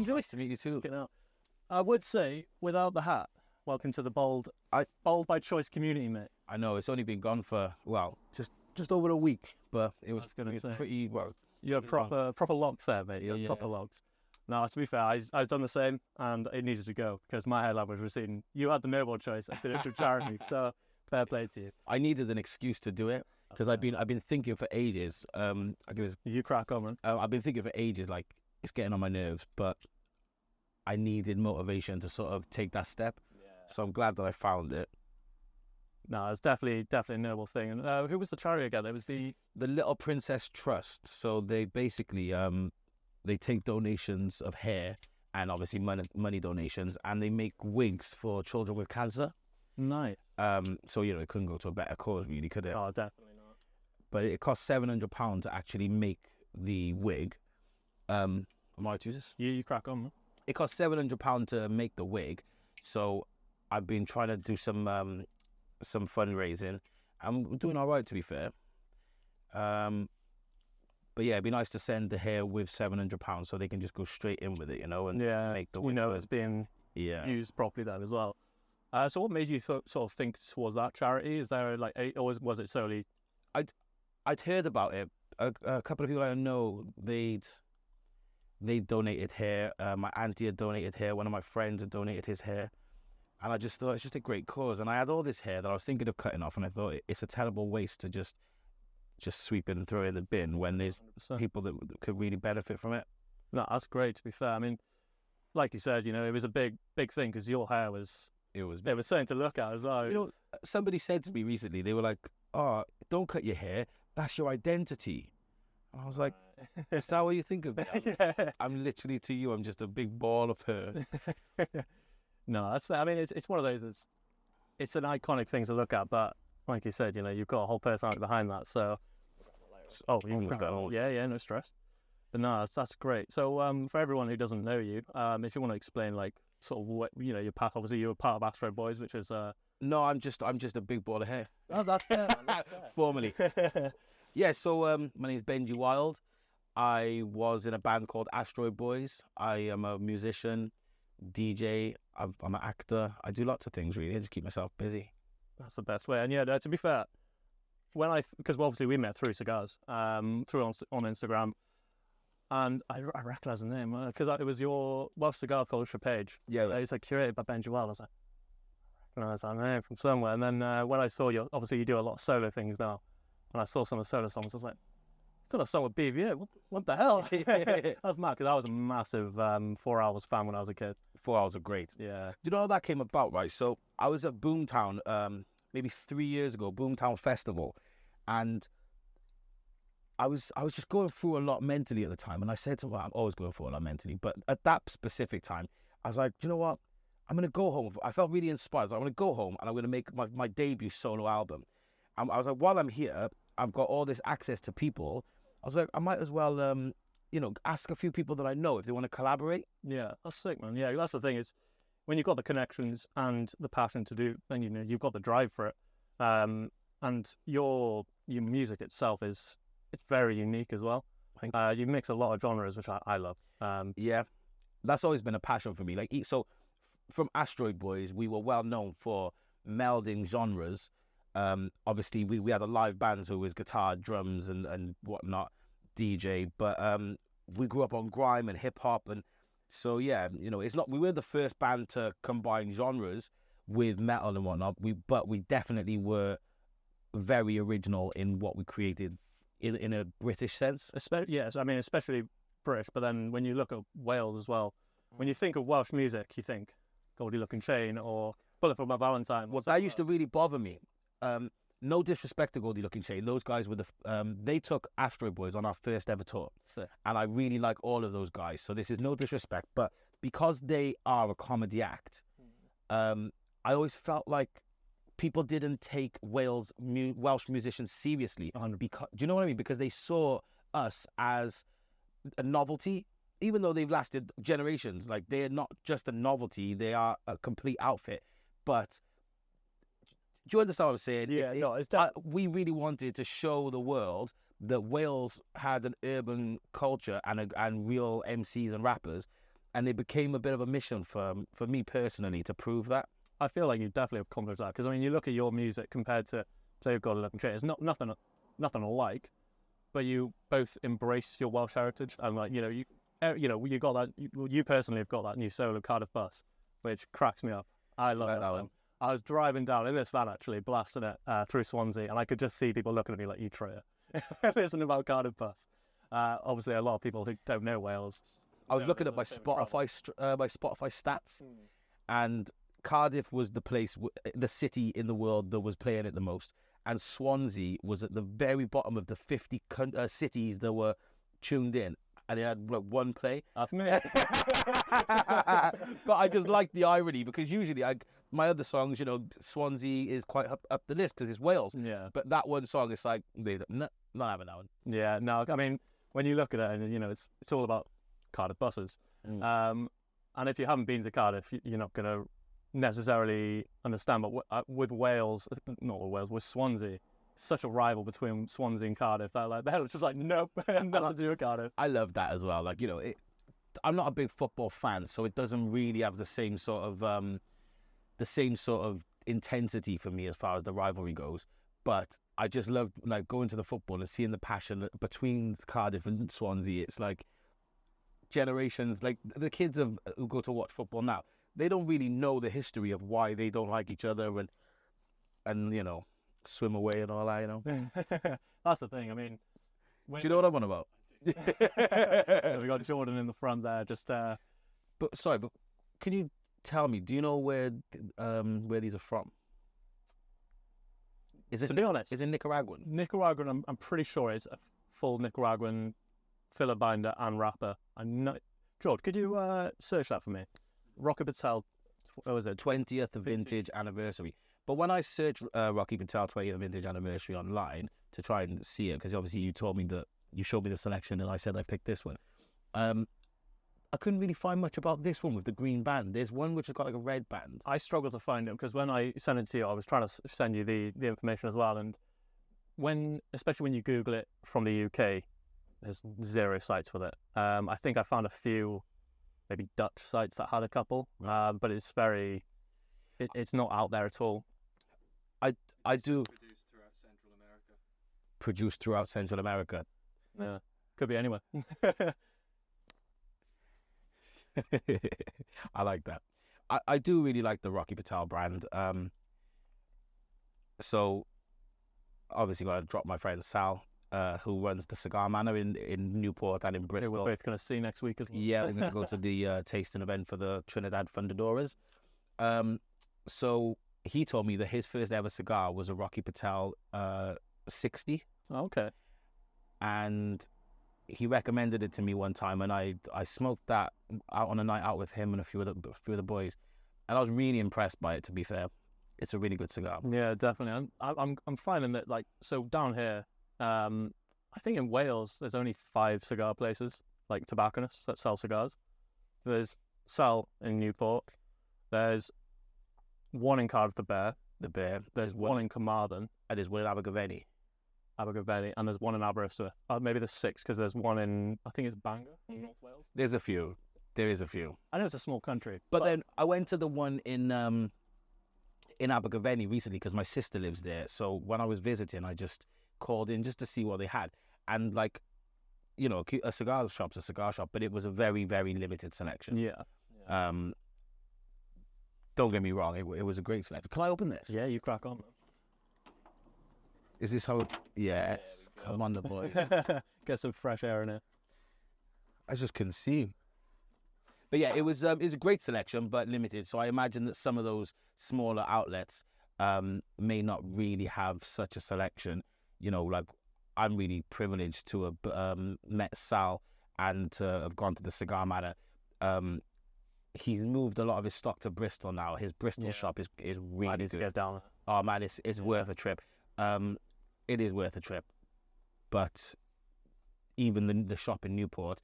Benji. Nice to meet you too. You know, I would say, without the hat, welcome to the bold by choice community, mate. I know it's only been gone for just over a week, but it was pretty well. You have proper locks there, mate. You have proper locks. No, to be fair, I've done the same, and it needed to go because my hairline was receding. You had the noble choice. I did it through charity, so fair play to you. I needed an excuse to do it because I've been thinking for ages. You crack on, man. I've been thinking for ages, like it's getting on my nerves, but I needed motivation to sort of take that step. Yeah. So I'm glad that I found it. No, it's definitely a noble thing. And who was the charity again? It was the Little Princess Trust. So they basically they take donations of hair and obviously money donations, and they make wigs for children with cancer. Nice. So it couldn't go to a better cause, really, could it? Oh, definitely not. But it costs £700 to actually make the wig. Am I right to use this? You crack on, man. It costs £700 to make the wig. So I've been trying to do some fundraising. I'm doing all right, to be fair. But yeah, it'd be nice to send the hair with £700 so they can just go straight in with it, and make the wig. It's being used properly then as well. So what made you sort of think towards that charity? Is there or was it solely? I'd heard about it. A couple of people I know, they donated hair. My auntie had donated hair. One of my friends had donated his hair. And I just thought it's just a great cause. And I had all this hair that I was thinking of cutting off, and I thought it's a terrible waste to just sweep it and throw it in the bin when there's 100%. People that could really benefit from it. No, that's great, to be fair. I mean, like you said, it was a big thing because your hair was... It was something to look at as well. Somebody said to me recently, they were like, "Oh, don't cut your hair. That's your identity." I was like, "Is that what you think of me?" I'm literally, to you, I'm just a big ball of hair. No, that's fair. I mean, it's one of those. It's an iconic thing to look at, but like you said, you've got a whole personality behind that. So, no stress. But no, that's great. So, for everyone who doesn't know you, if you want to explain, like, sort of what your path. Obviously, you were part of Astroid Boys, which is No, I'm just a big ball of hair. Oh, that's fair. Man, that's fair. Formally. Yeah. So my name is Benji Wild. I was in a band called Astroid Boys. I am a musician, DJ. I'm an actor. I do lots of things, really. I just keep myself busy. That's the best way. And yeah, to be fair, because obviously we met through Cigars, through on Instagram. And I recognise the name because it was your Welsh cigar culture page. Yeah. It's like curated by Benji Wild. I was like, I recognise that name from somewhere. And then when I saw you, obviously you do a lot of solo things now. And I saw some of the solo songs, I was like, I've done a song with BVA. What the hell? That was mad because I was a massive 4 Hours fan when I was a kid. 4 Hours are great. Yeah. Do you know how that came about, right? So I was at Boomtown maybe 3 years ago, Boomtown Festival. And I was just going through a lot mentally at the time, and I said to him, I'm always going through a lot mentally, but at that specific time, I was like, you know what? I'm going to go home. I felt really inspired. So I'm going to go home, and I'm going to make my debut solo album. I was like, while I'm here, I've got all this access to people. I was like, I might as well, ask a few people that I know if they want to collaborate. Yeah, that's sick, man. Yeah, that's the thing is, when you've got the connections and the passion to do, then you've got the drive for it, and your music itself it's very unique as well. You mix a lot of genres, which I love. Yeah, that's always been a passion for me. So from Astroid Boys, we were well known for melding genres. Obviously, we had a live band, so it was guitar, drums, and whatnot, DJ. But we grew up on grime and hip hop, and so yeah, it's not. We were the first band to combine genres with metal and whatnot. But we definitely were very original in what we created. In a British sense? Yes, I mean, especially British, but then when you look at Wales as well, when you think of Welsh music, you think Goldie Looking Chain or Bullet for My Valentine. Well, that used to really bother me. No disrespect to Goldie Looking Chain. Those guys were they took Astroid Boys on our first ever tour. And I really like all of those guys. So this is no disrespect, but because they are a comedy act, I always felt like people didn't take Welsh musicians seriously. Because, do you know what I mean? Because they saw us as a novelty, even though they've lasted generations. Like, they're not just a novelty, they are a complete outfit. But do you understand what I'm saying? Yeah, we really wanted to show the world that Wales had an urban culture and real MCs and rappers. and it became a bit of a mission for me personally to prove that. I feel like you definitely have accomplished that, because I mean, you look at your music compared to, say, you've got a look and trade. It's nothing alike, but you both embrace your Welsh heritage, and like you got that. You personally have got that new solo Cardiff Bus, which cracks me up. I love that one. I was driving down in this van actually, blasting it through Swansea, and I could just see people looking at me like, "You traitor!" Listening about Cardiff Bus. Obviously, a lot of people who don't know Wales. I was looking at my Spotify stats, and Cardiff was the place, the city in the world that was playing it the most, and Swansea was at the very bottom of the 50 cities that were tuned in, and they had like one play. That's me. But I just like the irony, because usually my other songs, Swansea is quite up the list because it's Wales. Yeah. But that one song, it's like, not having that one. Yeah, no, I mean, when you look at it, and it's all about Cardiff buses. And if you haven't been to Cardiff, you're not going to necessarily understand. But with Wales, not with Wales, with Swansea, such a rival between Swansea and Cardiff that like it's just like nope, nothing to do with Cardiff. I love that as well. Like I'm not a big football fan, so it doesn't really have the same sort of intensity for me as far as the rivalry goes. But I just love like going to the football and seeing the passion between Cardiff and Swansea. It's like generations, like the kids who go to watch football now, they don't really know the history of why they don't like each other and swim away and all that. That's the thing. I mean, do you know what I'm on about? We got Jordan in the front there. But can you tell me? Do you know where these are from? To be honest, is it Nicaraguan? Nicaraguan. I'm pretty sure it's a full Nicaraguan filler binder and wrapper. I'm not. George, could you search that for me? Rocky Patel, what was it? 20th vintage anniversary. But when I searched Rocky Patel 20th vintage anniversary online to try and see it, because obviously you showed me the selection, and I said I picked this one. I couldn't really find much about this one with the green band. There's one which has got like a red band. I struggled to find it because when I sent it to you, I was trying to send you the information as well. And especially when you Google it from the UK, there's zero sites with it. I think I found a few, maybe Dutch sites that had a couple, but it's it's not out there at all. I do produced throughout Central America. Yeah, could be anywhere. I like that. I do really like the Rocky Patel brand. So obviously got to drop my friend Sal, who runs the Cigar Manor in Newport and in Bristol. We're both going to see next week as well. Yeah, we're going to go to the tasting event for the Trinidad Fundadoras. So he told me that his first ever cigar was a Rocky Patel 60. Oh, okay. And he recommended it to me one time, and I smoked that out on a night out with him and a few of the boys, and I was really impressed by it. To be fair, it's a really good cigar. Yeah, definitely. I'm finding that so down here, I think in Wales there's only 5 cigar places, like tobacconists that sell cigars. There's Sal in Newport. There's one in Cardiff, the Bear. There's one in Carmarthen. And there's one in Abergavenny, and there's one in Aberystwyth. Maybe there's 6 because there's one in, I think it's Bangor in North Wales. There is a few. I know it's a small country, but then I went to the one in Abergavenny recently because my sister lives there. So when I was visiting, I just called in just to see what they had, and like, a cigar shop's a cigar shop, but it was a very, very limited selection. Yeah. Don't get me wrong, it was a great selection. Can I open this? Yeah, you crack on, man. Is this how? Yes. Come on, the boys. Get some fresh air in it. I just couldn't see. But yeah, it was a great selection, but limited. So I imagine that some of those smaller outlets may not really have such a selection. Like I'm really privileged to have met Sal and to have gone to the Cigar Manor. He's moved a lot of his stock to Bristol now. His Bristol shop is really good. Get down. Oh man, it's worth a trip. It is worth a trip. But even the shop in Newport,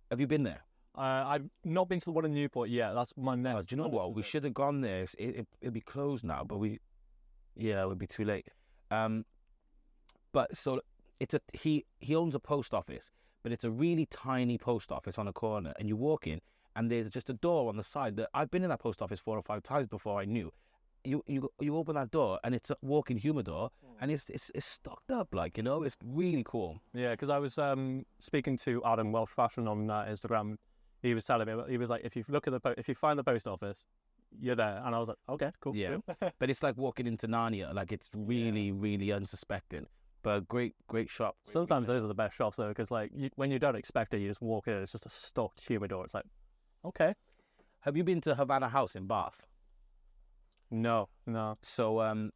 have you been there? I've not been to the one in Newport yet. That's my next. Oh, do you know what? We should have gone there. It'd be closed now, but it would be too late. But so he owns a post office, but it's a really tiny post office on a corner, and you walk in, and there's just a door on the side that I've been in that post office 4 or 5 times before I knew. You open that door and it's a walk-in humidor, and it's stocked up, like, you know, it's really cool. Yeah, because I was speaking to Adam Welsh Fashion on Instagram. He was telling me, he was like, if you find the post office, you're there. And I was like, okay, cool. Yeah, but it's like walking into Narnia. Like, it's really, really unsuspecting. But great shop. Sometimes those are the best shops though, because like when you don't expect it, you just walk in, it's just a stocked humidor. It's like, okay. Have you been to Havana House in Bath? No. So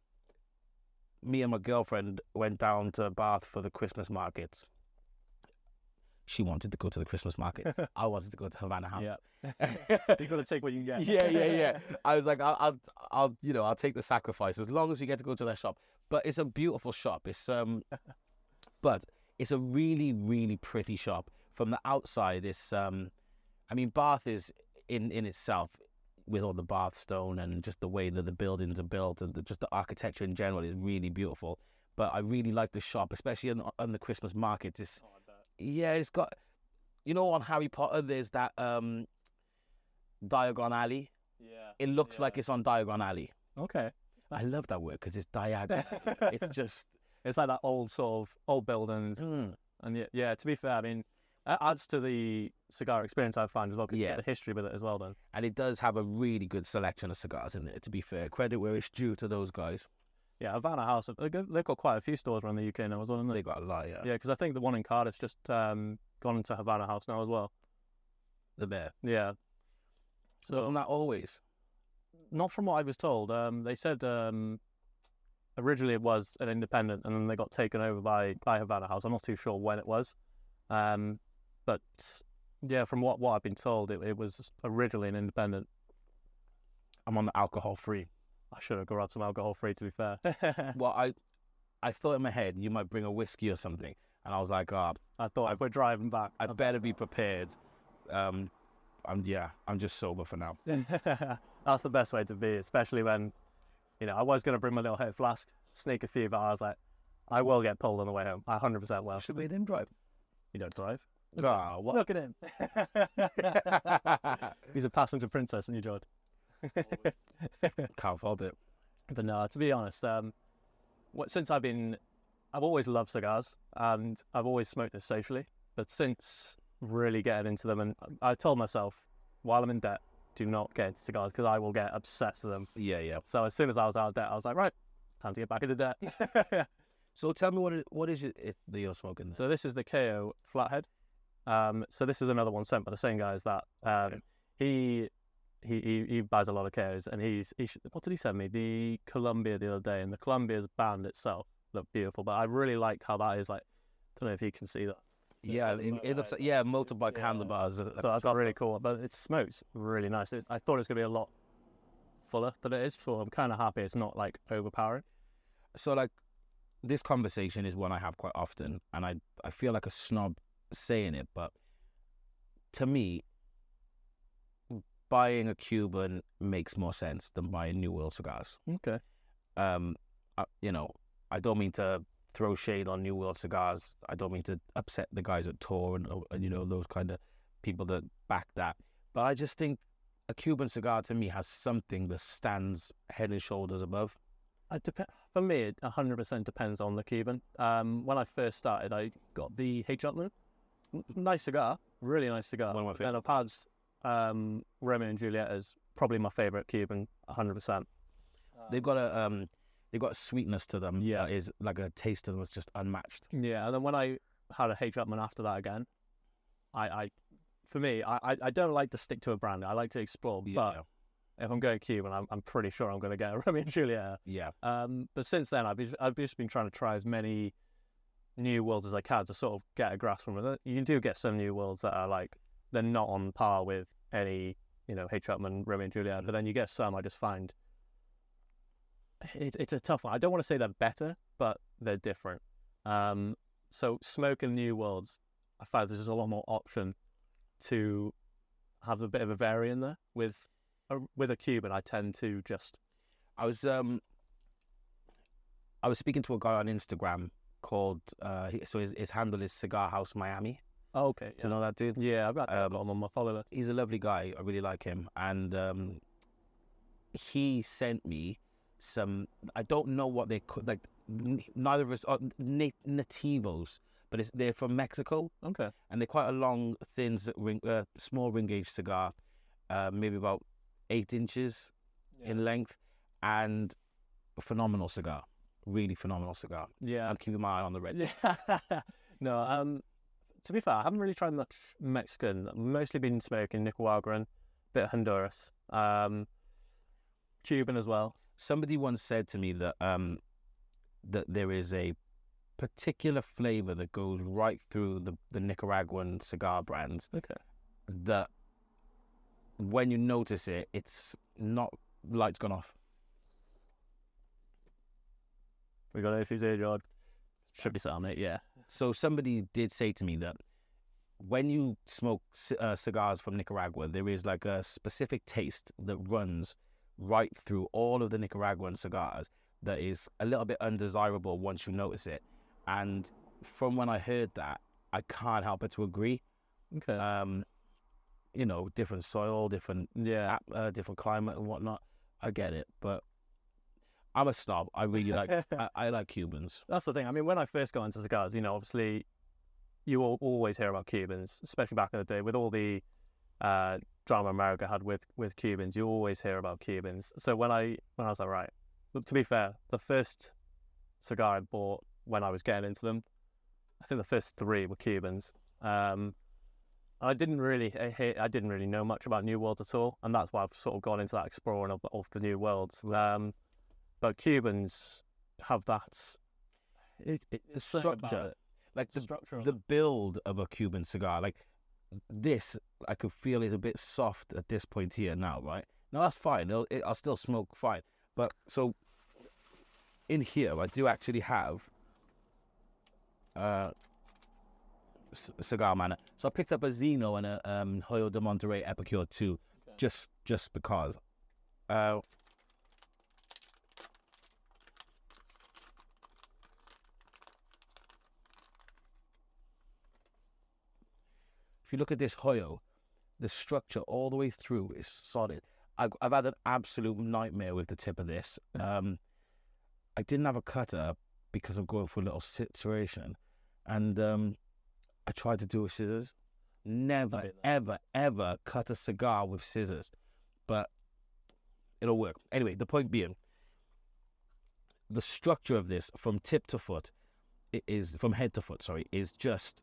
me and my girlfriend went down to Bath for the Christmas markets. She wanted to go to the Christmas market. I wanted to go to Havana House. Yeah. You got to take what you can get. Yeah. I was like, I'll take the sacrifice as long as we get to go to that shop. But it's a beautiful shop. It's but it's a really, really pretty shop. From the outside, it's Bath is in itself, with all the Bath stone and just the way that the buildings are built and just the architecture in general is really beautiful. But I really like the shop, especially on the Christmas market. It's got, you know, on Harry Potter, there's that Diagon Alley. Yeah. It looks like it's on Diagon Alley. Okay. I love that word because it's diagonal. It's like that old buildings. And yeah, to be fair, I mean, that adds to the cigar experience I find as well, because you get the history with it as well then. And it does have a really good selection of cigars in there, to be fair. Credit where it's due to those guys. Yeah, Havana House, they've got quite a few stores around the UK now as well, haven't they? They got a lot, yeah. Yeah, because I think the one in Cardiff's just gone into Havana House now as well. The Bear. Yeah. So wasn't that always? Not from what I was told. They said originally it was an independent, and then they got taken over by Havana House. I'm not too sure when it was. But yeah, from what I've been told, it was originally an independent. I'm on the alcohol-free. I should have grabbed some alcohol-free, to be fair. Well, I thought in my head you might bring a whiskey or something, and I was like, I thought if we're driving back, I'd better be prepared. I'm just sober for now. That's the best way to be, especially when, you know, I was going to bring my little head flask, sneak a few, but I was like, I will get pulled on the way home. I 100% will. Should we let him drive? You don't drive? What? Look at him. He's a passenger princess and you drive. Can't fault it. But no, to be honest, since I've always loved cigars and I've always smoked them socially. But since really getting into them, and I told myself, while I'm in debt, do not get into cigars because I will get obsessed with them. Yeah. So as soon as I was out of debt, I was like, right, time to get back into debt. So tell me what is it that you're smoking? So this is the KO Flathead. So this is another one sent by the same guy as that. He buys a lot of KOs, and what did he send me? The Columbia the other day, and the Columbia's band itself looked beautiful, but I really liked how that is like. I don't know if you can see that. Yeah, it looks like motorbike handlebars. So that's really cool, but it smokes really nice. I thought it was gonna be a lot fuller than it is, so I'm kind of happy it's not like overpowering. So like, this conversation is one I have quite often, and I feel like a snob saying it, but to me, buying a Cuban makes more sense than buying New World cigars. Okay. I don't mean to throw shade on New World cigars. I don't mean to upset the guys at Tor and those kind of people that back that. But I just think a Cuban cigar to me has something that stands head and shoulders above. For me, it 100% depends on the Cuban. When I first started, I got the H. Upland. Nice cigar, really nice cigar. One of my favorites. And I've had Romeo and Juliet is probably my favourite Cuban, 100%. They've got a sweetness to them. Yeah, that is like a taste to them that's just unmatched. Yeah, and then when I had a H. Upland after that again, I don't like to stick to a brand. I like to explore, but if I'm going Cuban, I'm pretty sure I'm going to get a Romeo and Juliet. Yeah. But since then, I've just been trying to try as many New Worlds as I can to sort of get a grasp from it. You do get some New Worlds that are like, they're not on par with any, H. Upland, Romeo and Juliet, but then you get some I just find it's a tough one. I don't want to say they're better, but they're different. So smoking New Worlds, I find there's just a lot more option to have a bit of a vary in there. With a Cuban, I tend to just. I was speaking to a guy on Instagram called his handle is Cigar House Miami, Oh, okay. Do you know that dude? Yeah, I've got him on my follow list. He's a lovely guy. I really like him. And he sent me some, I don't know what they could, like, neither of us are nativos, but they're from Mexico. Okay. And they're quite a long, thin, small ring gauge cigar, maybe about 8 inches in length, and a phenomenal cigar. Really phenomenal cigar. Yeah. I'm keeping my eye on the red. Yeah. No, to be fair, I haven't really tried much Mexican. I've mostly been smoking Nicaraguan, bit of Honduras, Cuban as well. Somebody once said to me that that there is a particular flavor that goes right through the Nicaraguan cigar brands. Okay. That when you notice it, it's not, light's gone off. We got anything here, George? Should be on it, yeah. So somebody did say to me that when you smoke cigars from Nicaragua, there is like a specific taste that runs right through all of the Nicaraguan cigars that is a little bit undesirable once you notice it. And from when I heard that, I can't help but to agree. Okay. You know, different soil, different different climate and whatnot. I get it, but I'm a snob. I really like I like Cubans. That's the thing. I mean, when I first got into cigars, you know, obviously you will always hear about Cubans, especially back in the day with all the drama America had with Cubans. You always hear about Cubans. So when I was like, right, look, to be fair, the first cigar I bought when I was getting into them, I think the first 3 were Cubans. I didn't really know much about New Worlds at all, and that's why I've sort of gone into that exploring of the New Worlds. But Cubans have that The structure, like the build of a Cuban cigar, like this, I could feel is a bit soft at this point here now, right? Now that's fine. I'll still smoke fine. But so in here, I do actually have cigar manner. So I picked up a Zeno and a Hoyo de Monterrey Epicure 2, just because. If you look at this Hoyo, the structure all the way through is solid. I've had an absolute nightmare with the tip of this. I didn't have a cutter because I'm going for a little situation, and I tried to do it with scissors. Never, ever, ever cut a cigar with scissors, but it'll work. Anyway, the point being, the structure of this from tip to foot, from head to foot, is just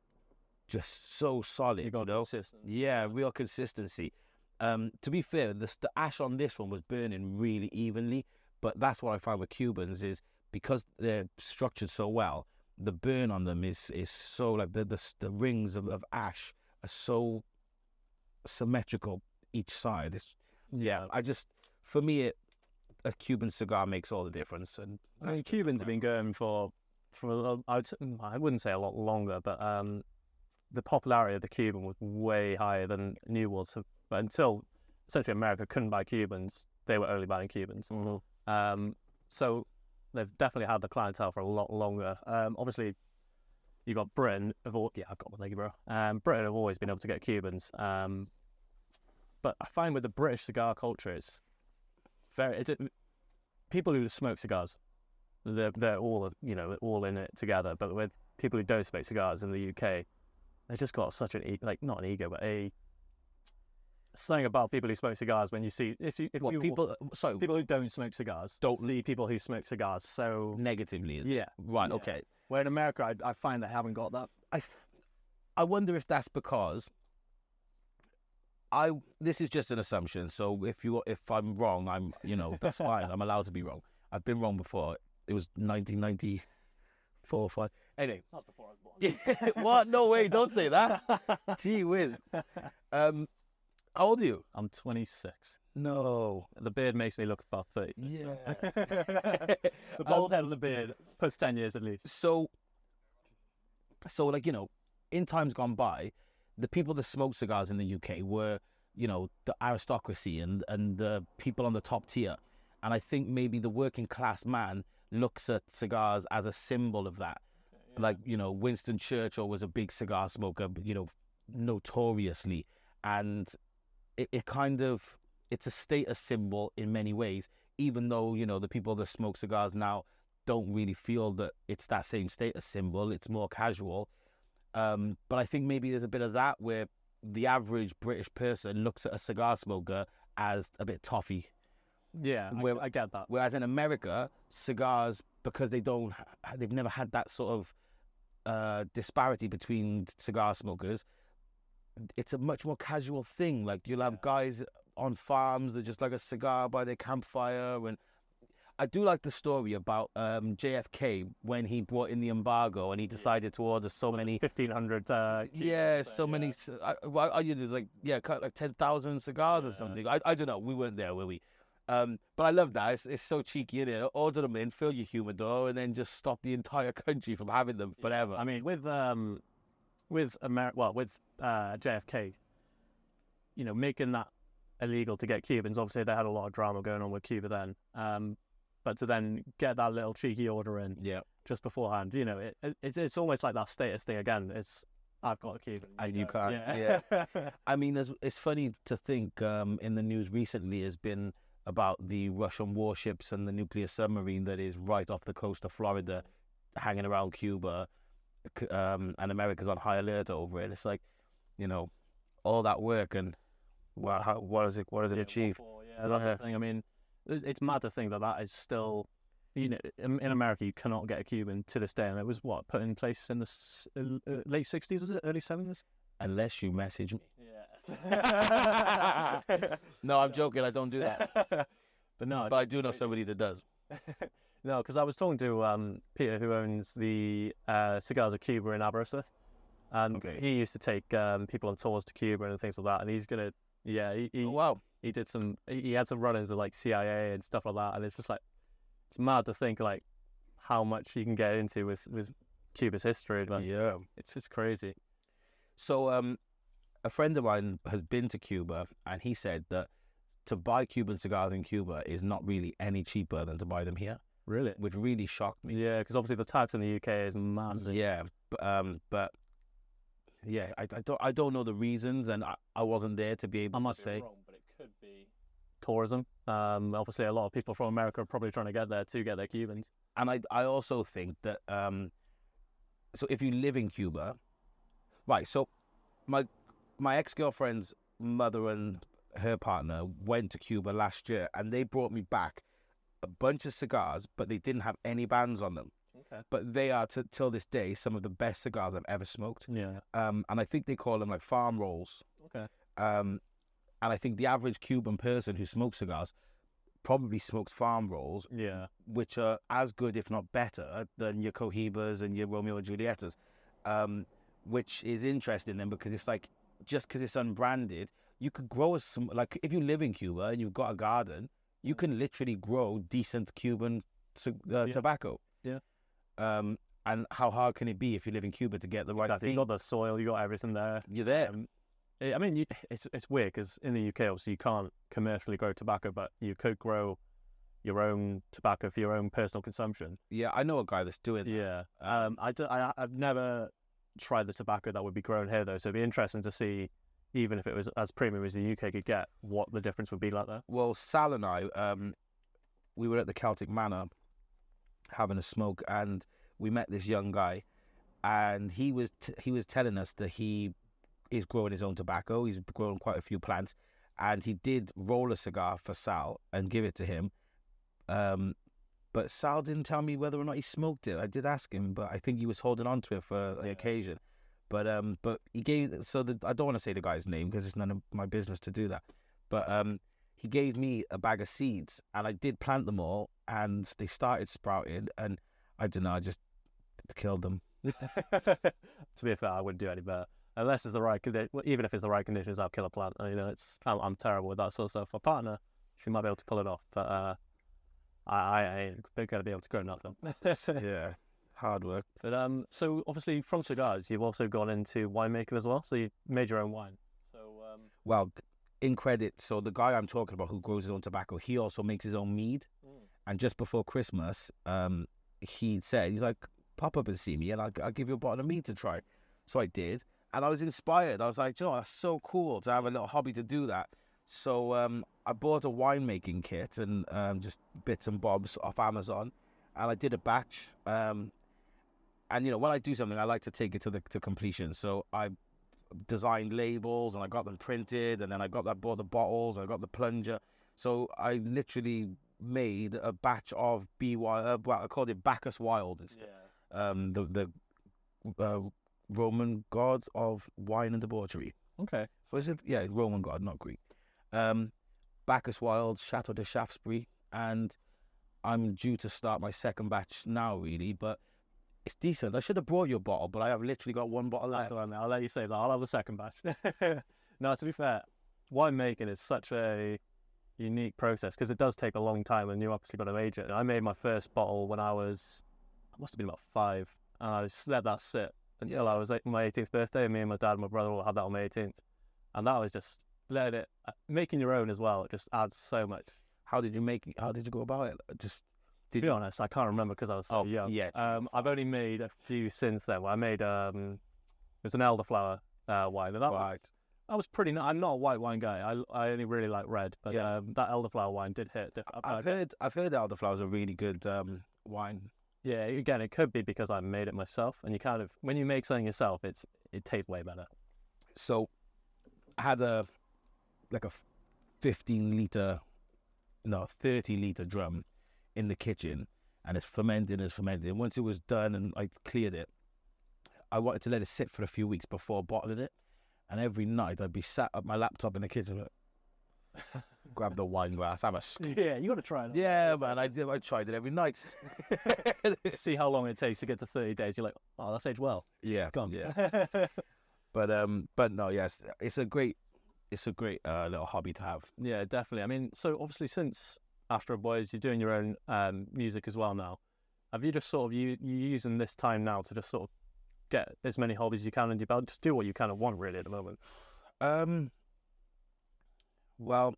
so solid. You got consistency. Yeah, real consistency. To be fair, the ash on this one was burning really evenly, but that's what I find with Cubans is because they're structured so well, the burn on them is so like the rings of ash are so symmetrical each side. For me, a Cuban cigar makes all the difference. And I mean, Cubans have been going for I wouldn't say a lot longer, but the popularity of the Cuban was way higher than New Worlds. But until essentially America couldn't buy Cubans, they were only buying Cubans. Mm-hmm. So they've definitely had the clientele for a lot longer. Obviously, you got Britain. I've got one, thank you, bro. Britain have always been able to get Cubans. But I find with the British cigar culture, it's people who smoke cigars, they're all all in it together. But with people who don't smoke cigars in the UK, they just got such not an ego, but something about people who smoke cigars. When you see people who don't smoke cigars don't see people who smoke cigars so negatively. Yeah, right. Yeah. Okay. Where in America, I find they haven't got that. I wonder if that's because this is just an assumption. So if I'm wrong, I'm that's fine. I'm allowed to be wrong. I've been wrong before. It was 1994 or 5. Anyway, that's before I was born. What? No way! Don't say that. Gee whiz. How old are you? I'm 26. No. The beard makes me look about 30. Yeah. The bald head and the beard puts 10 years at least. So in times gone by, the people that smoked cigars in the UK were, the aristocracy and the people on the top tier. And I think maybe the working class man looks at cigars as a symbol of that. Like, you know, Winston Churchill was a big cigar smoker, you know, notoriously. And it kind of, it's a status symbol in many ways, even though, you know, the people that smoke cigars now don't really feel that it's that same status symbol. It's more casual. But I think maybe there's a bit of that where the average British person looks at a cigar smoker as a bit toffee. Yeah, I get that. Whereas in America, cigars, because they've never had that sort of disparity between cigar smokers, it's a much more casual thing. Like, you'll have guys on farms that just like a cigar by their campfire. And I do like the story about JFK when he brought in the embargo and he decided to order so many 1,500. many. I cut like 10,000 cigars or something. I don't know. We weren't there, were we? But I love that. It's so cheeky, isn't it? Order them in, fill your humidor, and then just stop the entire country from having them forever. I mean, with JFK, you know, making that illegal to get Cubans. Obviously, they had a lot of drama going on with Cuba then. But to then get that little cheeky order in, just beforehand, you know, it's almost like that status thing again. It's I've got a Cuban and you can't. Yeah. I mean, it's funny to think in the news recently has been about the Russian warships and the nuclear submarine that is right off the coast of Florida, hanging around Cuba, and America's on high alert over it. It's like, you know, all that work and what does it achieve? That's the thing. I mean, it's mad to think that is still, you know, in America you cannot get a Cuban to this day, and it was put in place in the late 60s, was it, early 70s? Unless you message me. Yes. No, I'm joking. I don't do that. But I do know somebody that does. No, because I was talking to Peter, who owns the Cigars of Cuba in Aberystwyth, and he used to take people on tours to Cuba and things like that, and he's gonna, he did he had some run-ins with like CIA and stuff like that, and it's just like, it's mad to think like how much you can get into with Cuba's history. Like, it's just crazy. So a friend of mine has been to Cuba, and he said that to buy Cuban cigars in Cuba is not really any cheaper than to buy them here. Really? Which really shocked me. Yeah, because obviously the tax in the UK is massive. Yeah, but yeah, I don't know the reasons, and I wasn't there to be able to say. Wrong, but it could be tourism. Obviously, a lot of people from America are probably trying to get there to get their Cubans. And I also think that so if you live in Cuba, right? So my ex-girlfriend's mother and her partner went to Cuba last year, and they brought me back a bunch of cigars, but they didn't have any bands on them. Okay. But they are, till this day, some of the best cigars I've ever smoked. Yeah. And I think they call them like farm rolls. Okay. And I think the average Cuban person who smokes cigars probably smokes farm rolls. Yeah. Which are as good, if not better, than your Cohibas and your Romeo and Julietas. Which is interesting then, because it's like, just because it's unbranded, you could grow like if you live in Cuba and you've got a garden, you can literally grow decent Cuban tobacco. Yeah. And how hard can it be if you live in Cuba to get the right thing? You got the soil, you got everything there. You're there. I mean, it's weird because in the UK, obviously, you can't commercially grow tobacco, but you could grow your own tobacco for your own personal consumption. Yeah, I know a guy that's doing that. Yeah. I've never tried the tobacco that would be grown here, though, so it'd be interesting to see, even if it was as premium as the UK could get, what the difference would be like there. Well, Sal and I, we were at the Celtic Manor having a smoke, and we met this young guy, and he was telling us that he is growing his own tobacco. He's grown quite a few plants, and he did roll a cigar for Sal and give it to him. But Sal didn't tell me whether or not he smoked it. I did ask him, but I think he was holding on to it for the occasion. But he gave, I don't want to say the guy's name because it's none of my business to do that. But he gave me a bag of seeds, and I did plant them all, and they started sprouting, and I don't know, I just killed them. To be fair, I wouldn't do any better. Unless it's the right condition, even if it's the right conditions, I'll kill a plant. You know, I'm terrible with that sort of stuff. My partner, she might be able to pull it off, but I ain't gonna be able to grow nothing. Yeah, hard work. But so obviously from cigars, you've also gone into winemaking as well. So you made your own wine. So well, in credit, so the guy I'm talking about who grows his own tobacco, he also makes his own mead. And just before Christmas, he said, he's like, pop up and see me, and I'll give you a bottle of mead to try. So I did, and I was inspired. I was like, you know, that's so cool to have a little hobby to do that. So I bought a winemaking kit and just bits and bobs off Amazon, and I did a batch. And you know, when I do something, I like to take it to completion. So I designed labels, and I got them printed, and then I bought the bottles, and I got the plunger. So I literally made a batch of Wild. Well, I called it Bacchus Wild instead. Yeah. The Roman god of wine and debauchery. Okay. So is it? Yeah, Roman god, not Greek. Bacchus Wild, Chateau de Shaftesbury, and I'm due to start my second batch now, really, but it's decent. I should have brought you a bottle, but I have literally got one bottle left. That's all right, mate. I'll let you say that. I'll have the second batch. No, to be fair, winemaking is such a unique process because it does take a long time, and you obviously got to age it. I made my first bottle when I must have been about 5, and I just let that sit until I was my 18th birthday, and me and my dad and my brother all had that on my 18th, and that was just making your own as well. It just adds so much. How did you go about it? To be honest, I can't remember because I was so young. Yeah. I've only made a few since then. Well, I made it was an elderflower wine, and that was pretty. I'm not a white wine guy. I only really like red, but that elderflower wine did hit. I've heard elderflower is a really good wine. Yeah, again, it could be because I made it myself, and you kind of, when you make something yourself, it tastes way better. So I had a 30 liter drum in the kitchen, and it's fermenting. And once it was done and I cleared it, I wanted to let it sit for a few weeks before bottling it. And every night I'd be sat at my laptop in the kitchen, grab the wine glass, have a yeah, you got to try it. Yeah, man, I tried it every night. See how long it takes to get to 30 days. You're like, oh, that's aged well. Yeah, it's gone. Yeah. but no, yes, it's a great little hobby to have. Yeah, definitely. I mean, so obviously since Astroid Boys, you're doing your own music as well now. Have you just sort of you using this time now to just sort of get as many hobbies as you can in your belt? Just do what you kind of want really at the moment. Well,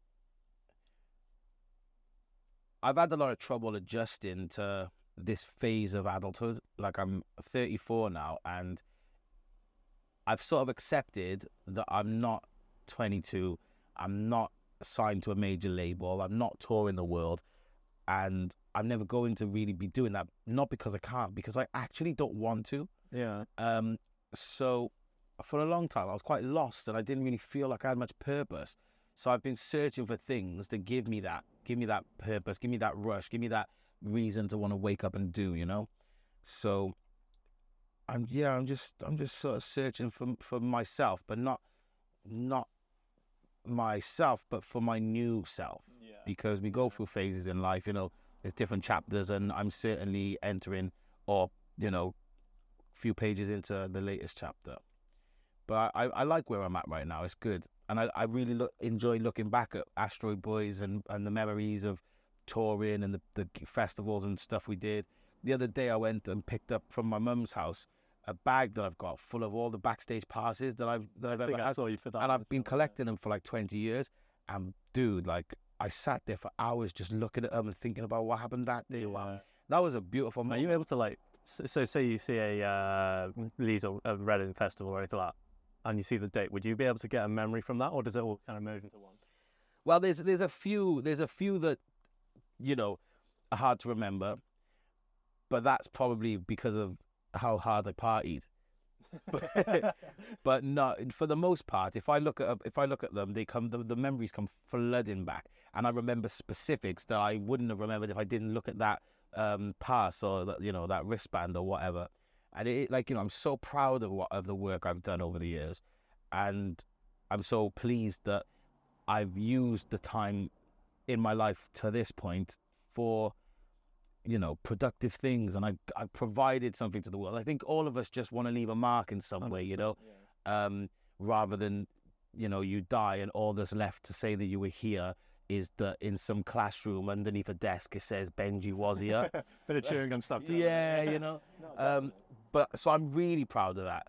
I've had a lot of trouble adjusting to this phase of adulthood. Like, I'm 34 now, and I've sort of accepted that I'm not 22. I'm not signed to a major label. I'm not touring the world, and I'm never going to really be doing that. Not because I can't, because I actually don't want to. Yeah. So for a long time, I was quite lost, and I didn't really feel like I had much purpose. So I've been searching for things to give me that purpose, give me that rush, give me that reason to want to wake up and do, you know. So I'm just sort of searching for myself, but not myself, but for my new self. Yeah. Because we go through phases in life, you know. There's different chapters, and I'm certainly entering, or you know, few pages into the latest chapter. But I like where I'm at right now. It's good. And I really enjoy looking back at Astroid Boys and the memories of touring and the festivals and stuff we did. The other day I went and picked up from my mum's house a bag that I've got full of all the backstage passes that I've ever had. And I've been collecting them for like 20 years. And dude, like, I sat there for hours just looking at them and thinking about what happened that day. Wow. That was a beautiful moment. Are you able to, like, so say you see a Leeds or a Reading festival or anything like that, and you see the date, would you be able to get a memory from that, or does it all kind of merge into one? Well, there's a few that, you know, are hard to remember, but that's probably because of how hard I partied. But not for the most part. If I look at them, the memories come flooding back, and I remember specifics that I wouldn't have remembered if I didn't look at that pass or that, you know, that wristband or whatever. And it, like, you know, I'm so proud of the work I've done over the years, and I'm so pleased that I've used the time in my life to this point for, you know, productive things, and I've provided something to the world. I think all of us just want to leave a mark in some way, you know, rather than, you know, you die and all that's left to say that you were here is that in some classroom underneath a desk it says Benji was here. Bit of chewing gum stuff. Yeah, you know. But so I'm really proud of that.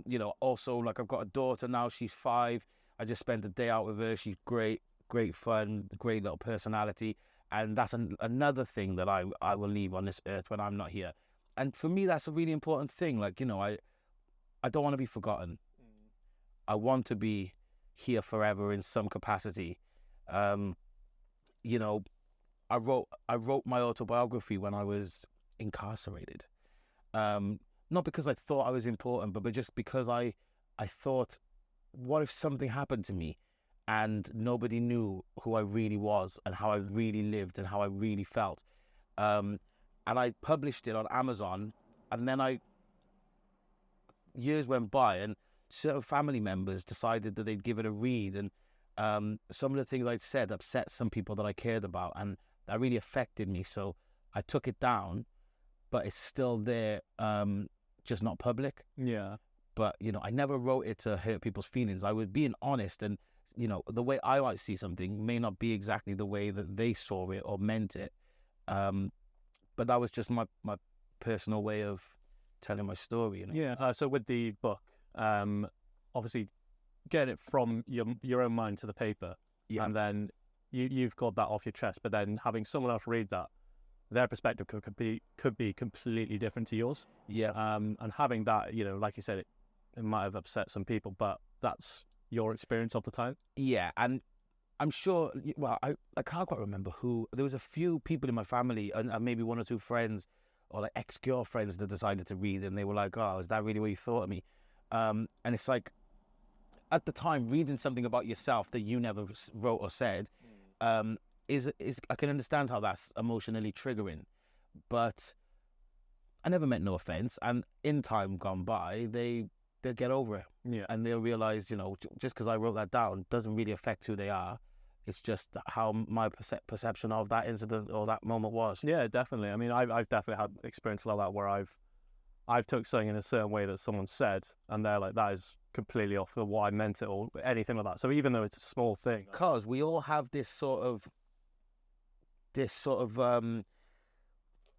You know, also, like, I've got a daughter now. She's 5. I just spent a day out with her. She's great fun, great little personality. And that's another thing that I will leave on this earth when I'm not here. And for me, that's a really important thing. Like, you know, I don't want to be forgotten. I want to be here forever in some capacity. You know, I wrote my autobiography when I was incarcerated. Not because I thought I was important, but just because I thought, what if something happened to me and nobody knew who I really was and how I really lived and how I really felt? And I published it on Amazon, and then years went by, and certain family members decided that they'd give it a read, and some of the things I'd said upset some people that I cared about, and that really affected me. So I took it down, but it's still there, just not public. Yeah. But, you know, I never wrote it to hurt people's feelings. I was being honest, and, you know, the way I might see something may not be exactly the way that they saw it or meant it. But that was just my personal way of telling my story. You know? Yeah. So with the book, obviously getting it from your own mind to the paper, and then you've got that off your chest, but then having someone else read that, their perspective could be completely different to yours. Yeah. And having that, you know, like you said, it might have upset some people, but that's your experience of the time. Yeah, and I'm sure, well, I can't quite remember who. There was a few people in my family, and maybe one or two friends, or like ex-girlfriends, that decided to read, and they were like, "Oh, is that really what you thought of me?" And it's like, at the time, reading something about yourself that you never wrote or said, is I can understand how that's emotionally triggering, but I never meant no offense. And in time gone by, they'll get over it, and they'll realize, you know, just because I wrote that down doesn't really affect who they are. It's just how my perception of that incident or that moment was. Yeah, definitely. I mean, I've definitely had experience like that where I've took something in a certain way that someone said, and they're like, that is completely off of what I meant it or anything like that. So even though it's a small thing, because we all have this sort of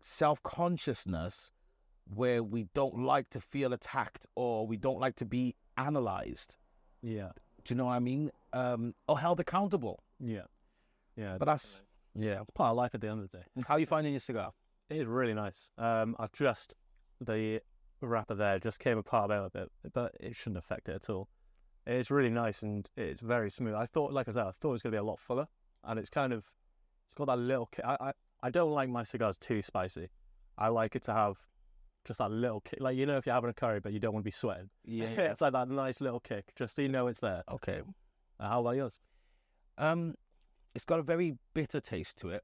self-consciousness where we don't like to feel attacked, or we don't like to be analyzed. Yeah. Do you know what I mean? Or held accountable. Yeah. Yeah. But that's, it's part of life at the end of the day. How are you finding your cigar? It is really nice. I've just, the wrapper there just came apart a bit, but it shouldn't affect it at all. It's really nice, and it's very smooth. I thought, like I said, I thought it was going to be a lot fuller, and it's got that little kick. I don't like my cigars too spicy. I like it to have just that little kick. Like, you know, if you're having a curry, but you don't want to be sweating. Yeah. It's like that nice little kick, just so you know it's there. Okay. How about yours? It's got a very bitter taste to it,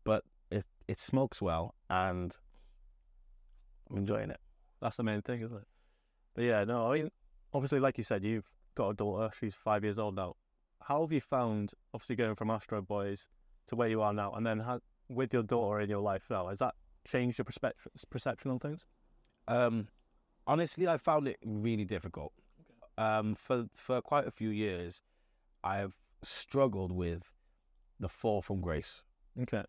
but it smokes well, and I'm enjoying it. That's the main thing, isn't it? But yeah, no, I mean, obviously, like you said, you've got a daughter. She's 5 years old now. How have you found, obviously, going from Astroid Boys to where you are now, and then with your daughter in your life now, has that changed your perception on things? Honestly, I found it really difficult. Okay. For quite a few years, I've struggled with the fall from grace. Okay.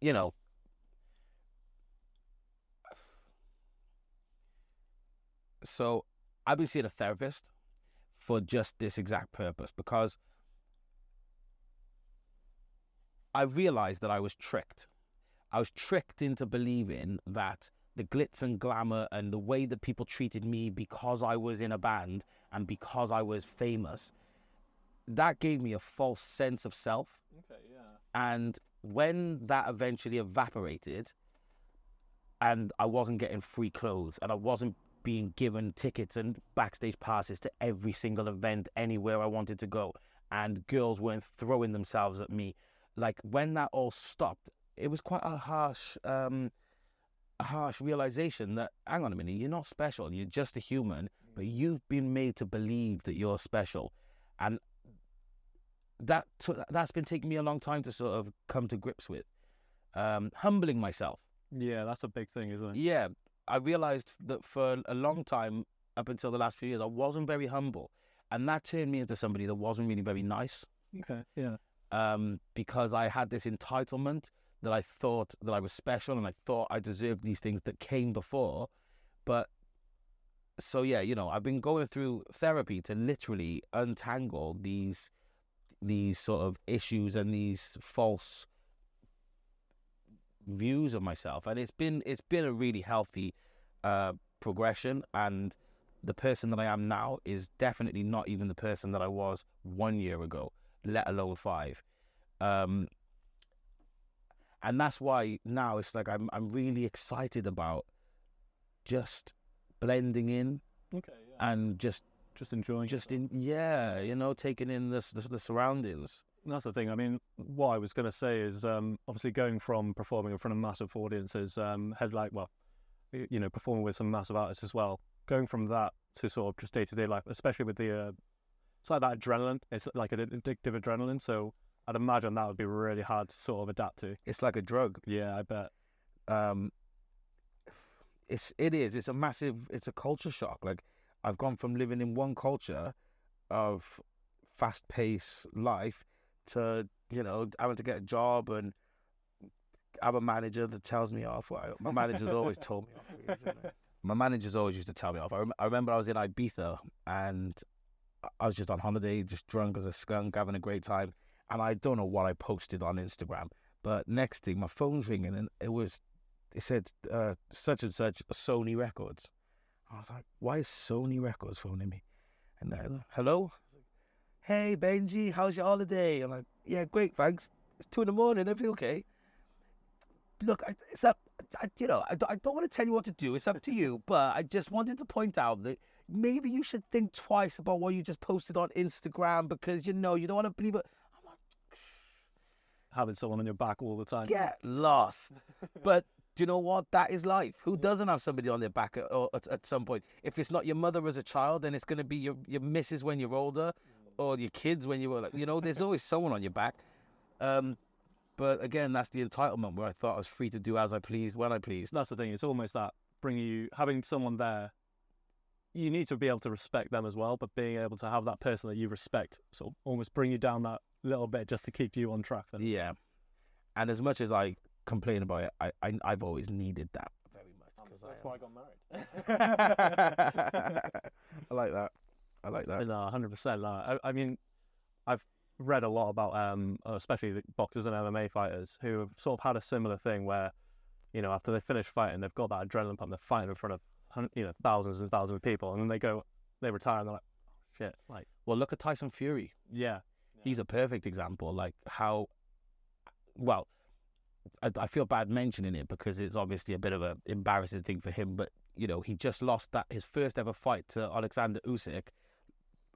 You know, so I've been seeing a therapist for just this exact purpose, because I realized that I was tricked. I was tricked into believing that the glitz and glamour and the way that people treated me because I was in a band and because I was famous, that gave me a false sense of self. Okay, yeah. And when that eventually evaporated, and I wasn't getting free clothes, and I wasn't being given tickets and backstage passes to every single event anywhere I wanted to go, and girls weren't throwing themselves at me, like, when that all stopped, it was quite a harsh realization that, hang on a minute, you're not special, you're just a human, but you've been made to believe that you're special. And that's been taking me a long time to sort of come to grips with. Humbling myself. Yeah, that's a big thing, isn't it? Yeah, I realized that for a long time, up until the last few years, I wasn't very humble. And that turned me into somebody that wasn't really very nice. Okay, yeah. Because I had this entitlement that I thought that I was special, and I thought I deserved these things that came before. But, so yeah, you know, I've been going through therapy to literally untangle these sort of issues and these false views of myself, and it's been a really healthy progression. And the person that I am now is definitely not even the person that I was 1 year ago, let alone 5. And that's why now it's like I'm really excited about just blending in, and just enjoying, taking in the surroundings. That's the thing. I mean, what I was going to say is, obviously going from performing in front of massive audiences, performing with some massive artists as well, going from that to sort of just day-to-day life, especially with the, it's like that adrenaline. It's like an addictive adrenaline. So I'd imagine that would be really hard to sort of adapt to. It's like a drug. Yeah, I bet. It's a culture shock. Like, I've gone from living in one culture of fast-paced life to, having to get a job and have a manager that tells me off. Well, my manager's always told me off. My managers always used to tell me off. I remember I was in Ibiza and I was just on holiday, just drunk as a skunk, having a great time. And I don't know what I posted on Instagram, but next thing, my phone's ringing and it said such and such Sony Records. I was like, why is Sony Records phoning me? And then, hello? Hey, Benji, how's your holiday? I'm like, yeah, great, thanks. It's 2 a.m, everything okay? Look, I don't want to tell you what to do. It's up to you. But I just wanted to point out that maybe you should think twice about what you just posted on Instagram, because, you don't want to believe it. I'm like, having someone on your back all the time. Get lost. But do you know what? That is life. Who doesn't have somebody on their back at some point? If it's not your mother as a child, then it's going to be your missus when you're older, or your kids when you were there's always someone on your back. But again, that's the entitlement where I thought I was free to do as I pleased, when I pleased. That's the thing. It's almost that having someone there, you need to be able to respect them as well, but being able to have that person that you respect sort of almost bring you down that little bit just to keep you on track. Then. Yeah. And as much as I complain about it, I've always needed that very much. That's why I got married. I like that. No, 100%. I mean, I've read a lot about, especially the boxers and MMA fighters who have sort of had a similar thing where, after they finish fighting, they've got that adrenaline pump, they're fighting in front of, thousands and thousands of people, and then they retire, and they're like, oh, shit. Like, well, look at Tyson Fury. Yeah. He's a perfect example. Like how, well, I feel bad mentioning it because it's obviously a bit of an embarrassing thing for him, but he just lost his first ever fight to Alexander Usyk,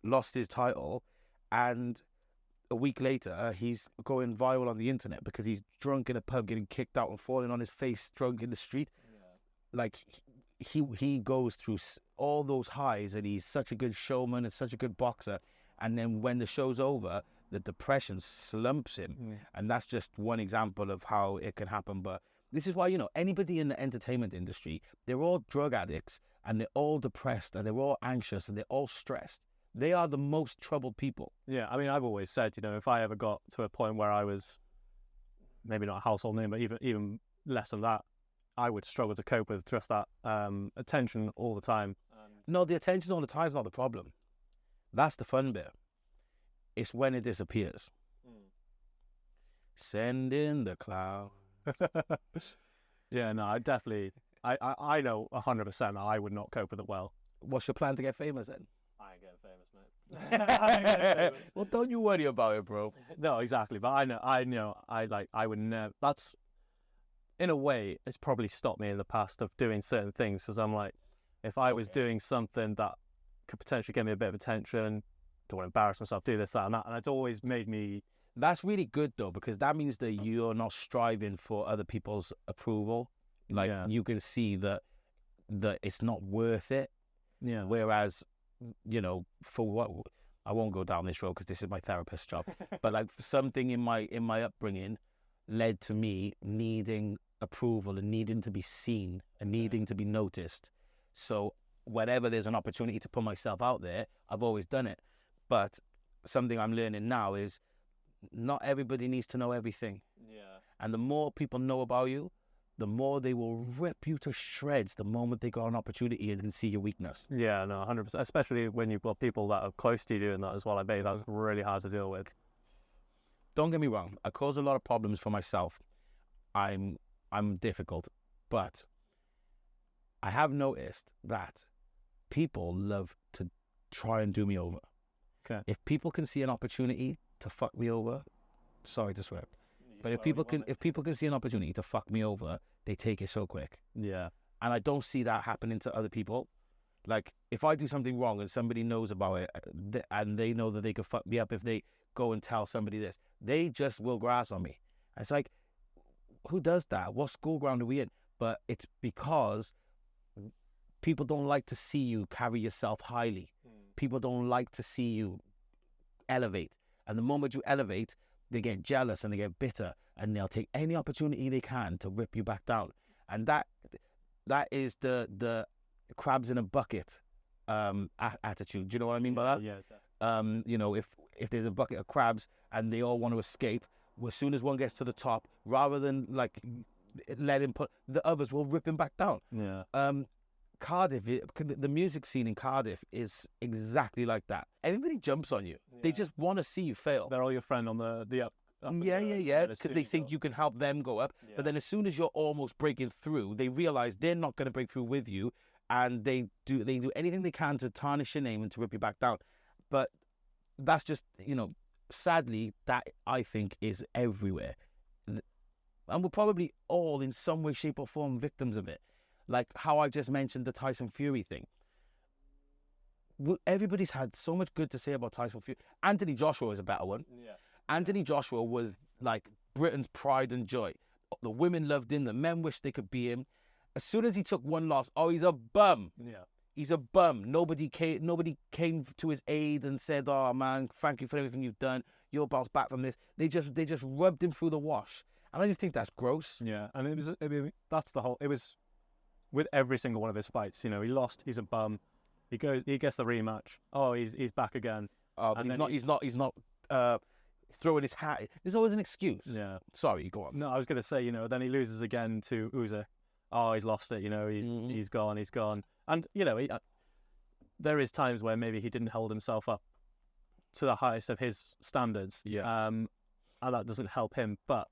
lost his title, and a week later he's going viral on the internet because he's drunk in a pub, getting kicked out and falling on his face drunk in the street. Like he goes through all those highs, and he's such a good showman and such a good boxer, and then when the show's over, the depression slumps him. And that's just one example of how it can happen. But this is why, anybody in the entertainment industry, they're all drug addicts, and they're all depressed, and they're all anxious, and they're all stressed. They are the most troubled people. Yeah, I mean, I've always said, if I ever got to a point where I was maybe not a household name, but even less than that, I would struggle to cope with just that attention all the time. No, the attention all the time is not the problem. That's the fun bit. It's when it disappears. Send in the cloud. Yeah, no, I definitely, I know 100% I would not cope with it well. What's your plan to get famous then? I ain't getting famous, mate. I ain't getting famous. Well, don't you worry about it, bro. No, exactly. But I would never, that's, in a way, it's probably stopped me in the past of doing certain things, because I'm like, if I was doing something that could potentially get me a bit of attention, don't want to embarrass myself, do this, that, and that, and it's always made me. That's really good though, because that means that you're not striving for other people's approval. Like you can see that it's not worth it. Yeah. Whereas, for what, I won't go down this road because this is my therapist's job. But like something in my upbringing led to me needing approval and needing to be seen and needing to be noticed. So whenever there's an opportunity to put myself out there, I've always done it. But something I'm learning now is not everybody needs to know everything. Yeah. And the more people know about you, the more they will rip you to shreds the moment they got an opportunity and can see your weakness. Yeah, no, 100%. Especially when you've got people that are close to you doing that as well. I bet that's really hard to deal with. Don't get me wrong. I cause a lot of problems for myself. I'm I'm difficult, but I have noticed that people love to try and do me over. Okay. If people can see an opportunity to fuck me over, sorry to swear, but if people can see an opportunity to fuck me over, they take it so quick. Yeah. And I don't see that happening to other people. Like, if I do something wrong and somebody knows about it, and they know that they could fuck me up if they go and tell somebody this, they just will grass on me. It's like, who does that? What school ground are we in? But it's because people don't like to see you carry yourself highly. People don't like to see you elevate. And the moment you elevate, they get jealous and they get bitter, and they'll take any opportunity they can to rip you back down. And that is the crabs in a bucket attitude. Do you know what I mean by that? Yeah. You know, if there's a bucket of crabs and they all want to escape, well, as soon as one gets to the top, rather than like let him put, the others will rip him back down. Yeah. Cardiff, the music scene in Cardiff is exactly like that. Everybody jumps on you. Yeah. They just want to see you fail. They're all your friend on the up. Yeah. Because they think you can help them go up. Yeah. But then as soon as you're almost breaking through, they realize they're not going to break through with you, and they do anything they can to tarnish your name and to rip you back down. But that's just, you know, sadly, that I think is everywhere. And we're probably all in some way, shape or form victims of it. Like how I just mentioned the Tyson Fury thing. Everybody's had so much good to say about Tyson Fury. Anthony Joshua is a better one. Yeah. Anthony Joshua was like Britain's pride and joy. The women loved him. The men wished they could be him. As soon as he took one loss, oh, he's a bum. Yeah. He's a bum. Nobody came to his aid and said, "Oh man, thank you for everything you've done. You'll bounce back from this." They just rubbed him through the wash, and I just think that's gross. Yeah, and that's the whole. It was with every single one of his fights. You know, he lost. He's a bum. He gets the rematch. Oh, he's back again. Oh, but he's not throwing his hat. There's always an excuse. Yeah. Sorry, go on. No, I was gonna say, you know, then he loses again to Usyk. Oh, he's lost it. You know, he's gone. He's gone. And you know, there is times where maybe he didn't hold himself up to the highest of his standards. Yeah. And that doesn't help him. But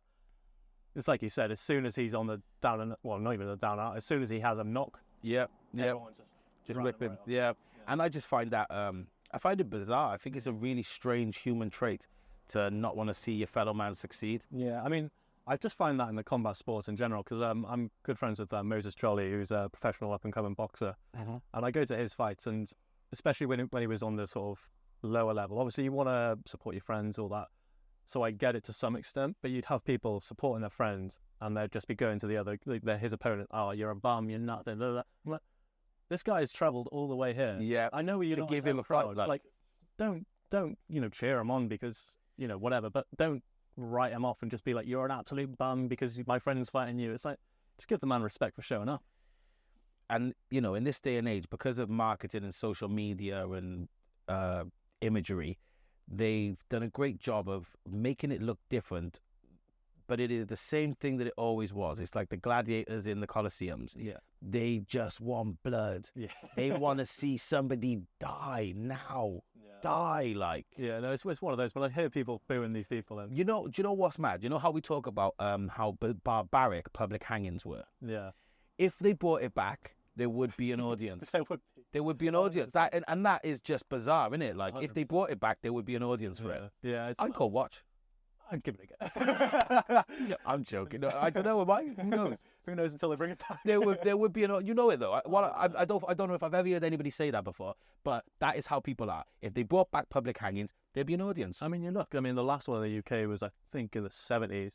it's like you said, as soon as he's on the down and, well, not even the down out, as soon as he has a knock, everyone's just whip him. Right, yeah. And I just find that I find it bizarre. I think it's a really strange human trait to not want to see your fellow man succeed. Yeah, I mean, I just find that in the combat sports in general, because I'm good friends with Moses Trolley, who's a professional up-and-coming boxer. And I go to his fights, and especially when he was on the sort of lower level, obviously you want to support your friends, all that. So I get it to some extent, but you'd have people supporting their friends, and they'd just be going to the other, his opponent, "Oh, you're a bum, you're nothing." Blah, blah. I'm like, this guy has travelled all the way here. Yeah. I know you're to not give him a crowd. Like, don't cheer him on because, whatever, but don't write him off and just be like, "You're an absolute bum because my friend's fighting you." It's like, just give the man respect for showing up. And, in this day and age, because of marketing and social media and imagery, they've done a great job of making it look different, but it is the same thing that it always was. It's like the gladiators in the Colosseums. Yeah. They just want blood. Yeah. They want to see somebody die now. Yeah. Die, like. Yeah, no, it's one of those, but I hear people booing these people. And... do you know what's mad? You know how we talk about how barbaric public hangings were? Yeah. If they brought it back, there would be an audience. There would be an audience. And that is just bizarre, isn't it? Like, 100%. If they brought it back, there would be an audience for it. Yeah. I'd call watch. I'd give it a go. I'm joking. No, I don't know. Am I? Who knows? Who knows until they bring it back? There would be an. You know it though. I don't know if I've ever heard anybody say that before. But that is how people are. If they brought back public hangings, there'd be an audience. I mean, the last one in the UK was, I think, in the 70s,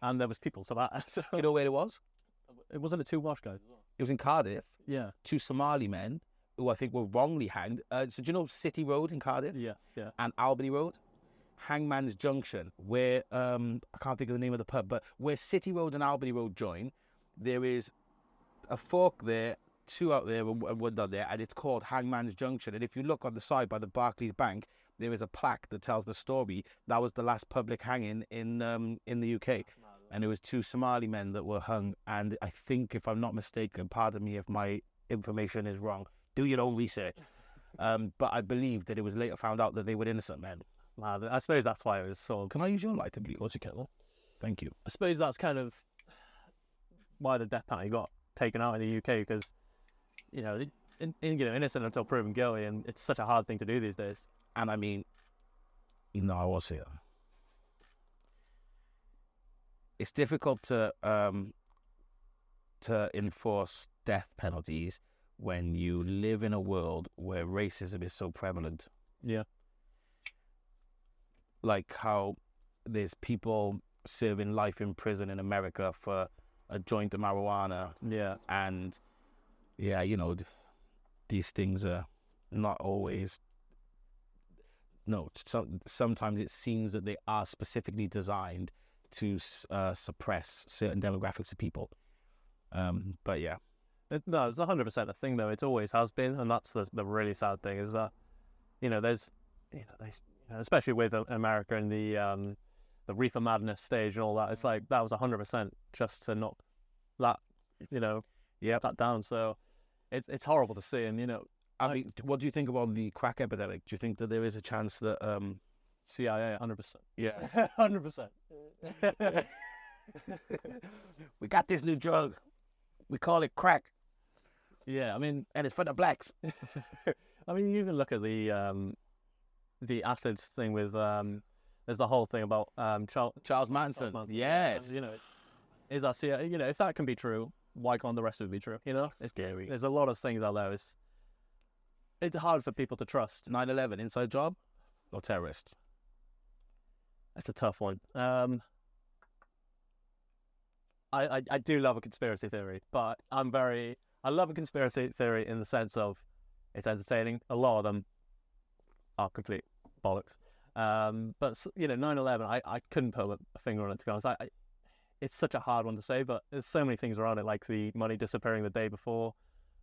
and there was people to that. So... You know where it was? It wasn't the two Welsh guys. It was in Cardiff. Yeah. Two Somali men who I think were wrongly hanged. So do you know City Road in Cardiff? Yeah. And Albany Road? Hangman's Junction, where I can't think of the name of the pub, but where City Road and Albany Road join, there is a fork there, two out there and one down there, and it's called Hangman's Junction. And if you look on the side by the Barclays Bank, there is a plaque that tells the story. That was the last public hanging in the UK, and it was two Somali men that were hung. And I think, if I'm not mistaken, pardon me if my information is wrong, do your own research. But I believe that it was later found out that they were innocent men. I suppose that's why it was sort of... Can I use your lighter, please? What's your kettle? Thank you. I suppose that's kind of why the death penalty got taken out in the UK, because innocent until proven guilty, and it's such a hard thing to do these days. And I mean, I was here. It's difficult to enforce death penalties when you live in a world where racism is so prevalent. Yeah. Like how there's people serving life in prison in America for a joint of marijuana. Yeah. And yeah, these things are not always. No, sometimes it seems that they are specifically designed to suppress certain demographics of people. But yeah. No, it's 100% a thing, though. It always has been, and that's the really sad thing, is that, there's, especially with America and the reefer madness stage and all that, it's like that was 100% just to knock that, that down. So it's horrible to see, and I mean, what do you think about the crack epidemic? Do you think that there is a chance that CIA 100%? Yeah, 100%. We got this new drug. We call it crack. Yeah, I mean, and it's for the blacks. I mean, you even look at the acids thing with there's the whole thing about Charles Manson. Yes, is that CIA? If that can be true, why can't the rest of it be true? It's scary. There's a lot of things out there. It's hard for people to trust. 9/11 inside job or terrorists? That's a tough one. I do love a conspiracy theory, but I love a conspiracy theory in the sense of it's entertaining. A lot of them are complete bollocks. But 9/11, I couldn't put a finger on it, to be honest. It's such a hard one to say, but there's so many things around it, like the money disappearing the day before.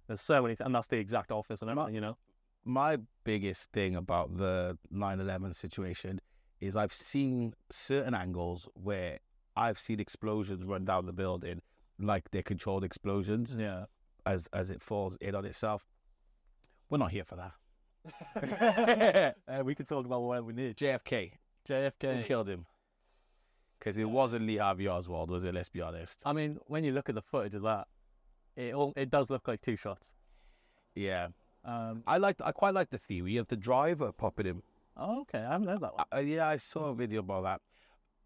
There's so many, and that's the exact office and everything, My biggest thing about the 9/11 situation is I've seen certain angles where I've seen explosions run down the building like they're controlled explosions. Yeah. As it falls in on itself. We're not here for that. We can talk about whatever we need. JFK. Who killed him? Because it wasn't Lee Harvey Oswald, was it? Let's be honest. I mean, when you look at the footage of that, it does look like two shots. Yeah. I quite like the theory of the driver popping him. Oh, okay. I haven't heard that one. Yeah, I saw a video about that.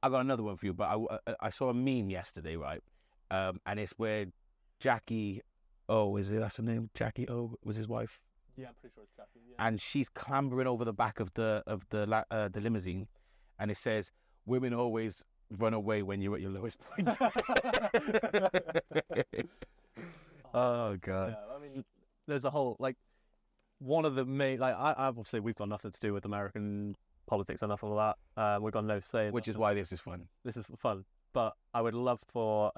I got another one for you, but I saw a meme yesterday, right? And it's where Jackie O, that's her name? Jackie O was his wife. Yeah, I'm pretty sure it's Jackie. Yeah. And she's clambering over the back of the limousine, and it says, "Women always run away when you're at your lowest point." Oh God. Yeah, I mean, there's a whole one of the main obviously we've got nothing to do with American politics or nothing like that. We've got no say. Which is why this is fun. This is fun, but I would love for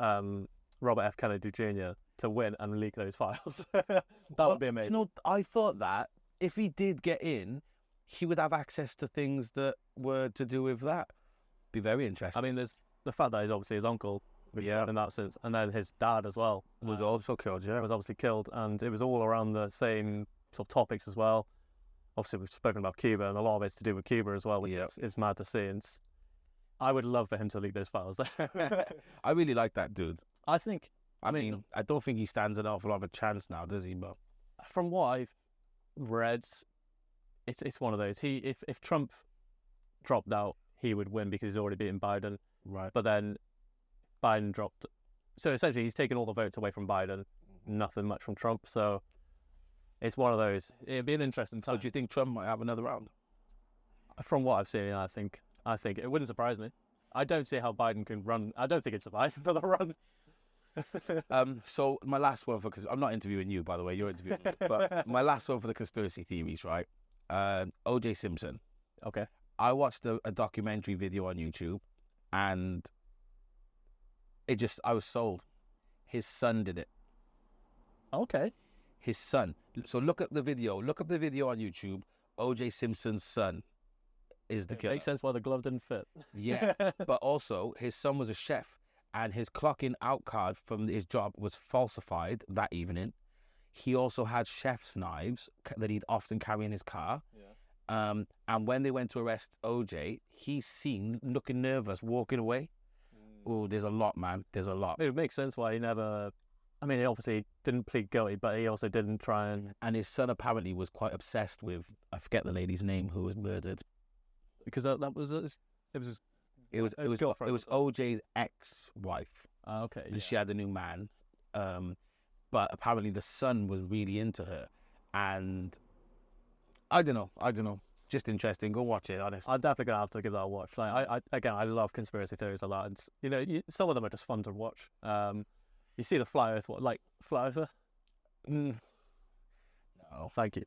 Robert F. Kennedy Jr. to win and leak those files. That would be amazing. I thought that if he did get in, he would have access to things that were to do with that. Be very interesting. I mean, there's the fact that he's obviously his uncle, in that sense, and then his dad as well was also killed. Yeah, was obviously killed, and it was all around the same sort of topics as well. Obviously, we've spoken about Cuba, and a lot of it's to do with Cuba as well, which is mad to see. And I would love for him to leak those files there. I really like that dude. I mean, I don't think he stands an awful lot of a chance now, does he? But from what I've read, it's one of those. If Trump dropped out, he would win because he's already beaten Biden. Right. But then Biden dropped. So essentially, he's taken all the votes away from Biden, nothing much from Trump. So it's one of those. It'd be an interesting time. So do you think Trump might have another round? From what I've seen, I think it wouldn't surprise me. I don't see how Biden can run. I don't think it's surprise another run. So my last one because I'm not interviewing you, by the way, you're interviewing me. But my last one for the conspiracy theories, right? O.J. Simpson. Okay. I watched a documentary video on YouTube, and I was sold. His son did it. Okay. His son. So look at the video. Look up the video on YouTube. O.J. Simpson's son is the killer. Makes sense why the glove didn't fit. Yeah. But also, his son was a chef, and his clocking out card from his job was falsified that evening. He also had chef's knives that he'd often carry in his car. Yeah. And when they went to arrest OJ, he's seen looking nervous, walking away. Oh, there's a lot, man. There's a lot. It makes sense why he never. I mean, he obviously didn't plead guilty, but he also didn't try and. And his son apparently was quite obsessed with, I forget the lady's name who was murdered. Because that was it was OJ's ex-wife. Okay. And she had a new man. But apparently the son was really into her. And I don't know. Just interesting. Go watch it, honestly. I'm definitely going to have to give that a watch. Like, I love conspiracy theories a lot. And, you know, some of them are just fun to watch. You see the Flat Earth, Flat Earther? No. Thank you.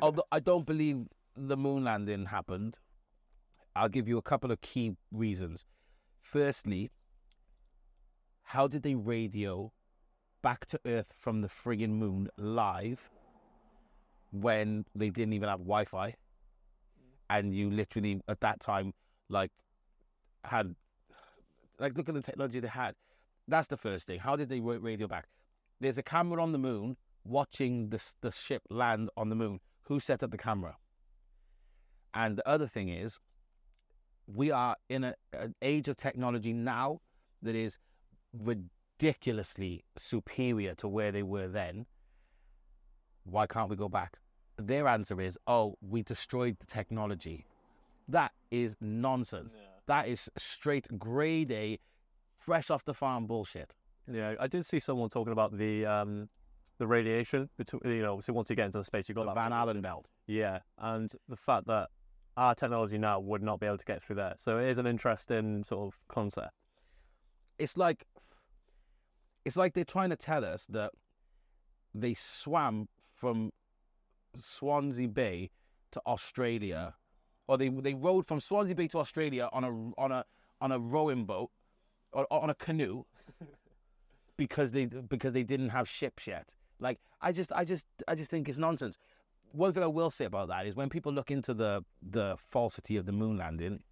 Although I don't believe the moon landing happened. I'll give you a couple of key reasons. Firstly, how did they radio back to Earth from the friggin' moon live when they didn't even have Wi-Fi? And you literally, at that time, look at the technology they had. That's the first thing. How did they radio back? There's a camera on the moon watching the ship land on the moon. Who set up the camera? And the other thing is, we are in an age of technology now that is ridiculously superior to where they were then. Why can't we go back? Their answer is, we destroyed the technology. That is nonsense. Yeah. That is straight grade A, fresh off the farm bullshit. Yeah, I did see someone talking about the radiation between, so once you get into the space, you've got the that Van Allen belt. Yeah, and the fact that our technology now would not be able to get through there. So it is an interesting sort of concept. It's like they're trying to tell us that they swam from Swansea Bay to Australia, or they rowed from Swansea Bay to Australia on a rowing boat or on a canoe because they didn't have ships yet. Like I just think it's nonsense. One thing I will say about that is when people look into the falsity of the moon landing,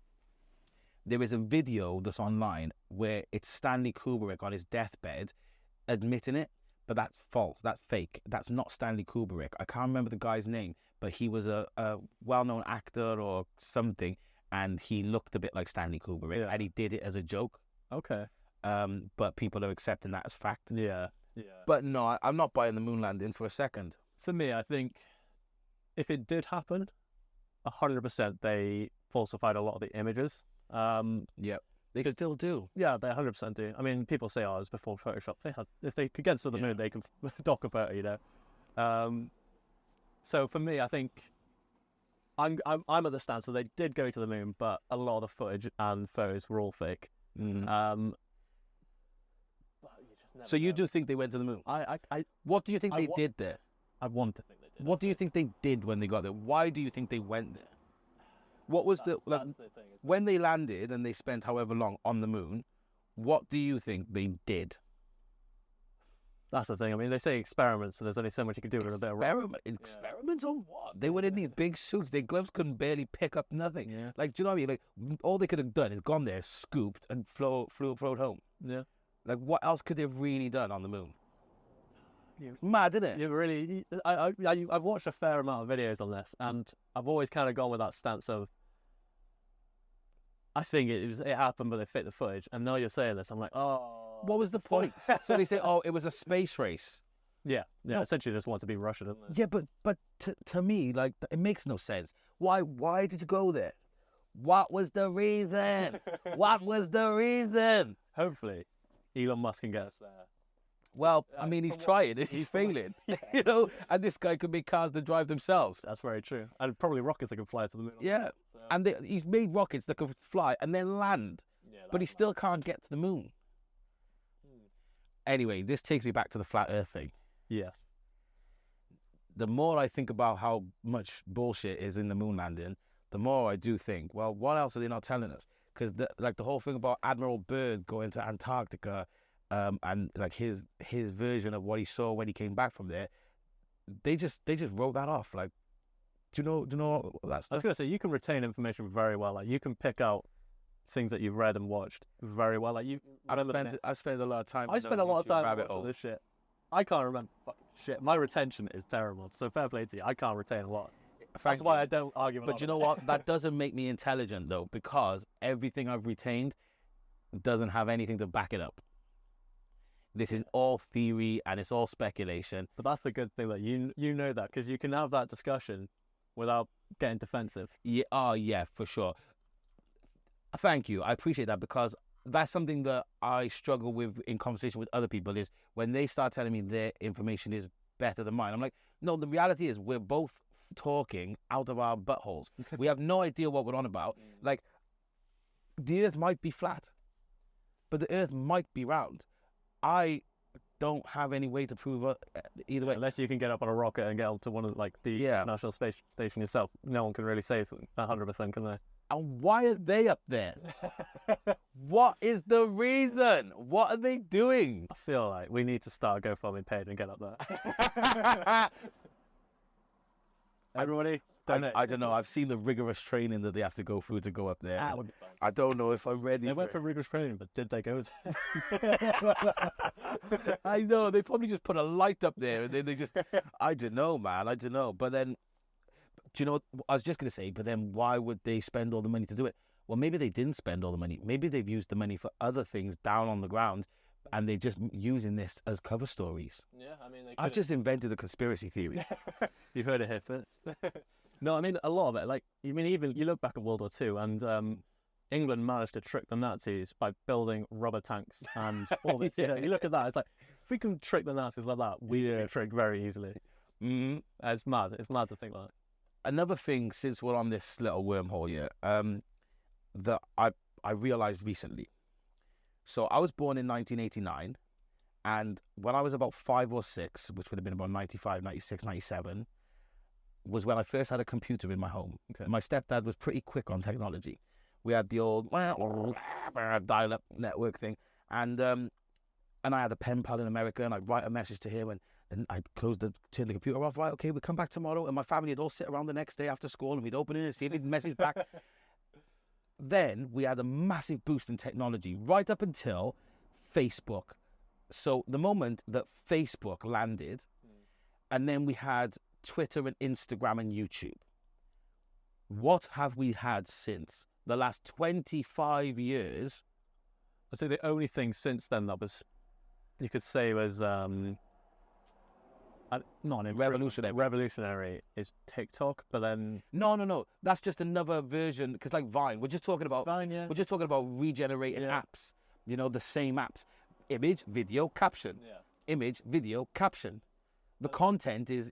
there is a video that's online where it's Stanley Kubrick on his deathbed admitting it, but that's false, that's fake. That's not Stanley Kubrick. I can't remember the guy's name, but he was a well-known actor or something, and he looked a bit like Stanley Kubrick, and he did it as a joke. Okay. But people are accepting that as fact. Yeah. But no, I'm not buying the moon landing for a second. For me, I think if it did happen, 100% they falsified a lot of the images. Yep. They still do. Yeah, they 100% do. I mean, people say, it was before Photoshop. If they could get to the moon, they can dock a photo, you know. So for me, I think I'm at the stance that they did go to the moon, but a lot of the footage and photos were all fake. Mm. But you just never so you know. do think they went to the moon? What do you think they did there? I want to think they did. What do you think they did when they got there? Why do you think they went there? What was that's the thing, when they landed and they spent however long on the moon? What do you think they did? That's the thing. I mean, they say experiments, but there's only so much you can do with a bit of experiments on what? They were in these big suits. Their gloves couldn't barely pick up nothing. Yeah. Like, do you know what I mean? Like, all they could have done is gone there, scooped, and flown home. Yeah. Like, what else could they have really done on the moon? It's mad, isn't it? You really. I've watched a fair amount of videos on this, and I've always kind of gone with that stance of, I think it happened, but they fit the footage. And now you're saying this, I'm like, what was the point? So they say, it was a space race. Yeah. No. Essentially, just want to be Russian, didn't they? Yeah, but to me, like, it makes no sense. Why did you go there? What was the reason? What was the reason? Hopefully, Elon Musk can get us there. Well, I mean, he's trying and he's failing, you know, and this guy can make cars that drive themselves. That's very true. And probably rockets that can fly to the moon. Yeah, so. And he's made rockets that can fly and then land, but he still can't get to the moon. Anyway, this takes me back to the flat earth thing. Yes. The more I think about how much bullshit is in the moon landing, the more I do think, well, what else are they not telling us? Because the whole thing about Admiral Byrd going to Antarctica, and like his version of what he saw when he came back from there, they just wrote that off. Like, do you know that stuff? I was gonna say, you can retain information very well. Like, you can pick out things that you've read and watched very well. Like, I spent a lot of time. I spent a lot of time watching this shit. I can't remember fucking shit. My retention is terrible. So fair play to you. I can't retain a lot. That's why I don't argue. But you know what? That doesn't make me intelligent though, because everything I've retained doesn't have anything to back it up. This is all theory and it's all speculation. But that's the good thing that you know that, because you can have that discussion without getting defensive. Yeah, oh yeah, for sure. Thank you. I appreciate that, because that's something that I struggle with in conversation with other people, is when they start telling me their information is better than mine. I'm like, no, the reality is we're both talking out of our buttholes. We have no idea what we're on about. Like, the earth might be flat, but the earth might be round. I don't have any way to prove it either way. Unless you can get up on a rocket and get up to one of like the International Space Station yourself. No one can really say 100%, can they? And why are they up there? What is the reason? What are they doing? I feel like we need to start GoFundMe page and get up there. Everybody, I don't know. I've seen the rigorous training that they have to go through to go up there. That would be fun. I don't know if I'm ready. They went for rigorous training, but did they go? I know. They probably just put a light up there and then they just, I don't know, man. I don't know. But then, do you know what I was just going to say? But then why would they spend all the money to do it? Well, maybe they didn't spend all the money. Maybe they've used the money for other things down on the ground, and they're just using this as cover stories. Yeah, I mean, I've just invented a conspiracy theory. You've heard it here first. No, I mean, a lot of it. Like, I mean, even you look back at World War II, and England managed to trick the Nazis by building rubber tanks and all this. You know, you look at that, it's like, if we can trick the Nazis like that, we can trick very easily. Mm-hmm. It's mad. It's mad to think that. Another thing, since we're on this little wormhole here, that I realized recently. So I was born in 1989, and when I was about 5 or 6, which would have been about 95, 96, 97, was when I first had a computer in my home. Okay. My stepdad was pretty quick on technology. We had the old dial-up network thing, and I had a pen pal in America, and I'd write a message to him, and then I'd turn the computer off. Right, okay, we'll come back tomorrow, and my family would all sit around the next day after school, and we'd open it and see if he'd message back. Then we had a massive boost in technology right up until Facebook. So the moment that Facebook landed, and then we had Twitter and Instagram and YouTube. What have we had since the last 25 years? I'd say the only thing since then that was, you could say, was not revolutionary is TikTok, but then no, that's just another version, because like Vine, we're just talking about Vine, yeah. We're just talking about regenerating apps. You know, the same apps. Image, video, caption. Yeah. Image, video, caption. The content is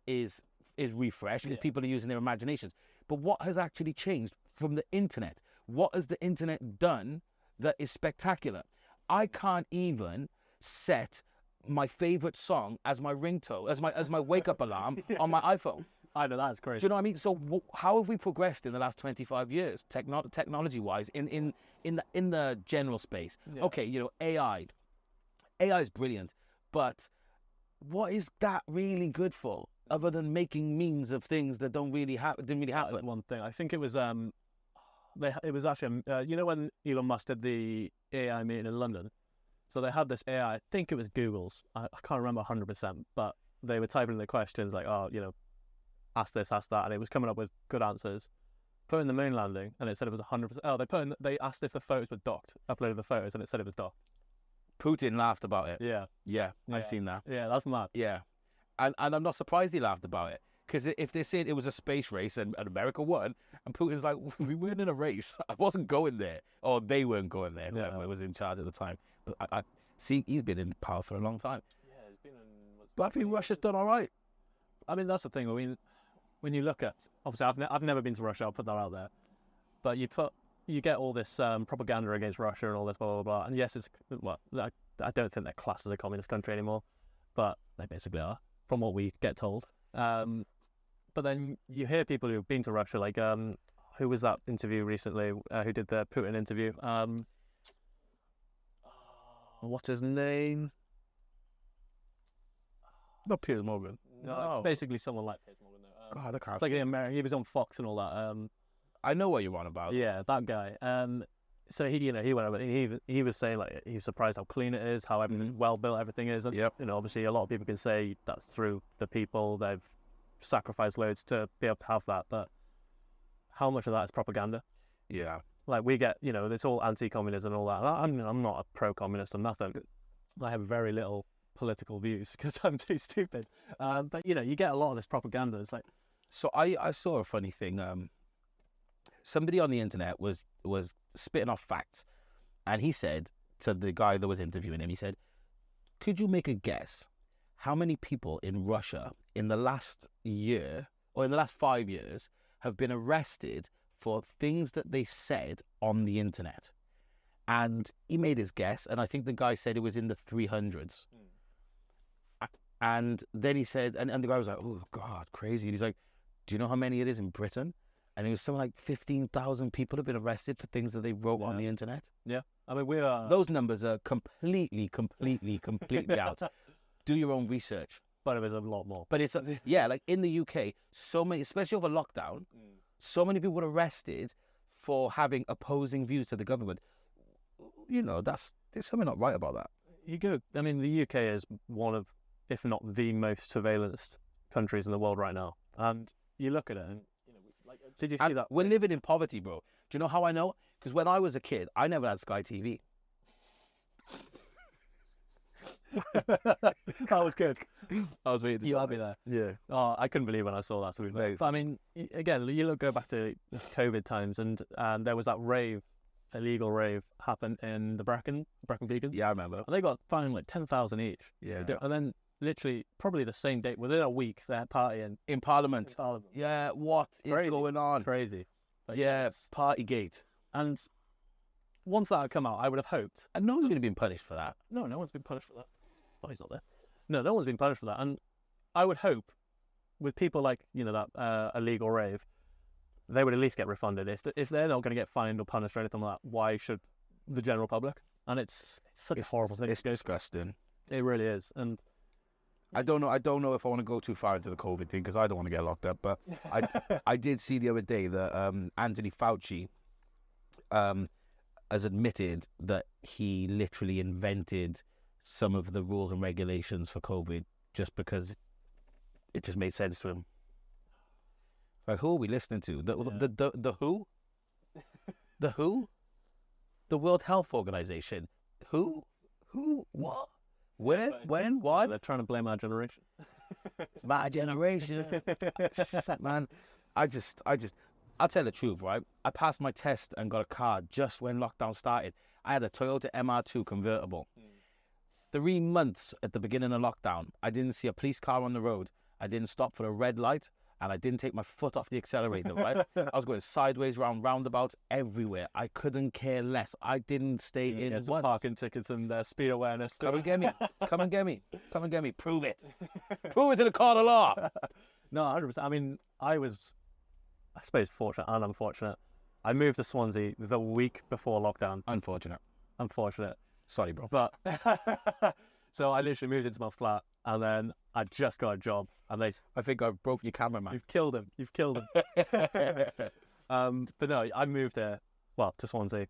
refreshed because people are using their imaginations. But what has actually changed from the internet? What has the internet done that is spectacular? I can't even set my favorite song as my ringtone, as my wake up alarm on my iPhone. I know, that's crazy. Do you know what I mean? So how have we progressed in the last 25 years, technology wise, in the general space? Yeah. Okay, you know, AI is brilliant, but what is that really good for, other than making memes of things that didn't really happen? That's one thing. I think it was it was actually you know, when Elon Musk did the AI meeting in London. So they had this AI, I think it was Google's, I can't remember 100%, but they were typing in the questions like, oh, you know, ask this, ask that, and it was coming up with good answers. Put in the moon landing, and it said it was 100%. Oh, they asked if the photos were docked, uploaded the photos, and it said it was docked. Putin laughed about it. Yeah, I've seen that. Yeah, that's mad. Yeah, and I'm not surprised he laughed about it, because if they said it was a space race and America won, and Putin's like, we weren't in a race, I wasn't going there, or they weren't going there, whoever was in charge at the time. But I see he's been in power for a long time. Yeah, he's been in. But I think Russia's done all right. I mean, that's the thing. I mean, when you look at, obviously, I've never been to Russia. I'll put that out there. But you get all this propaganda against Russia and all this blah blah blah. And yes, I don't think they're classed as a communist country anymore, but they basically are, from what we get told. But then you hear people who've been to Russia, like who was that interview recently? Who did the Putin interview? What's his name? Not Piers Morgan. No, basically someone like Piers Morgan. Though. God, I can't. It's like the American. He was on Fox and all that. I know what you're on about. Yeah, that guy. So he went over. He was saying like he's surprised how clean it is, how well built everything is. And, you know, obviously a lot of people can say that's through the people. They've sacrificed loads to be able to have that. But how much of that is propaganda? Yeah. like we get, it's all anti-communism and all that. I'm not a pro-communist or nothing. I have very little political views because I'm too stupid. But you get a lot of this propaganda. It's like, so I saw a funny thing. Somebody on the internet was spitting off facts, and he said to the guy that was interviewing him, he said, "Could you make a guess how many people in Russia in the last year or in the last 5 years have been arrested for things that they said on the internet?" And he made his guess, and I think the guy said it was in the 300s. And then he said, and the guy was like, "Oh God, crazy." And he's like, "Do you know how many it is in Britain?" And it was something like 15,000 people have been arrested for things that they wrote on the internet. Yeah. I mean, we are... Those numbers are completely out. Do your own research. But it was a lot more. But it's, like in the UK, so many, especially over lockdown, so many people were arrested for having opposing views to the government. There's something not right about that. I mean, the UK is one of, if not the most surveillance countries in the world right now. And you look at it and, did you see that? We're living in poverty, bro. Do you know how I know? Because when I was a kid, I never had Sky TV. That was good. I was waiting. You had me there. Yeah. Oh, I couldn't believe when I saw that. So but I mean, again, go back to COVID times, and there was that illegal rave happened in the Bracken Beacons. Yeah, I remember. And they got fined like 10,000 each. Yeah. And then literally probably the same date, within a week, they're partying in Parliament. Yeah, what is going on? Crazy. But Partygate. And once that had come out, I would have hoped. And no one's going to be punished for that. No one's been punished for that. Oh, he's not there. No one's been punished for that. And I would hope with people like, that illegal rave, they would at least get refunded. If they're not going to get fined or punished or anything like that, why should the general public? And it's such a horrible thing. It's disgusting. It really is. And I don't know if I want to go too far into the COVID thing because I don't want to get locked up. But I did see the other day that Anthony Fauci has admitted that he literally invented some of the rules and regulations for COVID just because it just made sense to him. Like, who are we listening to? The who? The who? The World Health Organization. Who? What? Where? When? Why? They're trying to blame our generation. It's my generation. Man, I'll tell the truth, right? I passed my test and got a car just when lockdown started. I had a Toyota MR2 convertible. 3 months at the beginning of lockdown, I didn't see a police car on the road. I didn't stop for a red light, and I didn't take my foot off the accelerator, right? I was going sideways round roundabouts everywhere. I couldn't care less. I didn't stay in once. Parking tickets and speed awareness. Come and get me. Come and get me. Come and get me. Prove it. Prove it to the court of law. No, 100%. I mean, I suppose, fortunate and unfortunate. I moved to Swansea the week before lockdown. Unfortunate. Sorry, bro. But so I literally moved into my flat, and then I just got a job, and I think I broke your camera, man. You've killed him. But no, I moved there, to Swansea,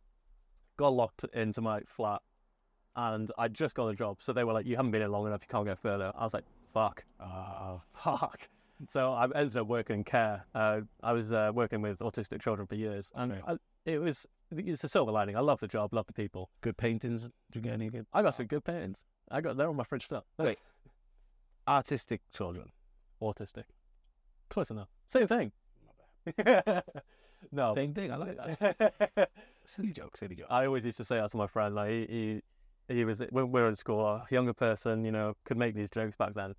got locked into my flat, and I just got a job. So they were like, "You haven't been here long enough. You can't go further." I was like, "Fuck." Fuck. So I ended up working in care. I was working with autistic children for years, and it's a silver lining. I love the job, love the people. Good paintings. Did you get any good? I got some good paintings. They're on my fridge still. Wait, artistic children, autistic, close enough. Same thing. No, same thing. I like that. Silly joke. I always used to say that to my friend. Like he was, when we were in school, a younger person, could make these jokes back then.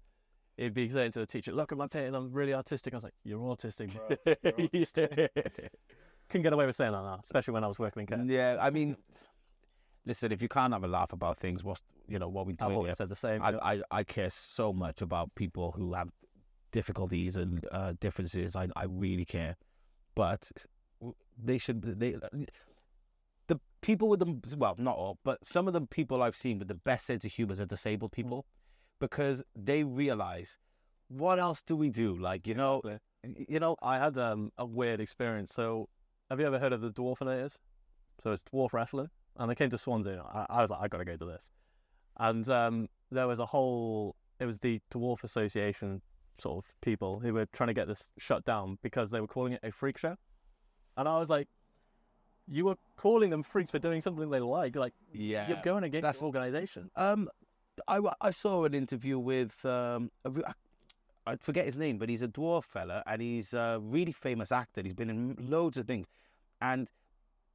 He'd be saying to the teacher, "Look at my painting, I'm really artistic." I was like, "You're autistic, bro." You're autistic. Couldn't get away with saying that now, especially when I was working in care. Yeah, I mean, listen, if you can't have a laugh about things, what we do? I've always said the same. I care so much about people who have difficulties and differences. I really care, but the people with them, well, not all, but some of the people I've seen with the best sense of humor are disabled people, because they realize, what else do we do? Like, I had a weird experience. So, have you ever heard of the Dwarfinators? So it's dwarf wrestling, and they came to Swansea. I was like, I got to go to this. And there was it was the Dwarf Association sort of people who were trying to get this shut down because they were calling it a freak show. And I was like, you were calling them freaks for doing something they like. Like, Yeah, you're going against the organisation. I saw an interview with I forget his name, but he's a dwarf fella, and he's a really famous actor. He's been in loads of things, and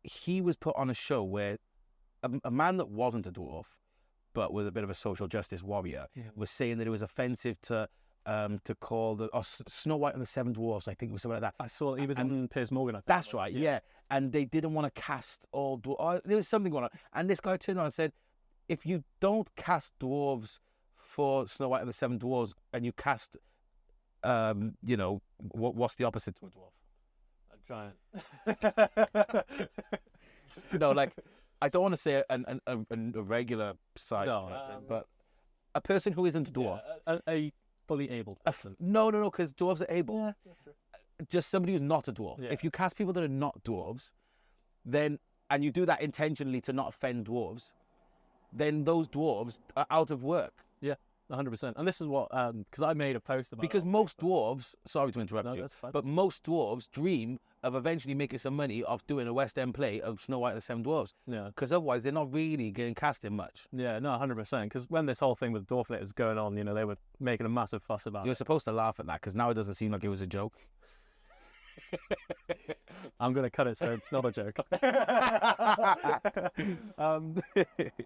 he was put on a show where a man that wasn't a dwarf, but was a bit of a social justice warrior, was saying that it was offensive to call the Snow White and the Seven Dwarfs, I think it was something like that. I saw he was in Piers Morgan. I think That's right, yeah. And they didn't want to cast all dwarves. There was something going on, and this guy turned around and said, if you don't cast dwarves for Snow White and the Seven Dwarfs, and you cast, what's the opposite to a dwarf? A giant. Like, I don't want to say a regular size person, but a person who isn't a dwarf. A fully able person. No, because dwarves are able. Yeah, that's true. Just somebody who's not a dwarf. Yeah. If you cast people that are not dwarves, and you do that intentionally to not offend dwarves, then those dwarves are out of work. Yeah, 100%. And this is what, because I made a post about because most dwarves, sorry to interrupt you, that's fine. but most dwarves dream of eventually making some money off doing a West End play of Snow White and the Seven Dwarfs. Yeah. Because otherwise they're not really getting cast in much. Yeah, no, 100%. Because when this whole thing with Dwarflet was going on, they were making a massive fuss about You're it. supposed to laugh at that, because now it doesn't seem like it was a joke. I'm going to cut it so it's not a joke.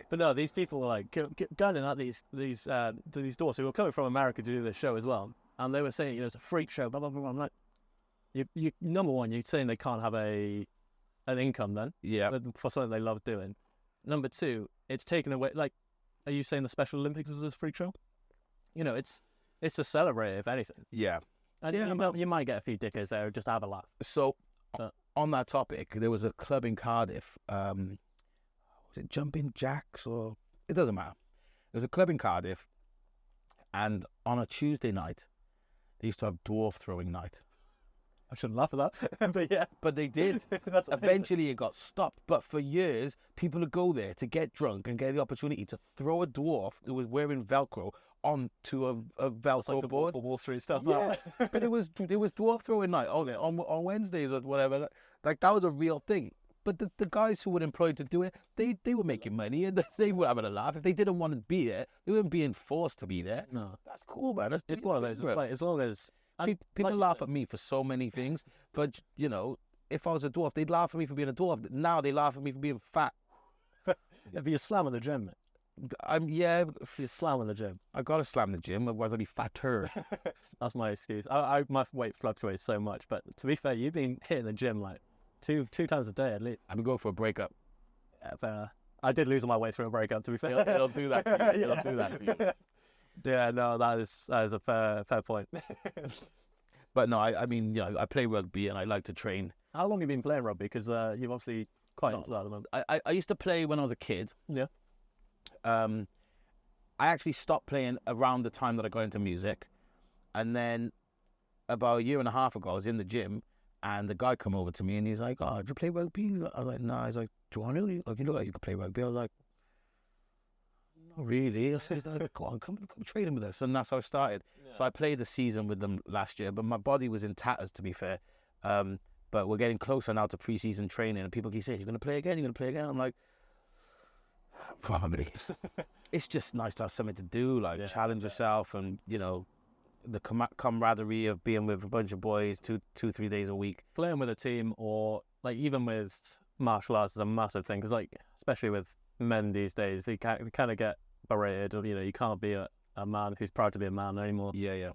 But no, these people were like gunning at these dwarfs who were coming from America to do this show as well. And they were saying, it's a freak show, blah, blah, blah. I'm like, you number one, you're saying they can't have an income then. Yeah. For something they love doing. Number two, it's taken away, like, are you saying the Special Olympics is a freak show? It's to celebrate, if anything. Yeah. And you might get a few dickers there who just have a laugh. So, on that topic, there was a club in Cardiff. Was it Jumping Jacks or... It doesn't matter. There's a club in Cardiff, and on a Tuesday night, they used to have dwarf throwing night. I shouldn't laugh at that, but yeah. But they did. That's Eventually it got stopped. But for years, people would go there to get drunk and get the opportunity to throw a dwarf who was wearing Velcro onto a Velcro board. Wall Street stuff. Yeah, but it was dwarf throwing night on Wednesdays or whatever. Like, that was a real thing. But the guys who were employed to do it, they were making money and they were having a laugh. If they didn't want to be there, they weren't being forced to be there. No, that's cool, man. It's one of those. It's like, as long as people laugh at me for so many things, but if I was a dwarf, they'd laugh at me for being a dwarf. Now they laugh at me for being fat. If you slam in the gym, mate. If you slam in the gym, I gotta slam the gym, otherwise I'll be fatter. That's my excuse. My weight fluctuates so much, but to be fair, you've been hitting the gym like two times a day at least. I've been going for a breakup. Yeah, but I did lose my weight through a breakup. To be fair, it'll do that to you. It'll do that to you. Yeah, no, that is a fair point. But no, I mean, I play rugby and I like to train. How long have you been playing rugby? Because you've obviously quite into that at the moment. I used to play when I was a kid. Yeah. I actually stopped playing around the time that I got into music, and then about a year and a half ago, I was in the gym, and the guy come over to me and he's like, "Oh, do you play rugby?" I was like, "No." He's like, "Do you want to? Like, you look like you could play rugby." I was like, "Not really." I said, "Go on, come training with us," and that's how I started. Yeah. So I played the season with them last year, but my body was in tatters, to be fair. But we're getting closer now to pre-season training, and people keep saying, "You're going to play again? You're going to play again?" I'm like, probably. It's just nice to have something to do, like challenge yourself, and the camaraderie of being with a bunch of boys 2-3 days a week. Playing with a team, or like even with martial arts, is a massive thing, because like especially with men these days, they kind of get berated, or you can't be a man who's proud to be a man anymore. Yeah.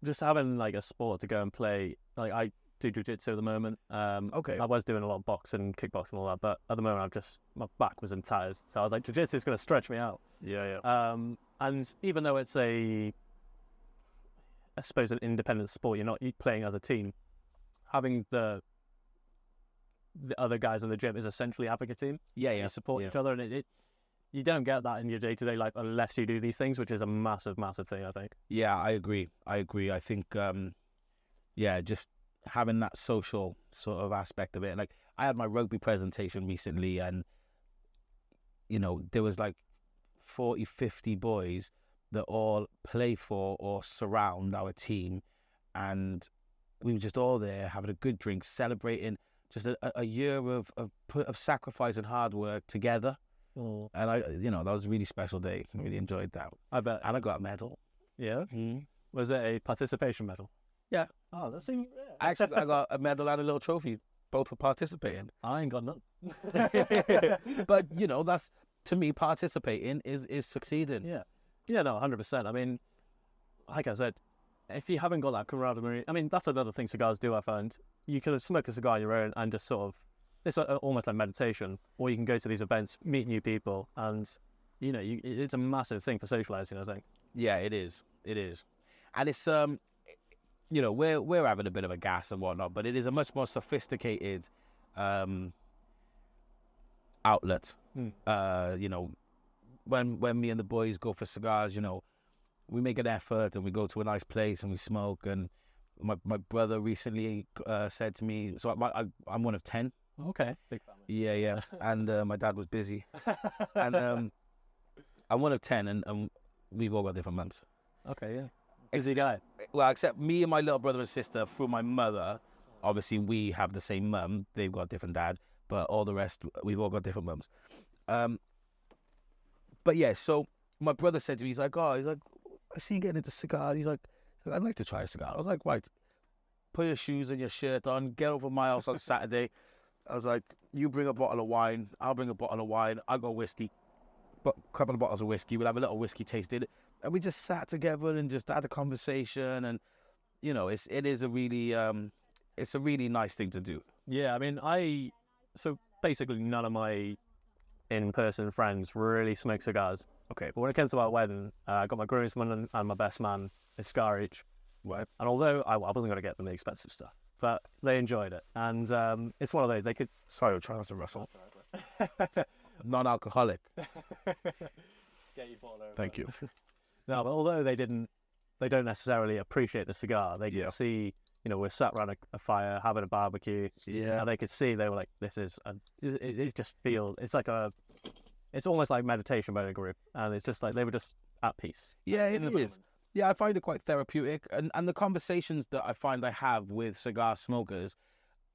Just having like a sport to go and play, like I do jiu-jitsu at the moment. Okay. I was doing a lot of boxing, kickboxing, all that, but at the moment my back was in tatters, so I was like, jiu-jitsu is going to stretch me out. Yeah. And even though it's I suppose an independent sport, you're playing as a team. Having the other guys in the gym is essentially having a team. Yeah. You support each other, and you don't get that in your day-to-day life unless you do these things, which is a massive, massive thing, I think. Yeah, I agree. I think, just having that social sort of aspect of it. Like, I had my rugby presentation recently, and there was like 40, 50 boys that all play for or surround our team, and we were just all there having a good drink, celebrating just a year of sacrifice and hard work together. Oh. And that was a really special day. I really enjoyed that. I bet. And I got a medal. Yeah. Was it a participation medal? Yeah. Oh, that's even. Actually, I got a medal and a little trophy, both for participating. I ain't got none. But that's, to me, participating is succeeding. Yeah. Yeah. No, 100%. I mean, like I said, if you haven't got that camaraderie, I mean, that's another thing cigars do. I find you can smoke a cigar on your own and just sort of, it's almost like meditation, or you can go to these events, meet new people, and it's a massive thing for socializing, I think. Yeah, it is. It is, and it's we're having a bit of a gas and whatnot, but it is a much more sophisticated outlet. When me and the boys go for cigars, we make an effort and we go to a nice place and we smoke. And my brother recently said to me, so I'm one of 10. Okay, big family. Yeah. And my dad was busy, and I'm one of 10, and we've all got different mums. Okay, yeah. Busy guy. Well, except me and my little brother and sister through my mother. Obviously, we have the same mum. They've got a different dad, but all the rest, we've all got different mums. But yeah, so my brother said to me, he's like, I see you getting into cigars. He's like, I'd like to try a cigar. I was like, right, put your shoes and your shirt on, get over my house on Saturday. I was like, you bring a bottle of wine, I'll bring a bottle of wine, I'll go whiskey, but a couple of bottles of whiskey, we'll have a little whiskey tasted. And we just sat together and just had a conversation. And, it is a really, it's a really nice thing to do. Yeah, I mean, so basically none of my in-person friends really smoke cigars. Okay, but when it came to my wedding, I got my groomsman and my best man a cigar each. Right. And although I wasn't going to get them the expensive stuff, but they enjoyed it. And it's one of those, they could... Sorry, I'm trying to rustle. Non-alcoholic. Get your bottle over. Thank you. No, but although they don't necessarily appreciate the cigar, they could see, we're sat around a fire, having a barbecue. Yeah. And they could see, they were like, it just feels, it's almost like meditation by the group. And it's just like, they were just at peace. Yeah, it is. Yeah, I find it quite therapeutic. And the conversations that I find I have with cigar smokers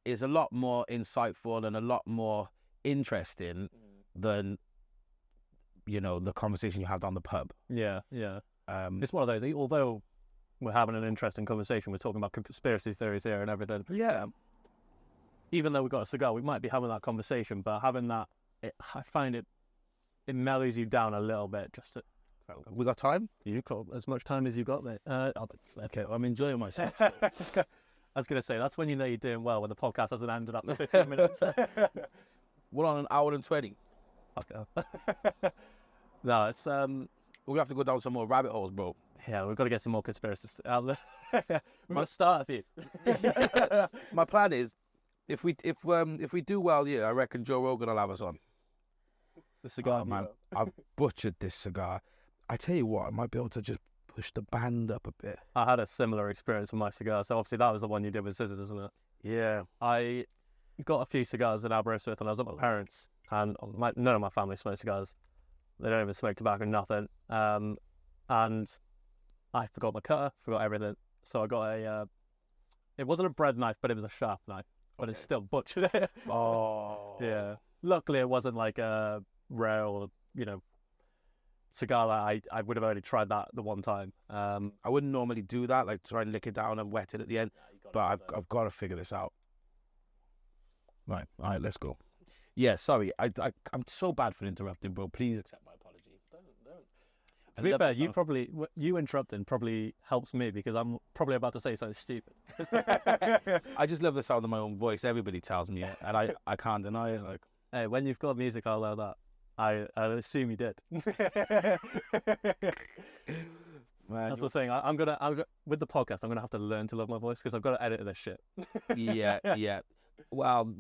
is a lot more insightful and a lot more interesting than, the conversation you have down the pub. Yeah. It's one of those, although we're having an interesting conversation, we're talking about conspiracy theories here and everything. Yeah. Even though we've got a cigar, we might be having that conversation, but having that, I find it mellows you down a little bit. We got time? You got as much time as you got, mate. Okay, I'm enjoying myself. I was going to say, that's when you know you're doing well, when the podcast hasn't ended up to 15 minutes. We're on an hour and 20. Fuck off. No, it's... We're going to have to go down some more rabbit holes, bro. Yeah, we've got to get some more conspiracies out there. We're going to start a few. My plan is, if we do well here, I reckon Joe Rogan will have us on. The cigar, man. I've butchered this cigar. I tell you what, I might be able to just push the band up a bit. I had a similar experience with my cigar. So obviously that was the one you did with scissors, isn't it? Yeah. I got a few cigars in Aberystwyth when I was at my parents', and none of my family smoked cigars. They don't even smoke tobacco, nothing. And I forgot my cutter, forgot everything. So I got it wasn't a bread knife, but it was a sharp knife. But it still butchered it. Oh. Yeah. Luckily, it wasn't like a rare or, cigar that I would have only tried that the one time. I wouldn't normally do that, like try and lick it down and wet it at the end. But I've got to figure this out. Right. All right, let's go. Yeah, sorry. I'm so bad for interrupting, bro. Please accept my apology. Don't. To be fair, you interrupting probably helps me because I'm probably about to say something stupid. I just love the sound of my own voice. Everybody tells me it, and I can't deny it. Like, hey, when you've got music all like that, I assume you did. Man, that's the thing. I'm gonna with the podcast. I'm gonna have to learn to love my voice because I've got to edit this shit. Yeah. Well,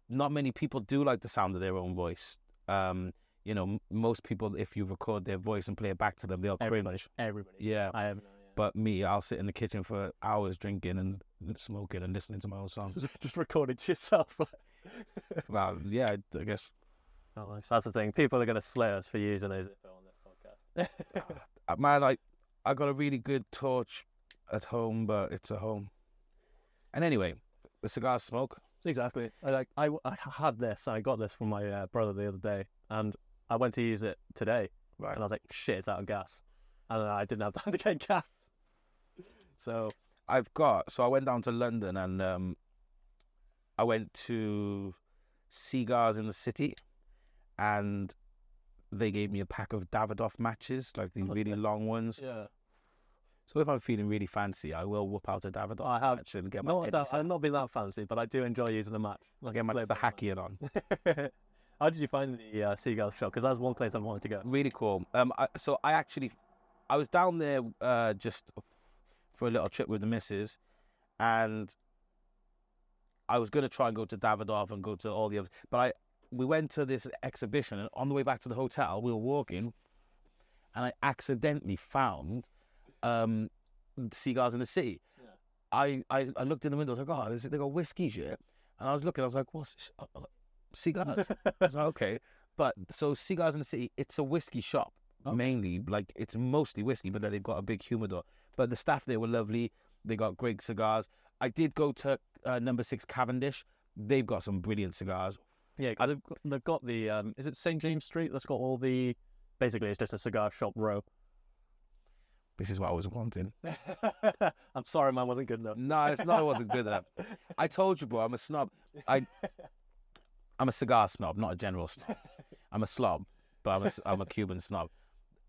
not many people do like the sound of their own voice. Most people, if you record their voice and play it back to them, they'll cringe. Everybody. Yeah. I have. But me, I'll sit in the kitchen for hours drinking and smoking and listening to my own songs. Just recording to yourself. Well, yeah, I guess. Oh, that's the thing. People are going to slay us for using those on this podcast. Man, I got a really good torch at home, but it's at home. And anyway, the cigar smoke. Exactly. I had this. I got this from my brother the other day, and I went to use it today, Right. and I was like, shit, it's out of gas, and I didn't have time to get gas. So I went down to London and I went to Cigars in the city, and they gave me a pack of Davidoff matches, like the really long ones. yeah, So if I'm feeling really fancy, I will whip out a Davidoff. I have. match and get my I've not been that fancy, but I do enjoy using the match. get my flavor Hackian on. match. How did you find the Seagull shop? Because that was one place I wanted to go. Really cool. I was down there just for a little trip with the missus, and I was going to try and go to Davidoff and go to all the others, but we went to this exhibition, and on the way back to the hotel, we were walking, and I accidentally found Cigars in the City. Yeah. I looked in the window, I was like, oh, they got whiskies here, and I was looking, I was like, what's this? Cigars? I was like, okay. But so Cigars in the City, it's a whiskey shop, mainly, like it's mostly whiskey, but then they've got a big humidor. But the staff there were lovely. They got great cigars. I did go to number 6 Cavendish. They've got some brilliant cigars. Yeah, they've got the, is it St. James Street? That's got all the, basically it's just a cigar shop row. This is what I was wanting. I'm sorry mine wasn't good enough. No, it's not, it wasn't good enough. I told you, bro, I'm a snob. I'm a cigar snob, not a general snob. I'm a slob, but I'm a Cuban snob.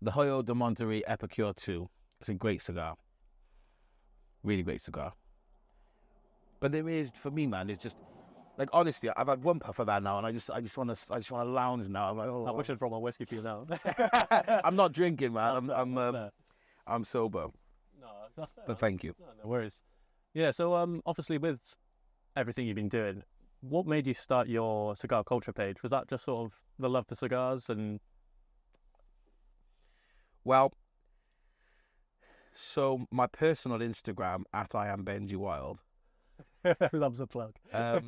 The Hoyo de Monterrey Epicure 2. It's a great cigar. Really great cigar. But there is, for me, man, it's just, like, honestly, I've had one puff of that now, and I just want to lounge now. I'm like, oh, I wish I'd brought my whiskey for you now. I'm not drinking, man. I'm sober. No, that's fair. But thank you. No worries. Yeah, so obviously with everything you've been doing, what made you start your cigar culture page? Was that just sort of the love for cigars and? Well, so my personal Instagram at I am Benji Wild. Loves a plug. I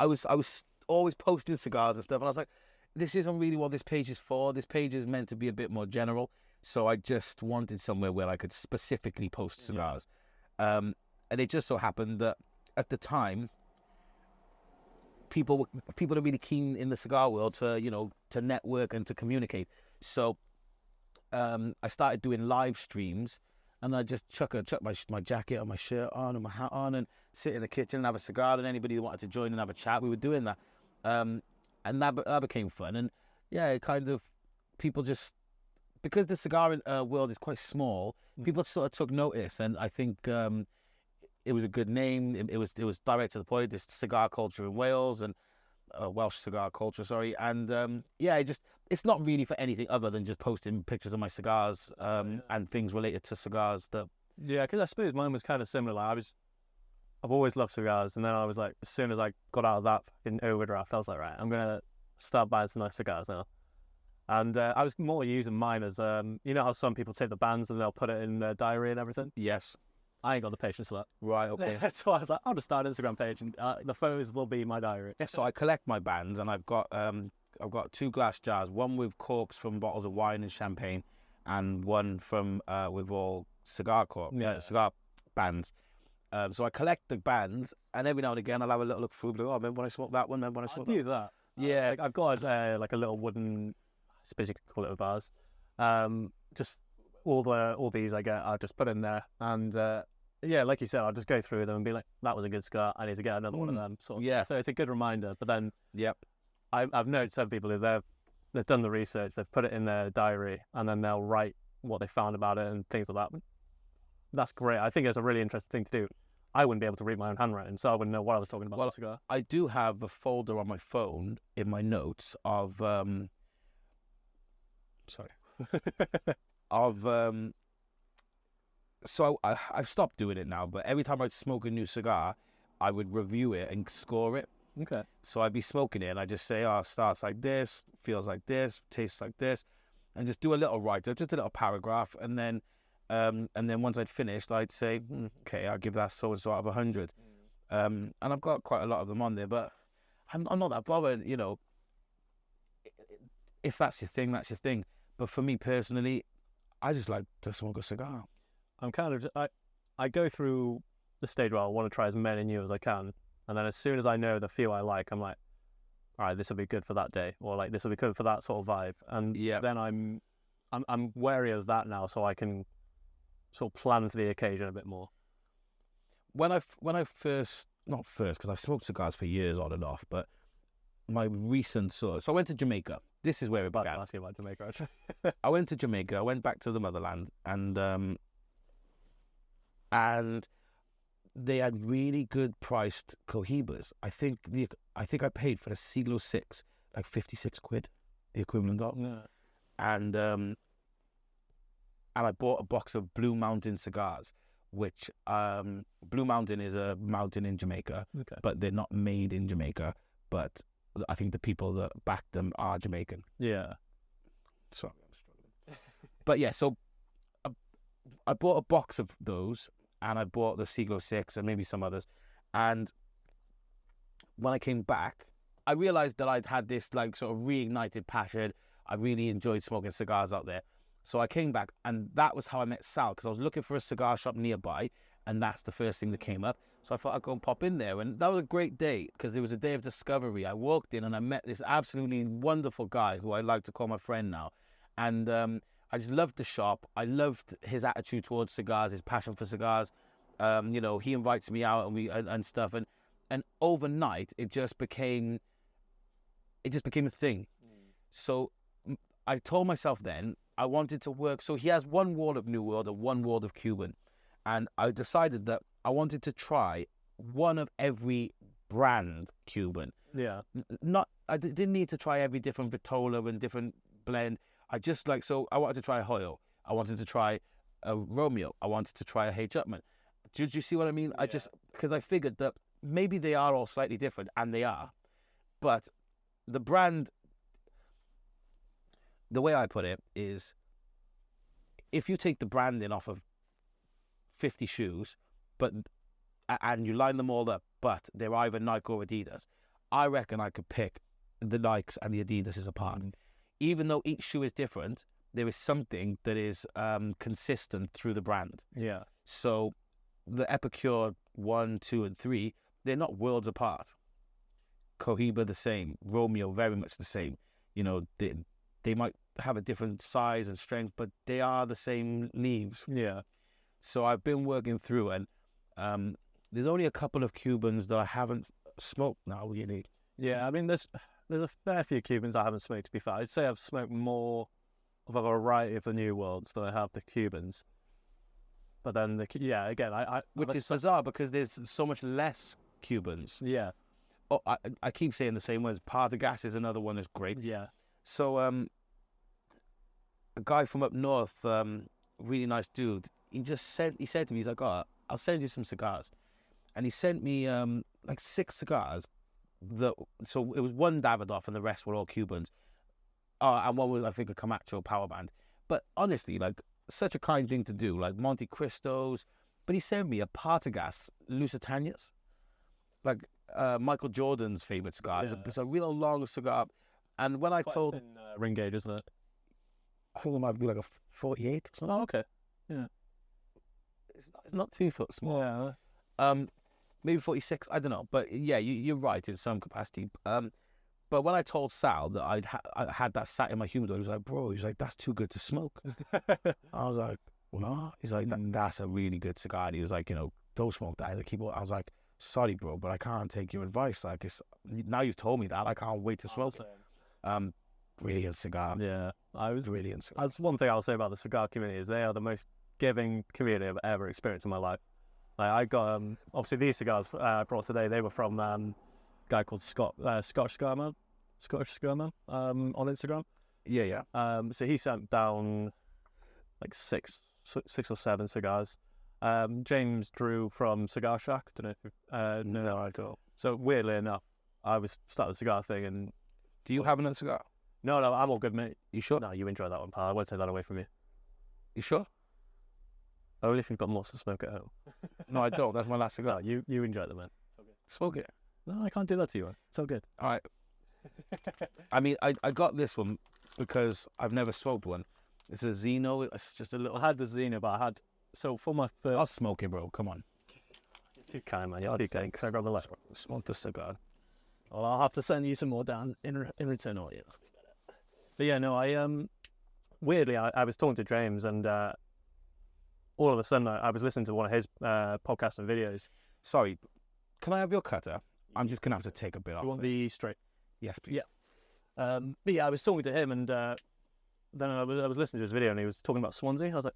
was always posting cigars and stuff, and I was like, this isn't really what this page is for. This page is meant to be a bit more general. So I just wanted somewhere where I could specifically post cigars. Yeah. And it just so happened that at the time, people are really keen in the cigar world to network and to communicate. So I started doing live streams, and I just chuck my jacket and my shirt on and my hat on and sit in the kitchen and have a cigar, and anybody who wanted to join and have a chat, we were doing that. And that became fun. And yeah, it kind of, people just, because the cigar world is quite small, people sort of took notice, and I think it was a good name. It was direct to the point. This cigar culture in Wales, and Welsh cigar culture, sorry. And yeah, it's not really for anything other than just posting pictures of my cigars and things related to cigars. Yeah, because I suppose mine was kind of similar. Like, I've always loved cigars, and then I was like, as soon as I got out of that fucking overdraft, I was like, right, I'm gonna start buying some nice cigars now. And I was more using mine as, you know how some people take the bands and they'll put it in their diary and everything? Yes. I ain't got the patience for that. Right, okay. So I was like, I'll just start an Instagram page, and the photos will be my diary. Yeah, so I collect my bands, and I've got 2 glass jars, one with corks from bottles of wine and champagne, and one from with all cigar cigar bands. So I collect the bands, and every now and again I'll have a little look through. Like, oh, remember when I smoked that one? Remember when I smoked that? I do that. Yeah, I've got like a little wooden, I suppose you could call it a vase. Just all these I get, I'll just put in there, and yeah, like you said, I'll just go through them and be like, that was a good cigar, I need to get another one of them. Yeah. So it's a good reminder. But then, yep, I've noticed some people who they've done the research, they've put it in their diary, and then they'll write what they found about it and things like that. That's great. I think it's a really interesting thing to do. I wouldn't be able to read my own handwriting, so I wouldn't know what I was talking about. Well, the cigar. I do have a folder on my phone in my notes of so I've stopped doing it now, but every time I'd smoke a new cigar, I would review it and score it. Okay. So I'd be smoking it, and I just say, oh, it starts like this, feels like this, tastes like this, and just do a little write-up, just a little paragraph, and then once I'd finished, I'd say, okay, I'll give that so-and-so out of 100. And I've got quite a lot of them on there, but I'm not that bothered, you know. If that's your thing, that's your thing. But for me personally, I just like to smoke a cigar. I'm kind of, I go through the stage where I want to try as many new as I can, and then as soon as I know the few I like, I'm like, all right, this will be good for that day, or like this will be good for that sort of vibe, and then I'm wary of that now, so I can sort of plan for the occasion a bit more. When I first, not first, because I've smoked cigars for years on and off, but my recent so I went to Jamaica. This is where it began. Ask you about Jamaica, actually. I went to Jamaica. I went back to the motherland, and they had really good priced cohibas. I think I paid for a Siglo 6 like 56 quid, the equivalent of. Yeah. And I bought a box of Blue Mountain cigars, which Blue Mountain is a mountain in Jamaica, but they're not made in Jamaica. But I think the people that back them are Jamaican. Yeah. Sorry, I'm struggling. But yeah, so I bought a box of those, and I bought the Siglo 6 and maybe some others. And when I came back, I realized that I'd had this like sort of reignited passion. I really enjoyed smoking cigars out there. So I came back, and that was how I met Sal, because I was looking for a cigar shop nearby, and that's the first thing that came up. So I thought I'd go and pop in there, and that was a great day, because it was a day of discovery. I walked in, and I met this absolutely wonderful guy, who I like to call my friend now, and I just loved the shop. I loved his attitude towards cigars, his passion for cigars. You know, he invites me out, and stuff, and overnight it just became a thing. So I told myself then I wanted to work. So he has one wall of New World and one wall of Cuban. And I decided that I wanted to try one of every brand Cuban. Yeah. I didn't need to try every different Vitola and different blend. So I wanted to try a Hoyle. I wanted to try a Romeo. I wanted to try a H. Upman. Did you see what I mean? Yeah. Because I figured that maybe they are all slightly different, and they are. But the brand, the way I put it is, if you take the branding off of 50 shoes, and you line them all up, but they're either Nike or Adidas, I reckon I could pick the Nikes and the Adidas apart. Even though each shoe is different, there is something that is consistent through the brand. Yeah. So the Epicure 1, 2, and 3, they're not worlds apart. Cohiba the same, Romeo very much the same. You know, they might have a different size and strength, but they are the same leaves. Yeah. So I've been working through, and there's only a couple of Cubans that I haven't smoked now, really. Yeah, I mean, there's a fair few Cubans I haven't smoked, to be fair. I'd say I've smoked more of a variety of the New Worlds than I have the Cubans. But then, which is bizarre, because there's so much less Cubans. Yeah. Oh, I keep saying the same words. Partagas is another one that's great. Yeah. So a guy from up north, really nice dude, he said to me, he's like, oh, I'll send you some cigars. And he sent me like 6 cigars. So it was one Davidoff and the rest were all Cubans. And one was, I think, a Camacho power band. But honestly, like, such a kind thing to do, like Monte Cristos. But he sent me a Partagas Lusitanas, like Michael Jordan's favorite cigar. Yeah. It's a real long cigar. And when I told thin, ring gauge, isn't it? I think it might be like a 48 or something. Oh, okay. Yeah. It's not too small. Yeah. Maybe 46. I don't know. But yeah, you're right in some capacity. But when I told Sal that I had that sat in my humidor, he was like, bro, he's like, that's too good to smoke. I was like, what? He's like, that's a really good cigar. And he was like, you know, don't smoke that. I was like, sorry, bro, but I can't take your advice. Like, now you've told me that, I can't wait to smoke it. Brilliant cigar. Yeah. Brilliant cigar. That's one thing I'll say about the cigar community, is they are the most giving community I've ever experienced in my life. Like, I got, obviously these cigars I brought today, they were from a guy called Scottish Cigar Man on Instagram. Yeah. So he sent down like six or seven cigars. James Drew from Cigar Shack. Don't know if you No, I don't. So weirdly enough, I was starting the cigar thing, and Do you have another cigar? no, I'm all good, mate. You sure? No, you enjoy that one, pal. I won't take that away from you. You sure? Only if you've got lots to smoke at home. No, I don't. That's my last No, cigar. you enjoy them, man. Smoke it. No, I can't do that to you, man. It's all good. All right. I mean, I got this one because I've never smoked one. It's a Zeno. It's just a little. I had the Xena, but so for my first. I'll smoke it, bro. Come on. Too kind, man. You're too kind. Can I grab the left? Smoke the cigar. Well, I'll have to send you some more down in return. Or yeah. But yeah, no, weirdly, I was talking to James, and all of a sudden I was listening to one of his podcasts and videos. Sorry, can I have your cutter? I'm just gonna have to take a bit off. You want the straight? Yes, please. Yeah. But yeah, I was talking to him, and then I was listening to his video, and he was talking about Swansea. I was like,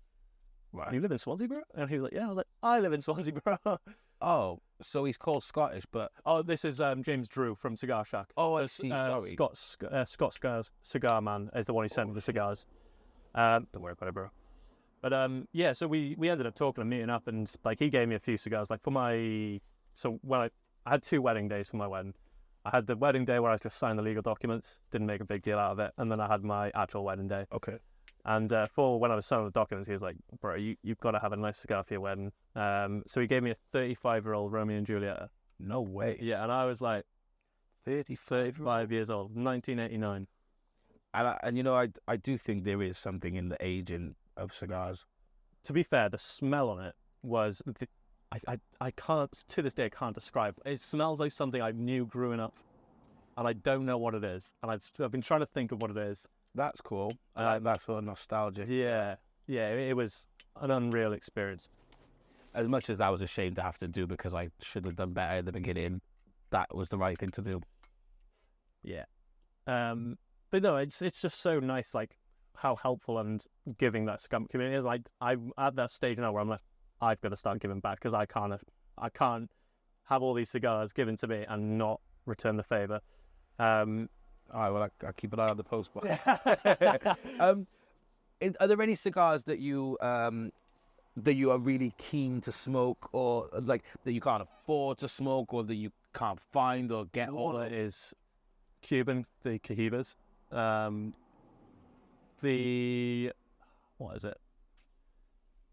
Right. "You live in Swansea, bro?" And he was like, "Yeah." I was like, "I live in Swansea, bro." Oh, so he's called Scottish, but Oh, this is James Drew from Cigar Shack. oh, I see. Sorry. Scott Cigars, Cigar Man is the one who sent me the cigars. Don't worry about it, bro. But yeah, so we ended up talking and meeting up, and like he gave me a few cigars. Like for my, so when I had 2 wedding days for my wedding. I had the wedding day where I just signed the legal documents, didn't make a big deal out of it, and then I had my actual wedding day. Okay. And for when I was signing the documents, he was like, "Bro, you've got to have a nice cigar for your wedding." So he gave me a 35-year-old Romeo and Juliet. No way. Yeah, and I was like 35 years old, 1989. And you know, I do think there is something in the aging of cigars. To be fair, the smell on it was, I can't, to this day, I can't describe. It smells like something I knew growing up, and I don't know what it is. And I've been trying to think of what it is. That's cool. That's sort of nostalgic. Yeah, it was an unreal experience. As much as that was a shame to have to do because I should have done better at the beginning, that was the right thing to do. Yeah. But no, it's just so nice, like how helpful and giving that scum community is. Like I'm at that stage now where I'm like, I've got to start giving back because I can't have all these cigars given to me and not return the favor. All right, well, I'll keep an eye on the post box. Are there any cigars that you are really keen to smoke, or like that you can't afford to smoke, or that you can't find or get hold One of? is Cuban, the Cahibas. What is it?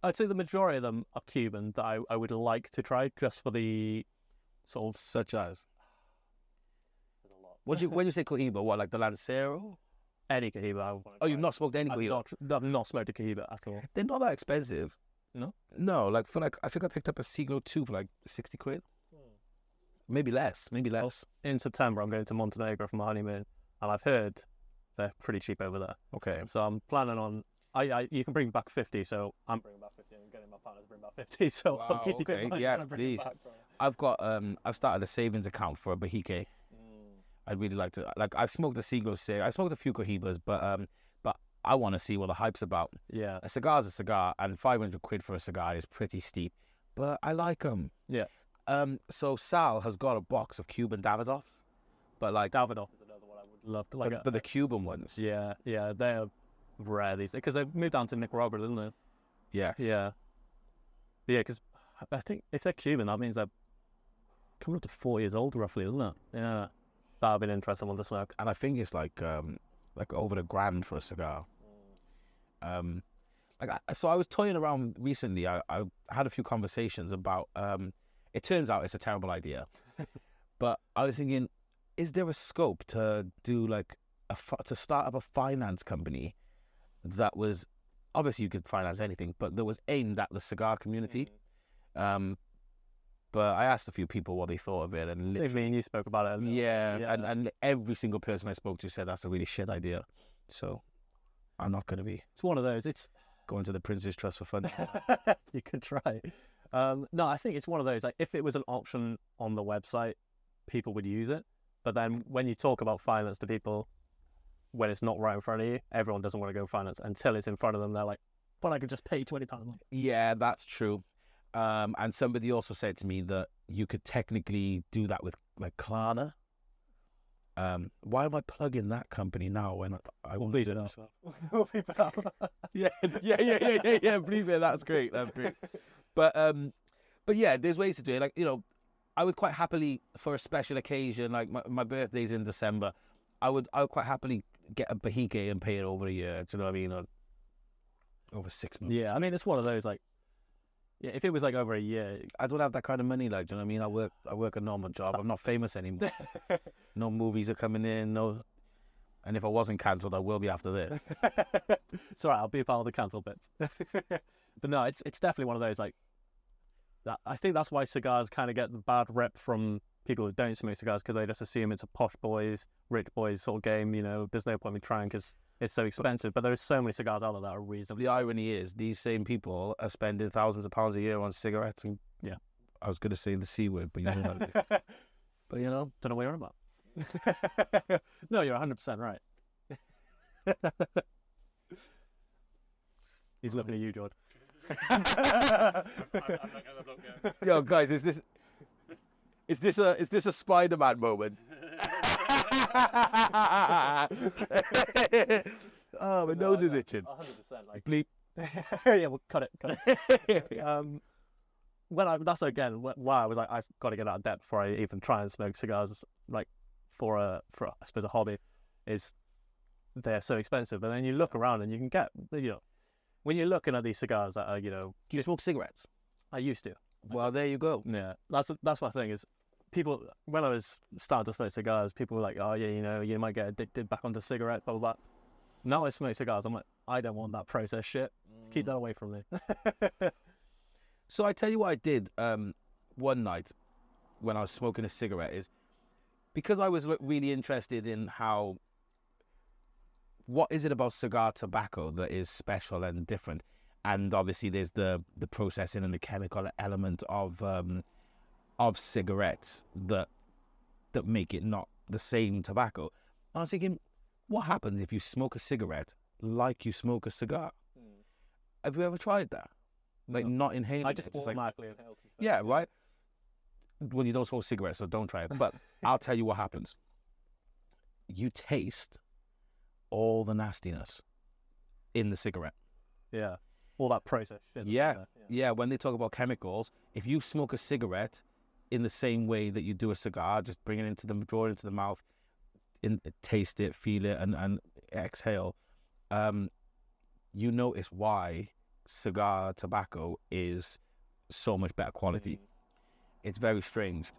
I'd say the majority of them are Cuban that I would like to try just for the sort of, Such as? there's a lot. When you say Cohiba, what, like the Lancero? Any Cahiba I want to Oh, you've try. not smoked any Cohiba? I've not smoked a Cahiba at all. They're not that expensive. No? No, like for like, I think I picked up a Siglo 2 for like 60 quid. Maybe less. In September, I'm going to Montenegro for my honeymoon, and I've heard they're pretty cheap over there. Okay. So I'm planning on. You can bring back 50, so I'm bringing back 50. I'm getting my partner to bring back 50. So Wow, I'll keep you okay. in mind Yeah, when I bring it please. back, bro. I've got I've started a savings account for a Bahike. I'd really like to, like, I've smoked a Siglo cigar. I smoked a few Cohibas, but I want to see what the hype's about. Yeah. A cigar's a cigar, and 500 quid for a cigar is pretty steep, but I like them. Yeah. So Sal has got a box of Cuban Davidoffs, but like, Davidoff is another one I would love to like. but the Cuban ones. Yeah, they're rare these days because they've moved down to Nicaragua, didn't they? Yeah. Yeah. But yeah, because I think if they're Cuban, that means they're coming up to 4 years old, roughly, isn't it? Yeah. That would be an interesting one to smoke. And I think it's like over $1,000 for a cigar. So I was toying around recently. I had a few conversations about. It turns out it's a terrible idea, but I was thinking, is there a scope to do like to start up a finance company that was, obviously you could finance anything, but that was aimed at the cigar community. But I asked a few people what they thought of it, and I think me and you spoke about it. and every single person I spoke to said that's a really shit idea. So I'm not going to be It's one of those. It's going to the Prince's Trust for fun. you could try. No, I think it's one of those. Like, if it was an option on the website, people would use it. But then when you talk about finance to people, when it's not right in front of you, everyone doesn't want to go finance until it's in front of them. They're like, "But I could just pay £20 a month." Yeah, that's true. And somebody also said to me that you could technically do that with like Klarna. Why am I plugging that company now when I want to do it myself? Yeah. Believe me, that's great. But yeah, there's ways to do it. Like, you know, I would quite happily, for a special occasion, like my birthday's in December, I would quite happily get a Bahike and pay it over a year. Do you know what I mean? Or over 6 months. Yeah, I mean, it's one of those, like, yeah, if it was like over a year, I don't have that kind of money. Like, do you know what I mean? I work a normal job. I'm not famous anymore. No movies are coming in. No, and if I wasn't cancelled, I will be after this. it's all right. I'll be a part of the cancel bits. But no, it's definitely one of those, like, I think that's why cigars kind of get the bad rep from people who don't smoke cigars, because they just assume it's a posh boys, rich boys sort of game. You know, there's no point in trying because it's so expensive. But there's so many cigars out there that are reasonable. The irony is, these same people are spending thousands of pounds a year on cigarettes. And yeah, I was going to say the C word, but you know, but you know, don't know what you're on about. No, you're 100% right. He's looking at you, George. I'm not going. Yo, guys, is this a Spider-Man moment? Oh, my nose is itching. 100%. Like Bleep. Yeah, well, cut it. That's again why I was like, I've got to get out of debt before I even try and smoke cigars. Like for I suppose a hobby, is they're so expensive. And then you look around and you can get, you know, when you're looking at these cigars that are, you know, Do you smoke cigarettes? I used to. Well, there you go. Yeah, that's my thing is, people, when I was starting to smoke cigars, people were like, oh yeah, you know, you might get addicted back onto cigarettes, blah blah blah. Now I smoke cigars, I'm like, I don't want that processed shit. Keep that away from me. So I tell you what I did one night when I was smoking a cigarette is, because I was really interested in what is it about cigar tobacco that is special and different, and obviously there's the processing and the chemical element of cigarettes that make it not the same tobacco. I was thinking, what happens if you smoke a cigarette like you smoke a cigar? Have you ever tried that? Like not inhaling. I just it, automatically inhale. Yeah, right. Well, you don't smoke cigarettes, so don't try it. But I'll tell you what happens. You taste all the nastiness in the cigarette. Yeah, all that process shit. Yeah. When they talk about chemicals, if you smoke a cigarette in the same way that you do a cigar, just bring it into draw it into the mouth, taste it, feel it, and exhale, you notice why cigar tobacco is so much better quality. It's very strange,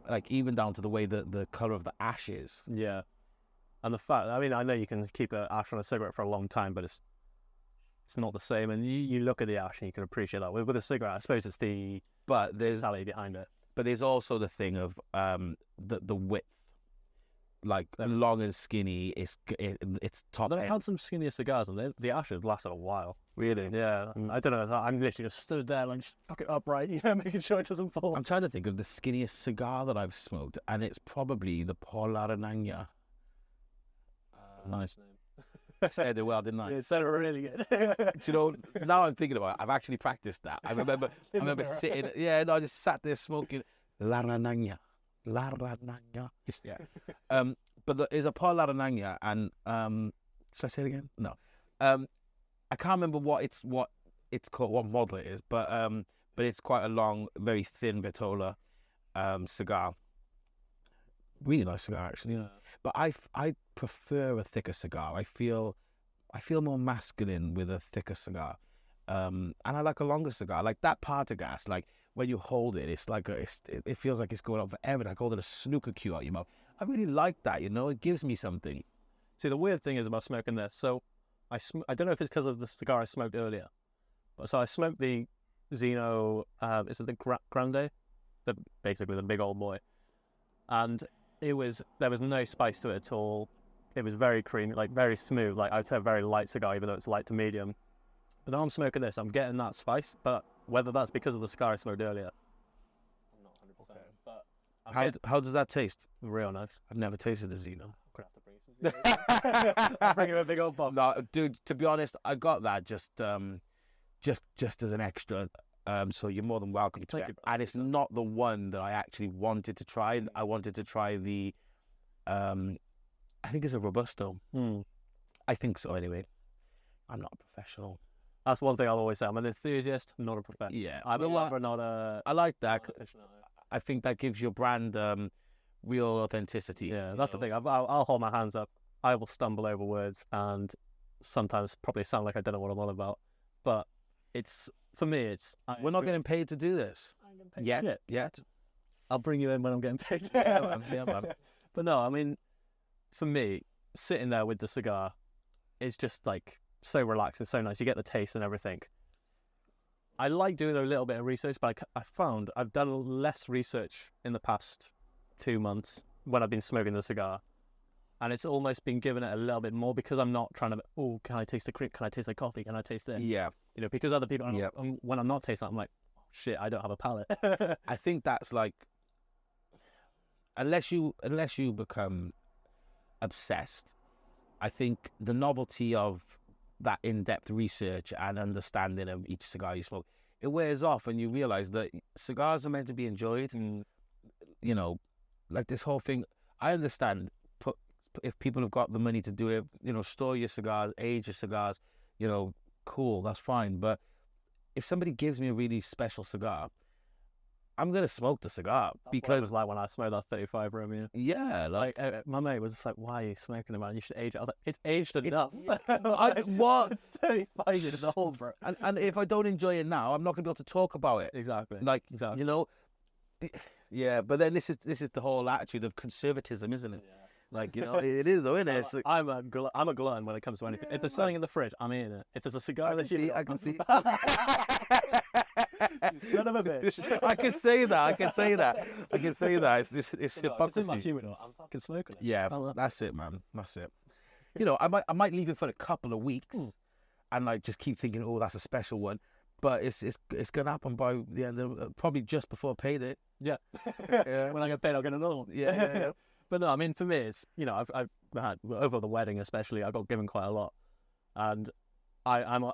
like even down to the way that the color of the ash is. Yeah, and the fact, I mean, I know you can keep an ash on a cigarette for a long time, but it's not the same. And you look at the ash and you can appreciate that. With a cigarette, I suppose it's the mentality behind it. But there's also the thing of the width. Like long and skinny, it's top I've end. had some skinnier cigars, and the ash has lasted a while. Really? Yeah. I don't know. I'm literally just stood there, like just fuck it upright, you know, making sure it doesn't fall. I'm trying to think of the skinniest cigar that I've smoked, and it's probably the Por La Araña. Nice name. I said it well, didn't I? Yeah, it sounded really good. Do you know, now I'm thinking about it, I've actually practiced that. I remember sitting, I just sat there smoking La Araña. La Araña. Yeah. But there's a Por La Araña, and should I say it again? No. I can't remember what it's called, what model it is, but it's quite a long, very thin Vitola cigar. Really nice cigar, actually. Yeah. But I prefer a thicker cigar. I feel more masculine with a thicker cigar. And I like a longer cigar, like that Partagas. Like when you hold it, it's like it feels like it's going on forever. I call it a snooker cue out your mouth. I really like that. You know, it gives me something. See, the weird thing is about smoking this. So I don't know if it's because of the cigar I smoked earlier, but so I smoked the Zeno. Is it the Grande? Basically the big old boy, and there was no spice to it at all. It was very creamy, like very smooth. Like I'd say a very light cigar, even though it's light to medium. But now I'm smoking this, I'm getting that spice. But whether that's because of the cigar I smoked earlier, I'm not 100%. Okay. But How does that taste? real nice. I've never tasted a Zeno. I'm gonna have to bring some Zeno. I'll bring him a big old bomb. No, dude. To be honest, I got that just as an extra. So you're more than welcome to Thank it. you. And it's not the one that I actually wanted to try. I wanted to try the, I think it's a Robusto. I think so. Anyway, I'm not a professional. That's one thing I'll always say. I'm an enthusiast, not a professional. Yeah, I'm a lover, not a. I like that. aficionado. I think that gives your brand real authenticity. Yeah, that's the thing. I'll hold my hands up. I will stumble over words and sometimes probably sound like I don't know what I'm on about. But for me, We're not getting paid to do this yet. Yet. I'll bring you in when I'm getting paid. Yeah, man. But no, I mean, for me, sitting there with the cigar is just like so relaxing, so nice. You get the taste and everything. I like doing a little bit of research, but I found I've done less research in the past 2 months when I've been smoking the cigar. And it's almost been given it a little bit more because I'm not trying to, can I taste the cream? Can I taste the coffee? Can I taste this? Yeah. You know, because other people, when I'm not tasting it, I'm like, shit, I don't have a palate. I think that's like, unless you become obsessed, I think the novelty of that in-depth research and understanding of each cigar you smoke, it wears off, and you realize that cigars are meant to be enjoyed. And, you know, like this whole thing, I understand if people have got the money to do it, you know, store your cigars, age your cigars, you know, cool, that's fine. But if somebody gives me a really special cigar, I'm going to smoke the cigar. That's because what it was like when I smoked that 35 Romeo. Yeah, like my mate was just like, why are you smoking it, man? You should age it. I was like, it's aged enough. What? It's 35 years old, bro. And if I don't enjoy it now, I'm not going to be able to talk about it. Exactly. Like, you know, yeah, but then this is the whole attitude of conservatism, isn't it? Yeah. Like, you know, it is though, isn't it? I'm a glutton when it comes to anything. If there's something in the fridge, I'm eating it. If there's a cigar, I can see. Son of a bitch. I can say that. It's hypocrisy. It's in my humidor. I'm fucking smoking it. Yeah, that's it, man. That's it. You know, I might leave it for a couple of weeks, and like just keep thinking, oh, that's a special one. But it's gonna happen by the end of probably just before payday. Yeah. When I get paid, I'll get another one. Yeah. But no, I mean, for me, it's, you know, I've had, over the wedding especially, I got given quite a lot. And I'm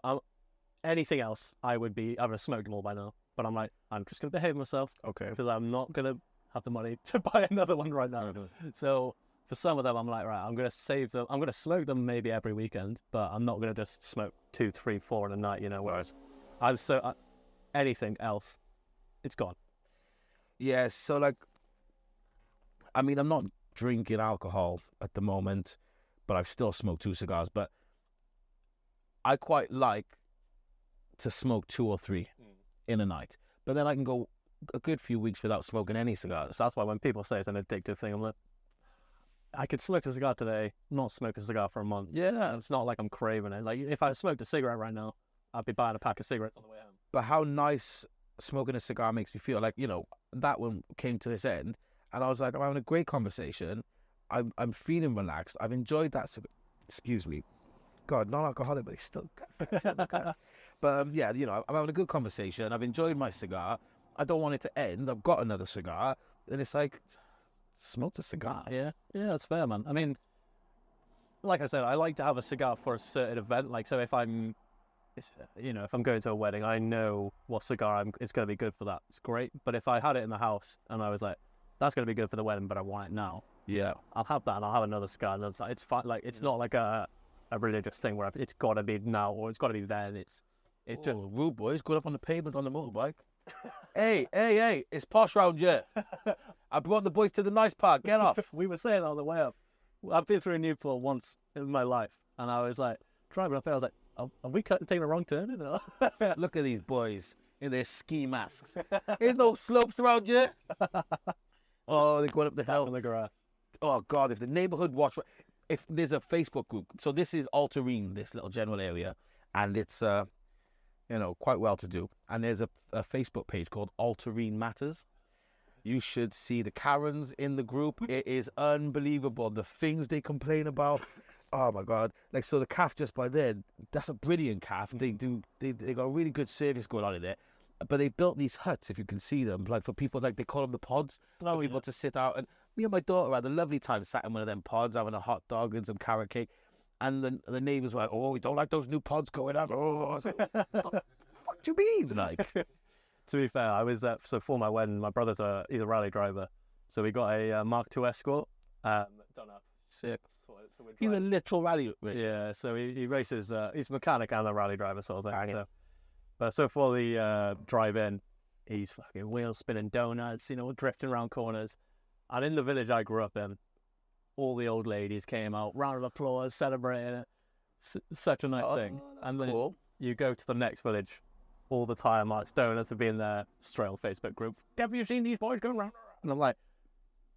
anything else, I would have smoked them all by now. But I'm like, I'm just going to behave myself. Okay. Because I'm not going to have the money to buy another one right now. So for some of them, I'm like, right, I'm going to save them. I'm going to smoke them maybe every weekend, but I'm not going to just smoke 2, 3, 4 in a night, you know, whereas anything else, it's gone. Yeah, so like, I mean, I'm not drinking alcohol at the moment, but I've still smoked 2 cigars. But I quite like to smoke 2 or 3 in a night. But then I can go a good few weeks without smoking any cigars. So that's why when people say it's an addictive thing, I'm like, I could smoke a cigar today, not smoke a cigar for a month. Yeah. It's not like I'm craving it. Like, if I smoked a cigarette right now, I'd be buying a pack of cigarettes on the way home. But how nice smoking a cigar makes me feel. Like, you know, that one came to its end, and I was like, I'm having a great conversation. I'm feeling relaxed. I've enjoyed that. Excuse me. God, non-alcoholic, but it's still. But yeah, you know, I'm having a good conversation. I've enjoyed my cigar. I don't want it to end. I've got another cigar, and it's like, smoke the cigar. Yeah, that's fair, man. I mean, like I said, I like to have a cigar for a certain event. Like, so if I'm going to a wedding, I know what cigar it's going to be good for that. It's great. But if I had it in the house and I was like, that's going to be good for the wedding, but I want it now. Yeah, I'll have that, and I'll have another cigar. And it's fine. Like, it's not like a religious thing where it's got to be now or it's got to be then. It's just rude boys going up on the pavement on the motorbike. hey, it's posh round here. I brought the boys to the nice part. Get off. We were saying on the way up. I've been through Newport once in my life, and I was like driving up there. I was like, have we taken a wrong turn? Look at these boys in their ski masks. There's no slopes around here. Oh, they're going up the hill. In the grass. Oh God, if the neighborhood watch, if there's a Facebook group, so this is Alterine, this little general area, and it's quite well to do. And there's a Facebook page called Alterine Matters. You should see the Karens in the group. It is unbelievable the things they complain about. Oh my God! Like, so the calf just by there, that's a brilliant calf. They got a really good service going on in there. But they built these huts, if you can see them, like for people, like they call them the pods, for people to sit out. And me and my daughter had a lovely time sat in one of them pods, having a hot dog and some carrot cake. And the neighbours were like, "Oh, we don't like those new pods going up." Oh, I was like, what the fuck do you mean? Like, to be fair, I was so for my wedding, my brother's he's a rally driver, so we got a Mark II Escort. Don't know. Sick. He's a literal rally racer. Yeah, so he races. He's a mechanic and a rally driver sort of thing. So for the drive-in, he's fucking wheel spinning donuts, drifting around corners. And in the village I grew up in, all the old ladies came out, round of applause, celebrating it. Such a nice thing. And then cool. You go to the next village, all the tire marks, donuts have been there, straight on Facebook group. Have you seen these boys going round? And I'm like,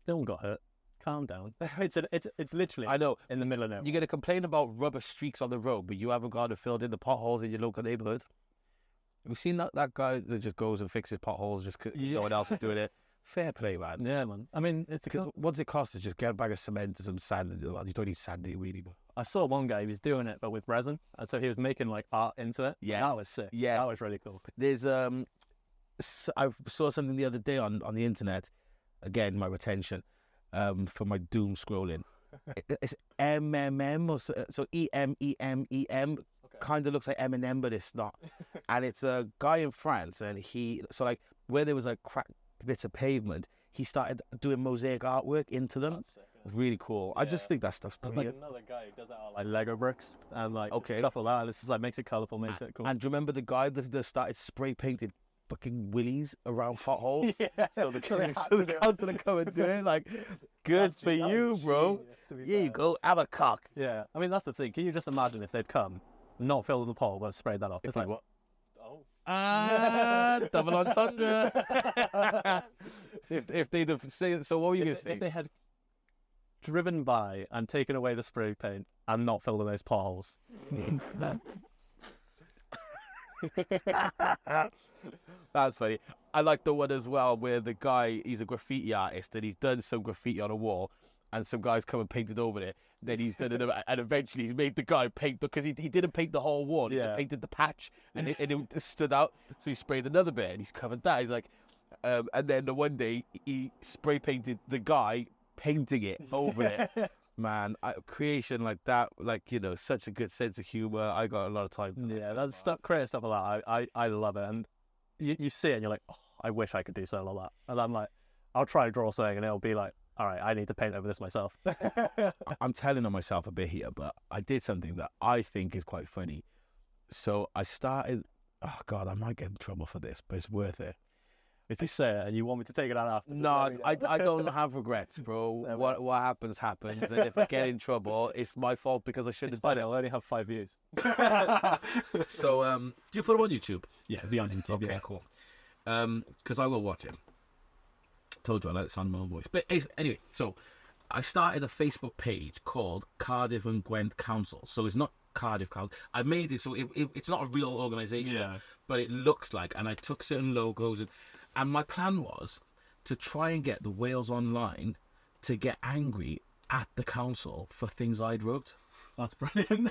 no one got hurt. Calm down. It's literally, I know, in the middle of nowhere. You're going to complain about rubber streaks on the road, but you haven't got to fill in the potholes in your local neighbourhood. Have you seen that guy that just goes and fixes potholes just 'cause no one else is doing it? Fair play, man. Yeah, man. I mean, it's Because what's it cost to just get a bag of cement and some sand? Well, you don't need sand, do you, really? But I saw one guy, he was doing it, but with resin. And so he was making like art into it. Yes. That was sick. Yes. That was really cool. there's I saw something the other day on the internet. Again, my retention for my doom scrolling. It's MMM or so EMEMEM. Kind of looks like Eminem, but it's not. And it's a guy in France, and like where there was like cracked bits of pavement, he started doing mosaic artwork into them. That's sick, yeah. It was really cool. I just think that stuff's There's brilliant. like another guy who does that out like Lego bricks and like Okay. stuff like that. This is like makes it colourful, makes it cool. And do you remember the guy that started spray painted fucking willies around potholes? Yeah. So the council to come and do it. Like, good for you, bro. Here you go, have a cock. Yeah. I mean, that's the thing. Can you just imagine if they'd come, not filled the pole, but sprayed that off? It's like, what? Oh. Double entendre. if they'd have said, so what were you going to say? If they had driven by and taken away the spray paint and not filled in those potholes. That's funny. I like the one as well where the guy, he's a graffiti artist and he's done some graffiti on a wall and some guys come and painted over it. Then he's done it, and eventually he's made the guy paint, because he didn't paint the whole wall. He just painted the patch and it stood out. So he sprayed another bit and he's covered that. He's like, and then the one day he spray painted the guy painting it over it. Man, creation like that, like, you know, such a good sense of humor. I got a lot of time for that. Yeah, that's stuff, creative stuff like that. I love it. And you see it and you're like, oh, I wish I could do something like that. And I'm like, I'll try to draw something and it'll be like, all right, I need to paint over this myself. I'm telling on myself a bit here, but I did something that I think is quite funny. So I started, oh God, I might get in trouble for this, but it's worth it. If you say it and you want me to take it out after. No, I don't have regrets, bro. What happens, happens. And if I get in trouble, it's my fault because I shouldn't have done it. I'll only have 5 views. So, do you put it on YouTube? Yeah, the on YouTube. Okay, Yeah. cool. Because I will watch it. Told you I like the sound of my own voice. But anyway, so I started a Facebook page called Cardiff and Gwent Council. So it's not Cardiff Council. I made it so it's not a real organisation, but it looks like. And I took certain logos and my plan was to try and get the Wales Online to get angry at the council for things I'd wrote. That's brilliant.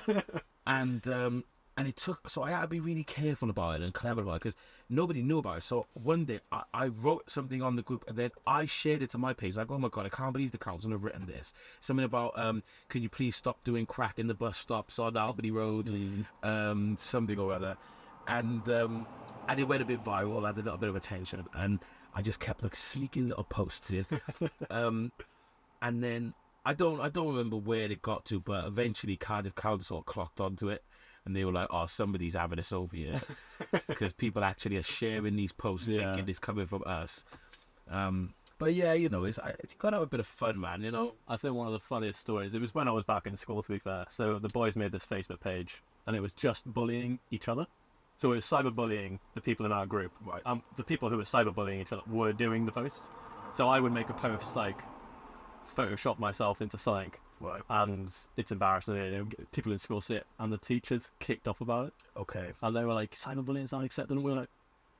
And it took, so I had to be really careful about it and clever about it because nobody knew about it. So one day I wrote something on the group and then I shared it to my page. Like, oh my God, I can't believe the council have written this. Something about, can you please stop doing crack in the bus stops on Albany Road? Something or other. And it went a bit viral, had a little bit of attention. And I just kept like sneaking little posts in. And then I don't remember where it got to, but eventually Cardiff Council clocked onto it. And they were like, oh, somebody's having us over here. Because people actually are sharing these posts thinking it's coming from us. But yeah, you know, it's got to have a bit of fun, man, you know? I think one of the funniest stories, it was when I was back in school, to be fair. So the boys made this Facebook page, and it was just bullying each other. So it was cyberbullying the people in our group. Right. The people who were cyberbullying each other were doing the posts. So I would make a post, like, Photoshop myself into something. Right. And it's embarrassing. You know, people in school see it, and the teachers kicked off about it. Okay. And they were like, cyberbullying is not accepted. And we were like,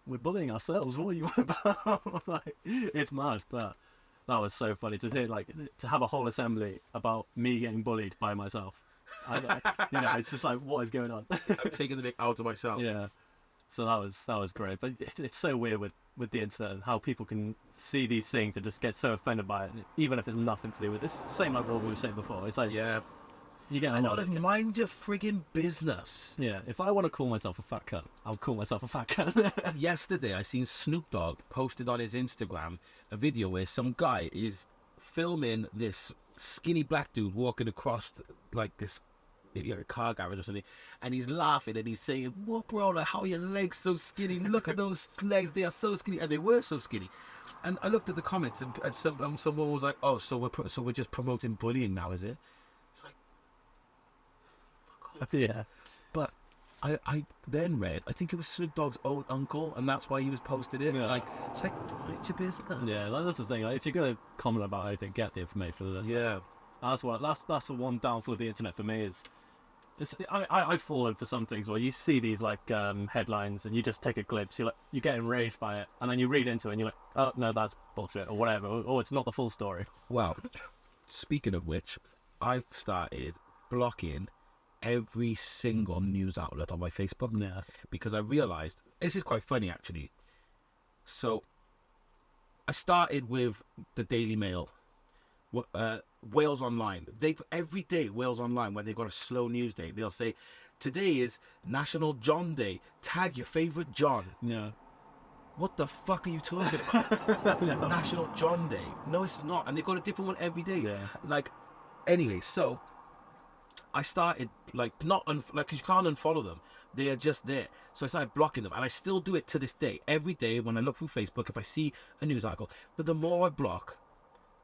we're bullying ourselves. What are you on about? Like, it's mad. But that was so funny to hear, like, to have a whole assembly about me getting bullied by myself. You know, it's just like, what is going on? I'm taking the mick out of myself. Yeah. So that was great. But it's so weird with the internet and how people can see these things and just get so offended by it, even if it's nothing to do with this. Same like what we were saying before. It's like, Yeah. you get I know, mind your friggin' business. Yeah, if I want to call myself a fat cunt, I'll call myself a fat cunt. Yesterday, I seen Snoop Dogg posted on his Instagram a video where some guy is filming this skinny black dude walking across like this, maybe like a car garage or something, and he's laughing and he's saying, "What, bro? Like, how are your legs so skinny? Look at those legs; they are so skinny, and they were so skinny." And I looked at the comments, and someone was like, "Oh, so we're just promoting bullying now, is it?" It's like, fuck off. Yeah. But I then read, I think it was Snoop Dogg's own uncle, and that's why he was posting it. Yeah. Like, it's like, mind your business. Yeah, that's the thing. Like, if you're gonna comment about anything, get the information. Yeah. That's the one downfall of the internet for me is I've fallen for some things where you see these like headlines and you just take a glimpse, you get enraged by it, and then you read into it and you're like, oh no, that's bullshit or whatever, or it's not the full story. Well, speaking of which, I've started blocking every single news outlet on my Facebook. Yeah. Because I realised, this is quite funny actually. So, I started with the Daily Mail, Wales Online. Every day, Wales Online, when they've got a slow news day, they'll say, today is National John Day. Tag your favourite John. Yeah. What the fuck are you talking about? No. National John Day. No, it's not. And they've got a different one every day. Yeah. Like, anyway, so I started, like, because you can't unfollow them. They are just there. So I started blocking them. And I still do it to this day. Every day when I look through Facebook, if I see a news article. But the more I block,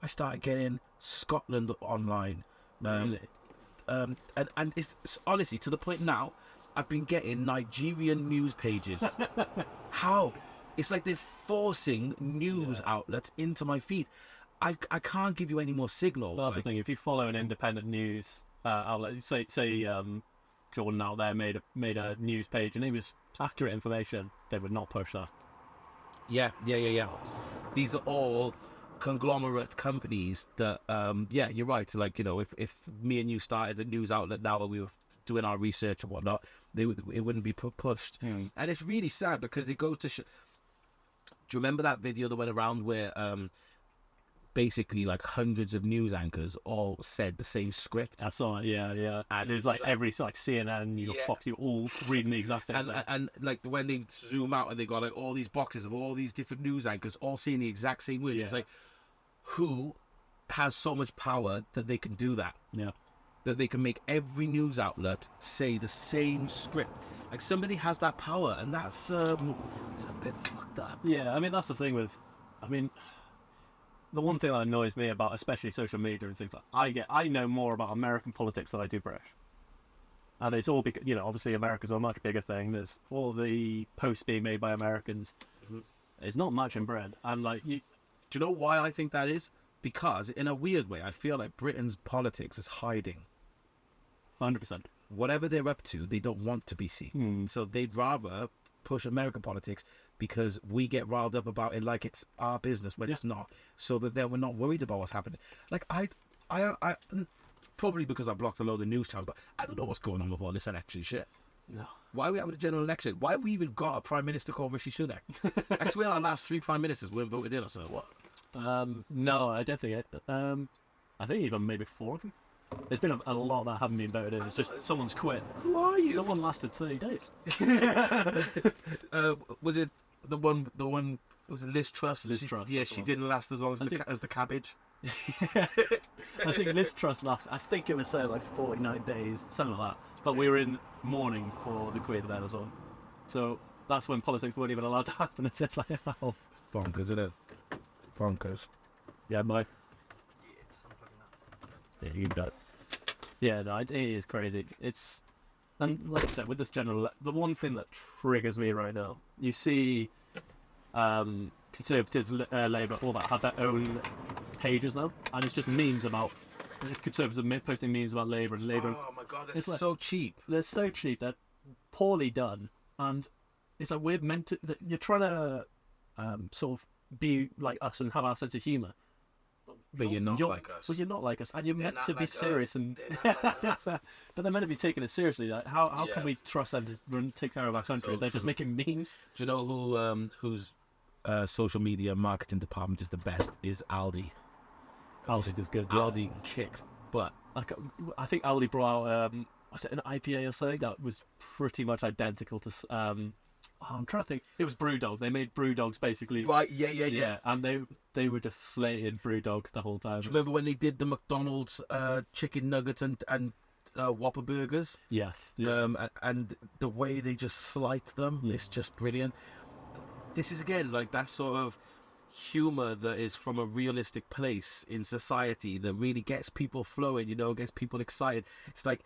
I started getting Scotland Online. Really? And it's honestly, to the point now, I've been getting Nigerian news pages. How? It's like they're forcing news outlets into my feed. I can't give you any more signals. Well, that's the thing. If you follow an independent news outlet, say Jordan out there made a news page and it was accurate information, they would not push that. Yeah. These are all conglomerate companies that, you're right. Like, if me and you started a news outlet now and we were doing our research and whatnot, it wouldn't be pushed. And it's really sad because it goes to do you remember that video that went around where basically like hundreds of news anchors all said the same script? That's all. Yeah. And there's like every like CNN, Fox, you all reading the exact same thing. And like when they zoom out and they got like all these boxes of all these different news anchors all saying the exact same words. It's like, who has so much power that they can do that? Yeah. That they can make every news outlet say the same script. Like, somebody has that power, and that's it's a bit fucked up. Yeah, I mean, that's the thing with, the one thing that annoys me about especially social media and things like I know more about American politics than I do British. And it's all because, obviously America's a much bigger thing. There's all the posts being made by Americans. Mm-hmm. There's not much in Britain. And like, do you know why I think that is? Because in a weird way, I feel like Britain's politics is hiding. 100%. Whatever they're up to, they don't want to be seen. So they'd rather push American politics because we get riled up about it like it's our business when it's not. So that then we're not worried about what's happening. Like I probably because I blocked a load of news channels, but I don't know what's going on with all this election shit. No. Why are we having a general election? Why have we even got a prime minister called Rishi Sunak? I swear our last 3 prime ministers weren't voted in or something. What? No, I don't think it. I think even maybe 4 of them. There's been a lot that haven't been voted in. It's just someone's quit. Who are you? Someone lasted 30 days. Was it the one? Was it Liz Truss? Liz Truss. Yeah, she didn't last as long as the cabbage. I think Liz Truss lasted. I think it was like 49 days, something like that. But we were in mourning for the Queen then as well. So that's when politics weren't even allowed to happen. It's just like, oh. It's bonkers, isn't it? Bonkers. Yeah, Mike. Yeah, you got it. Yeah, no, it is crazy. It's, and like I said, with this general, the one thing that triggers me right now, you see Conservative, Labour, all that have their own pages now, and it's just memes about Conservatives posting memes about Labour and Labour. Oh my God, they're so cheap. They're so cheap. They're poorly done, and it's like we're meant to. You're trying to sort of be like us and have our sense of humour. But you're not like us. Well, you're not like us, and you're meant to be like serious, and but they're meant to be taking it seriously. Like, how can we trust them to take care of our country? So they're just making memes. Do you know whose social media marketing department is the best? Is Aldi. Aldi is good. Aldi kicks, but I think Aldi brought out was it an IPA or something that was pretty much identical to I'm trying to think. It was Brewdog. They made Brewdogs basically. Right, yeah. And they were just slaying Brewdog the whole time. Do you remember when they did the McDonald's chicken nuggets and Whopper burgers? Yes. Yeah. And the way they just slice them, it's just brilliant. This is again like that sort of humor that is from a realistic place in society that really gets people flowing, gets people excited. It's like,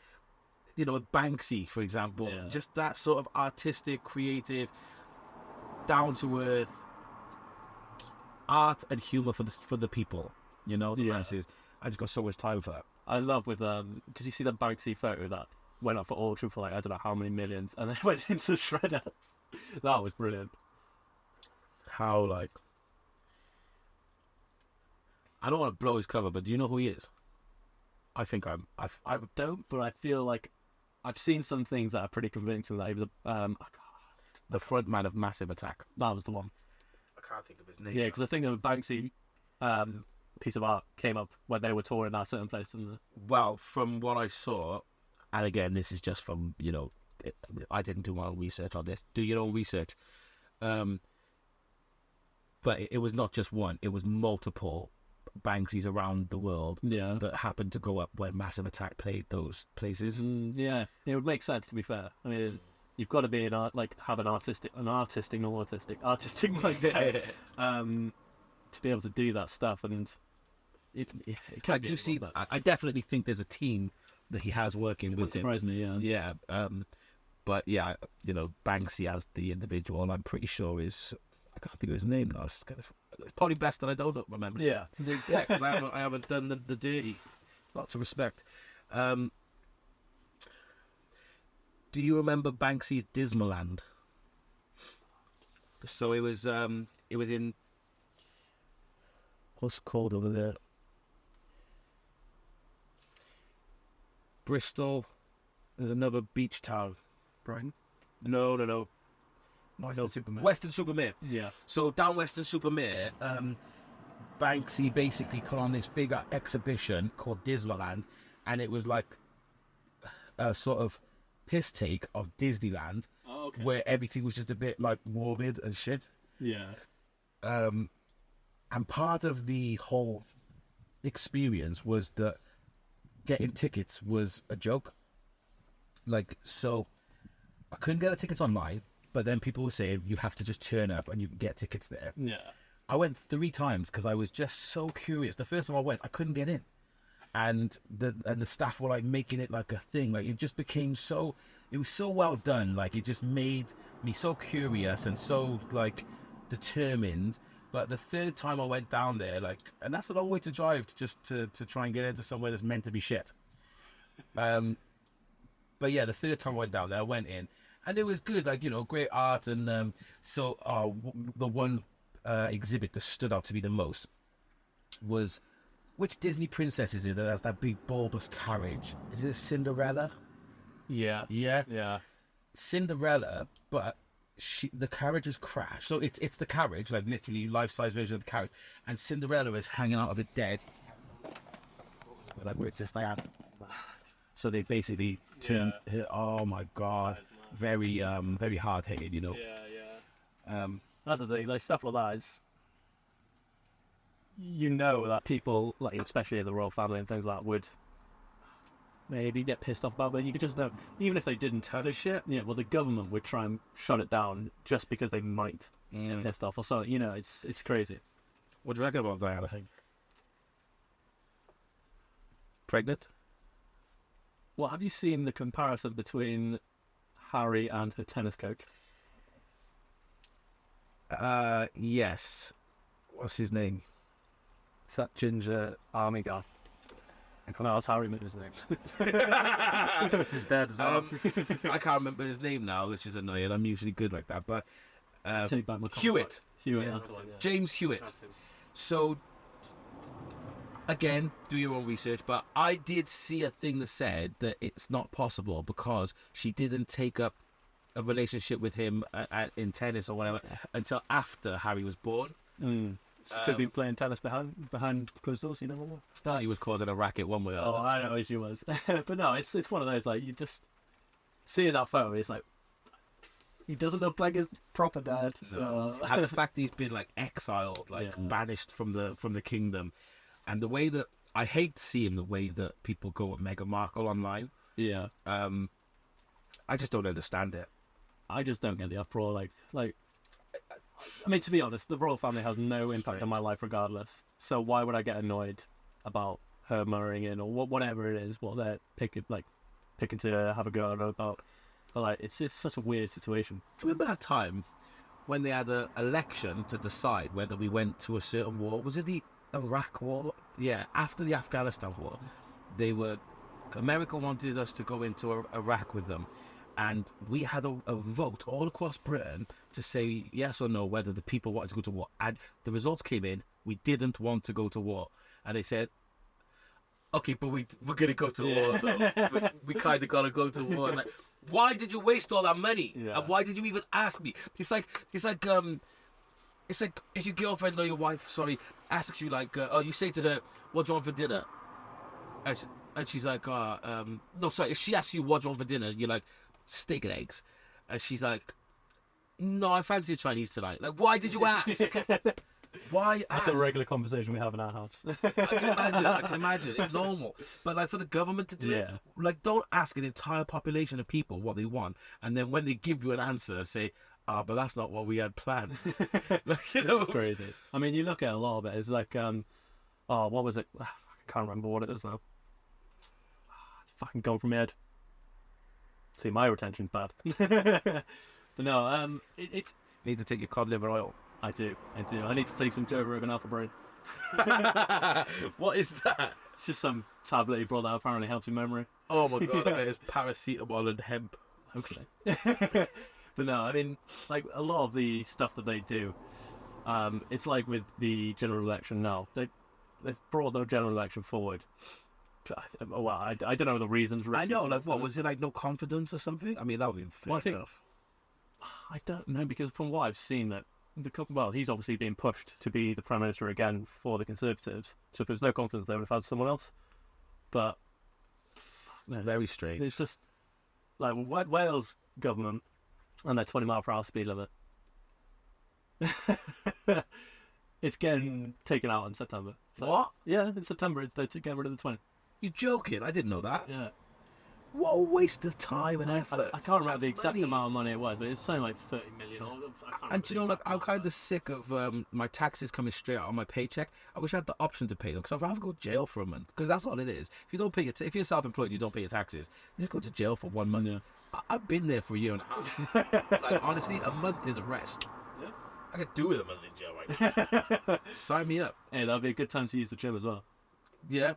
Banksy, for example, just that sort of artistic, creative, down to earth art and humor for the people. The masses. I just got so much time for that. I love with did you see the Banksy photo that went up for auction for like, I don't know how many millions, and then went into the shredder. That was brilliant. How, like... I don't want to blow his cover, but do you know who he is? I think I don't, but I feel like I've seen some things that are pretty convincing that he was the front man of Massive Attack. that was the one. I can't think of his name. Yeah, because I think the Banksy piece of art came up when they were touring that certain place. Well, from what I saw, and again, this is just from, you know, I didn't do my own research on this. Do your own research. But it was not just one. It was multiple Banksies around the world that happened to go up when Massive Attack played those places. Yeah, it would make sense, to be fair. I mean, you've got to be have an artistic mindset to be able to do that stuff, and it I do see that. I definitely think there's a team that he has working with him. Surprise me, yeah. But yeah, you know, Banksy as the individual, I'm pretty sure is. I can't think of his name now. It's probably best that I don't remember. Yeah, because I haven't done the dirty. Lots of respect. Do you remember Banksy's Dismaland? So it was in, what's it called over there? Bristol. There's another beach town. Brighton. No. Western-super-Mare. Yeah. So down Western-super-Mare, Banksy basically put on this big exhibition called Dismaland, and it was like a sort of piss take of Disneyland, where everything was just a bit like morbid and shit. Yeah. And part of the whole experience was that getting tickets was a joke. Like, so I couldn't get the tickets online. But then people were saying you have to just turn up and you can get tickets there. Yeah. I went 3 times because I was just so curious. The first time I went, I couldn't get in, and the staff were like making it like a thing. Like, it just became so. It was so well done. Like, it just made me so curious and so like determined. But the 3rd time I went down there, like, and that's a long way to drive to try and get into somewhere that's meant to be shit. But yeah, the 3rd time I went down there, I went in. And it was good, like, you know, great art. And the one exhibit that stood out to me the most was, which Disney princess is it that has that big bulbous carriage? Is it Cinderella? Yeah. Yeah? Yeah. Cinderella, but the carriage has crashed. So it's the carriage, like literally life-size version of the carriage. And Cinderella is hanging out of it dead. Like, where it's just like... So they basically turned... Oh, my God. Very hard-hitting, you know. Yeah. That's the thing. Like, stuff like that is, you know, that people, like, especially the royal family and things like that, would maybe get pissed off about, but you could just know, even if they didn't touch shit, yeah, well, the government would try and shut it down just because they might get pissed off or something. You know, it's crazy. What do you reckon about Diana? Pregnant? Well, have you seen the comparison between Harry and her tennis coach? Yes. What's his name? It's that ginger army guy. I can't know, that's Harry made his name. It's his dad as well. I can't remember his name now, which is annoying. I'm usually good like that. But Hewitt. Yeah, James Hewitt. So, again, do your own research. But I did see a thing that said that it's not possible because she didn't take up a relationship with him in tennis or whatever until after Harry was born. Could be playing tennis behind closed doors, you know. She was causing a racket one way or Oh, I know she was. But no, it's one of those, like, you just seeing that photo, it's like, he doesn't look like his proper dad. So. And the fact he's been like exiled, like banished from the kingdom, and the way that I hate seeing the way that people go at Meghan Markle online. Yeah. I just don't understand it. I just don't get the uproar. Like. I mean, to be honest, the royal family has no impact on my life regardless. So why would I get annoyed about her marrying in or whatever it is, what they're picking to have a go about? But like, it's just such a weird situation. Do you remember that time when they had an election to decide whether we went to a certain war? Was it the Iraq war? Yeah, after the Afghanistan war, they were America wanted us to go into Iraq with them. And we had a vote all across Britain to say yes or no whether the people wanted to go to war. And the results came in. We didn't want to go to war. And they said, okay, but we're going to go to war, though. we kind of got to go to war. It's like, why did you waste all that money? Yeah. And why did you even ask me? It's like if your girlfriend or your wife, asks you like, you say to her, what do you want for dinner? And she's like, if she asks you what do you want for dinner, you're like, steak and eggs. And she's like, no, I fancy a Chinese tonight. Like, why did you ask? Why That's ask? a regular conversation we have in our house. I can imagine. It's normal. But like for the government to do it, like don't ask an entire population of people what they want, and then when they give you an answer, say, but that's not what we had planned. Like, you know, It's crazy. I mean, you look at a lot of it. It's like, what was it? I can't remember what it is now. It's fucking gone from my head. See, my retention's bad. But no, it's. Need to take your cod liver oil. I do. I need to take some Joe Rogan Alpha Brain. What is that? It's just some tablet he brought that apparently helps your memory. Oh my god, it's paracetamol and hemp. Okay. But no, I mean, like a lot of the stuff that they do, it's like with the general election now. They've brought the general election forward. Well, I don't know the reasons. I know, like what was it, like no confidence or something? I mean, that would be fair enough. I don't know, because from what I've seen, that he's obviously being pushed to be the Prime Minister again for the Conservatives. So if there's no confidence, they would have had someone else. But it's very strange. It's just like Wales government and their 20-mile-per-hour speed limit. It's getting taken out in September. So, what? Yeah, in September they're getting rid of the 20. You're joking? I didn't know that. Yeah. What a waste of time and effort. I can't remember the exact amount of money it was, but it's something like 30 million. And you know, like, I'm kind of sick of my taxes coming straight out on my paycheck. I wish I had the option to pay them, because I'd rather go to jail for a month, because that's all it is. If you don't pay if you're self-employed and you don't pay your taxes, you just go to jail for 1 month. Yeah. I've been there for a year and a half. Like, honestly, a month is a rest. Yeah. I could do with a month in jail right now. Sign me up. Hey, that'd be a good time to use the gym as well. Yeah.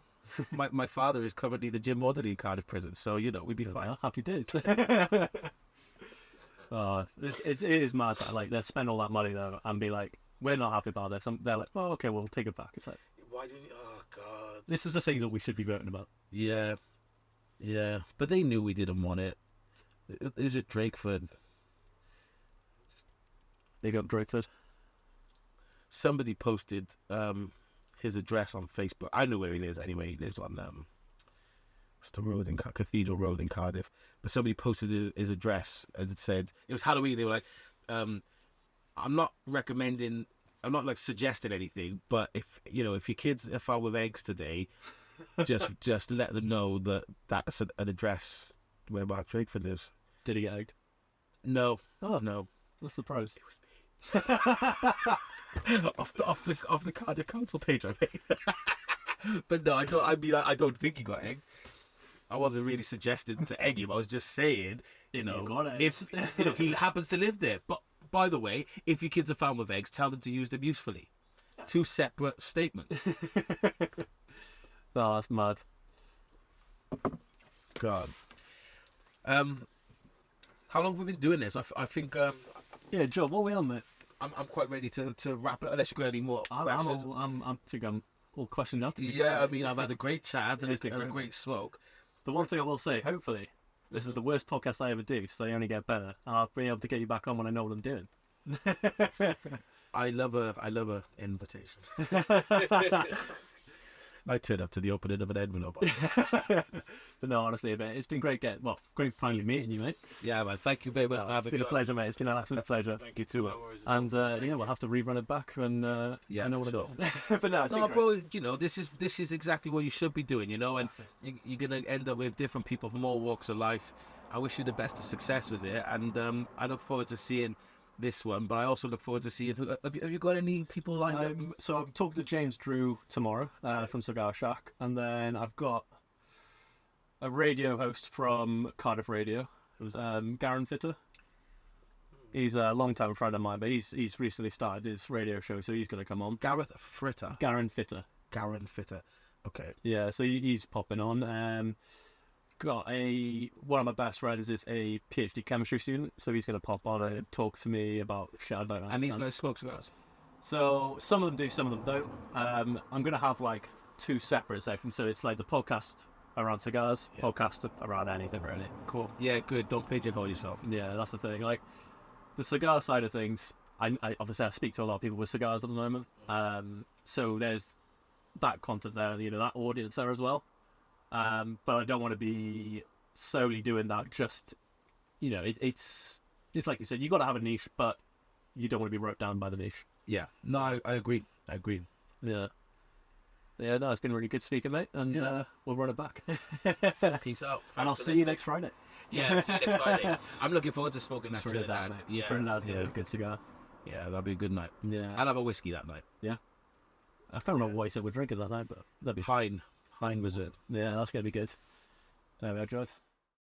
My father is currently the gym orderly in Cardiff prison, so, you know, we'd be fine. Well, happy days. It is mad that, like, they spend all that money, though, and be like, we're not happy about this. And they're like, oh, okay, we'll take it back. It's like, why didn't you? Oh, God. this is the thing that we should be voting about. Yeah. Yeah. But they knew we didn't want it. It was just Drakeford. Big up Drakeford. Somebody posted his address on Facebook. I know where he lives anyway. He lives on what's the road in Cathedral Road in Cardiff. But somebody posted his address and it said it was Halloween. They were like, I'm not recommending, I'm not like suggesting anything, but if your kids are found with eggs today, just let them know that that's an address where Mark Drakeford lives. Did he get egged? No. Oh, no. What's the pros? It was me. off the Cardiff Council page I made. But no, I don't think he got egged. I wasn't really suggesting to egg him. I was just saying, if he happens to live there. But by the way, if your kids are found with eggs, tell them to use them usefully. Two separate statements. Oh, that's mad. God. How long have we been doing this? I think. Yeah, Joe, what are we on, mate? I'm quite ready to wrap it up. Unless you've got any more questions. I think I'm all questioned out. Yeah, I mean, I've had a great chat and a great smoke. The one thing I will say, hopefully, this is the worst podcast I ever do, so they only get better, and I'll be able to get you back on when I know what I'm doing. I love a invitation. I turned up to the opening of an envelope. But no, honestly, mate, it's been great great finally meeting you, mate. Yeah, man. Thank you very much for having me. It's been a pleasure, mate. It's been an absolute pleasure. Thank you too. And yeah, we'll have to rerun it back and I know what sure. But no, it's been great. Bro, this is exactly what you should be doing, and you're gonna end up with different people from all walks of life. I wish you the best of success with it, and I look forward to seeing this one, but I also look forward to seeing have you got any people lined up? So I'm talking to James Drew tomorrow from Cigar Shack, and then I've got a radio host from Cardiff Radio. It was Garen Fitter. He's a long-time friend of mine, but he's recently started his radio show, so he's going to come on. Gareth Fritter. Garen Fitter. Garen Fitter. Okay. Yeah, so he's popping on. got one of my best friends is a PhD chemistry student, so he's going to pop on and talk to me about shit I don't understand. And these guys smoke cigars. So some of them do, some of them don't. I'm going to have like 2 separate sections. So it's like the podcast around cigars, podcast around anything really. Cool. Yeah, good. Don't pigeonhole yourself. Yeah, that's the thing. Like the cigar side of things, I obviously I speak to a lot of people with cigars at the moment. So there's that content there, that audience there as well. But I don't want to be solely doing that. Just it's like you said, you got to have a niche, but you don't want to be roped down by the niche. Yeah. No, I agree. Yeah. Yeah, no, it's been really good speaking, mate, and we'll run it back. Peace out. And I'll see you next Friday. Yeah, see you next Friday. I'm looking forward to smoking that Trinidad, mate. Yeah. Trinidad's a good cigar. Yeah, that'll be a good night. Yeah. I'll have a whiskey that night. Yeah. I don't know what he said we're drinking that night, but that'd be Fine was it? Yeah, that's going to be good. There we are, George.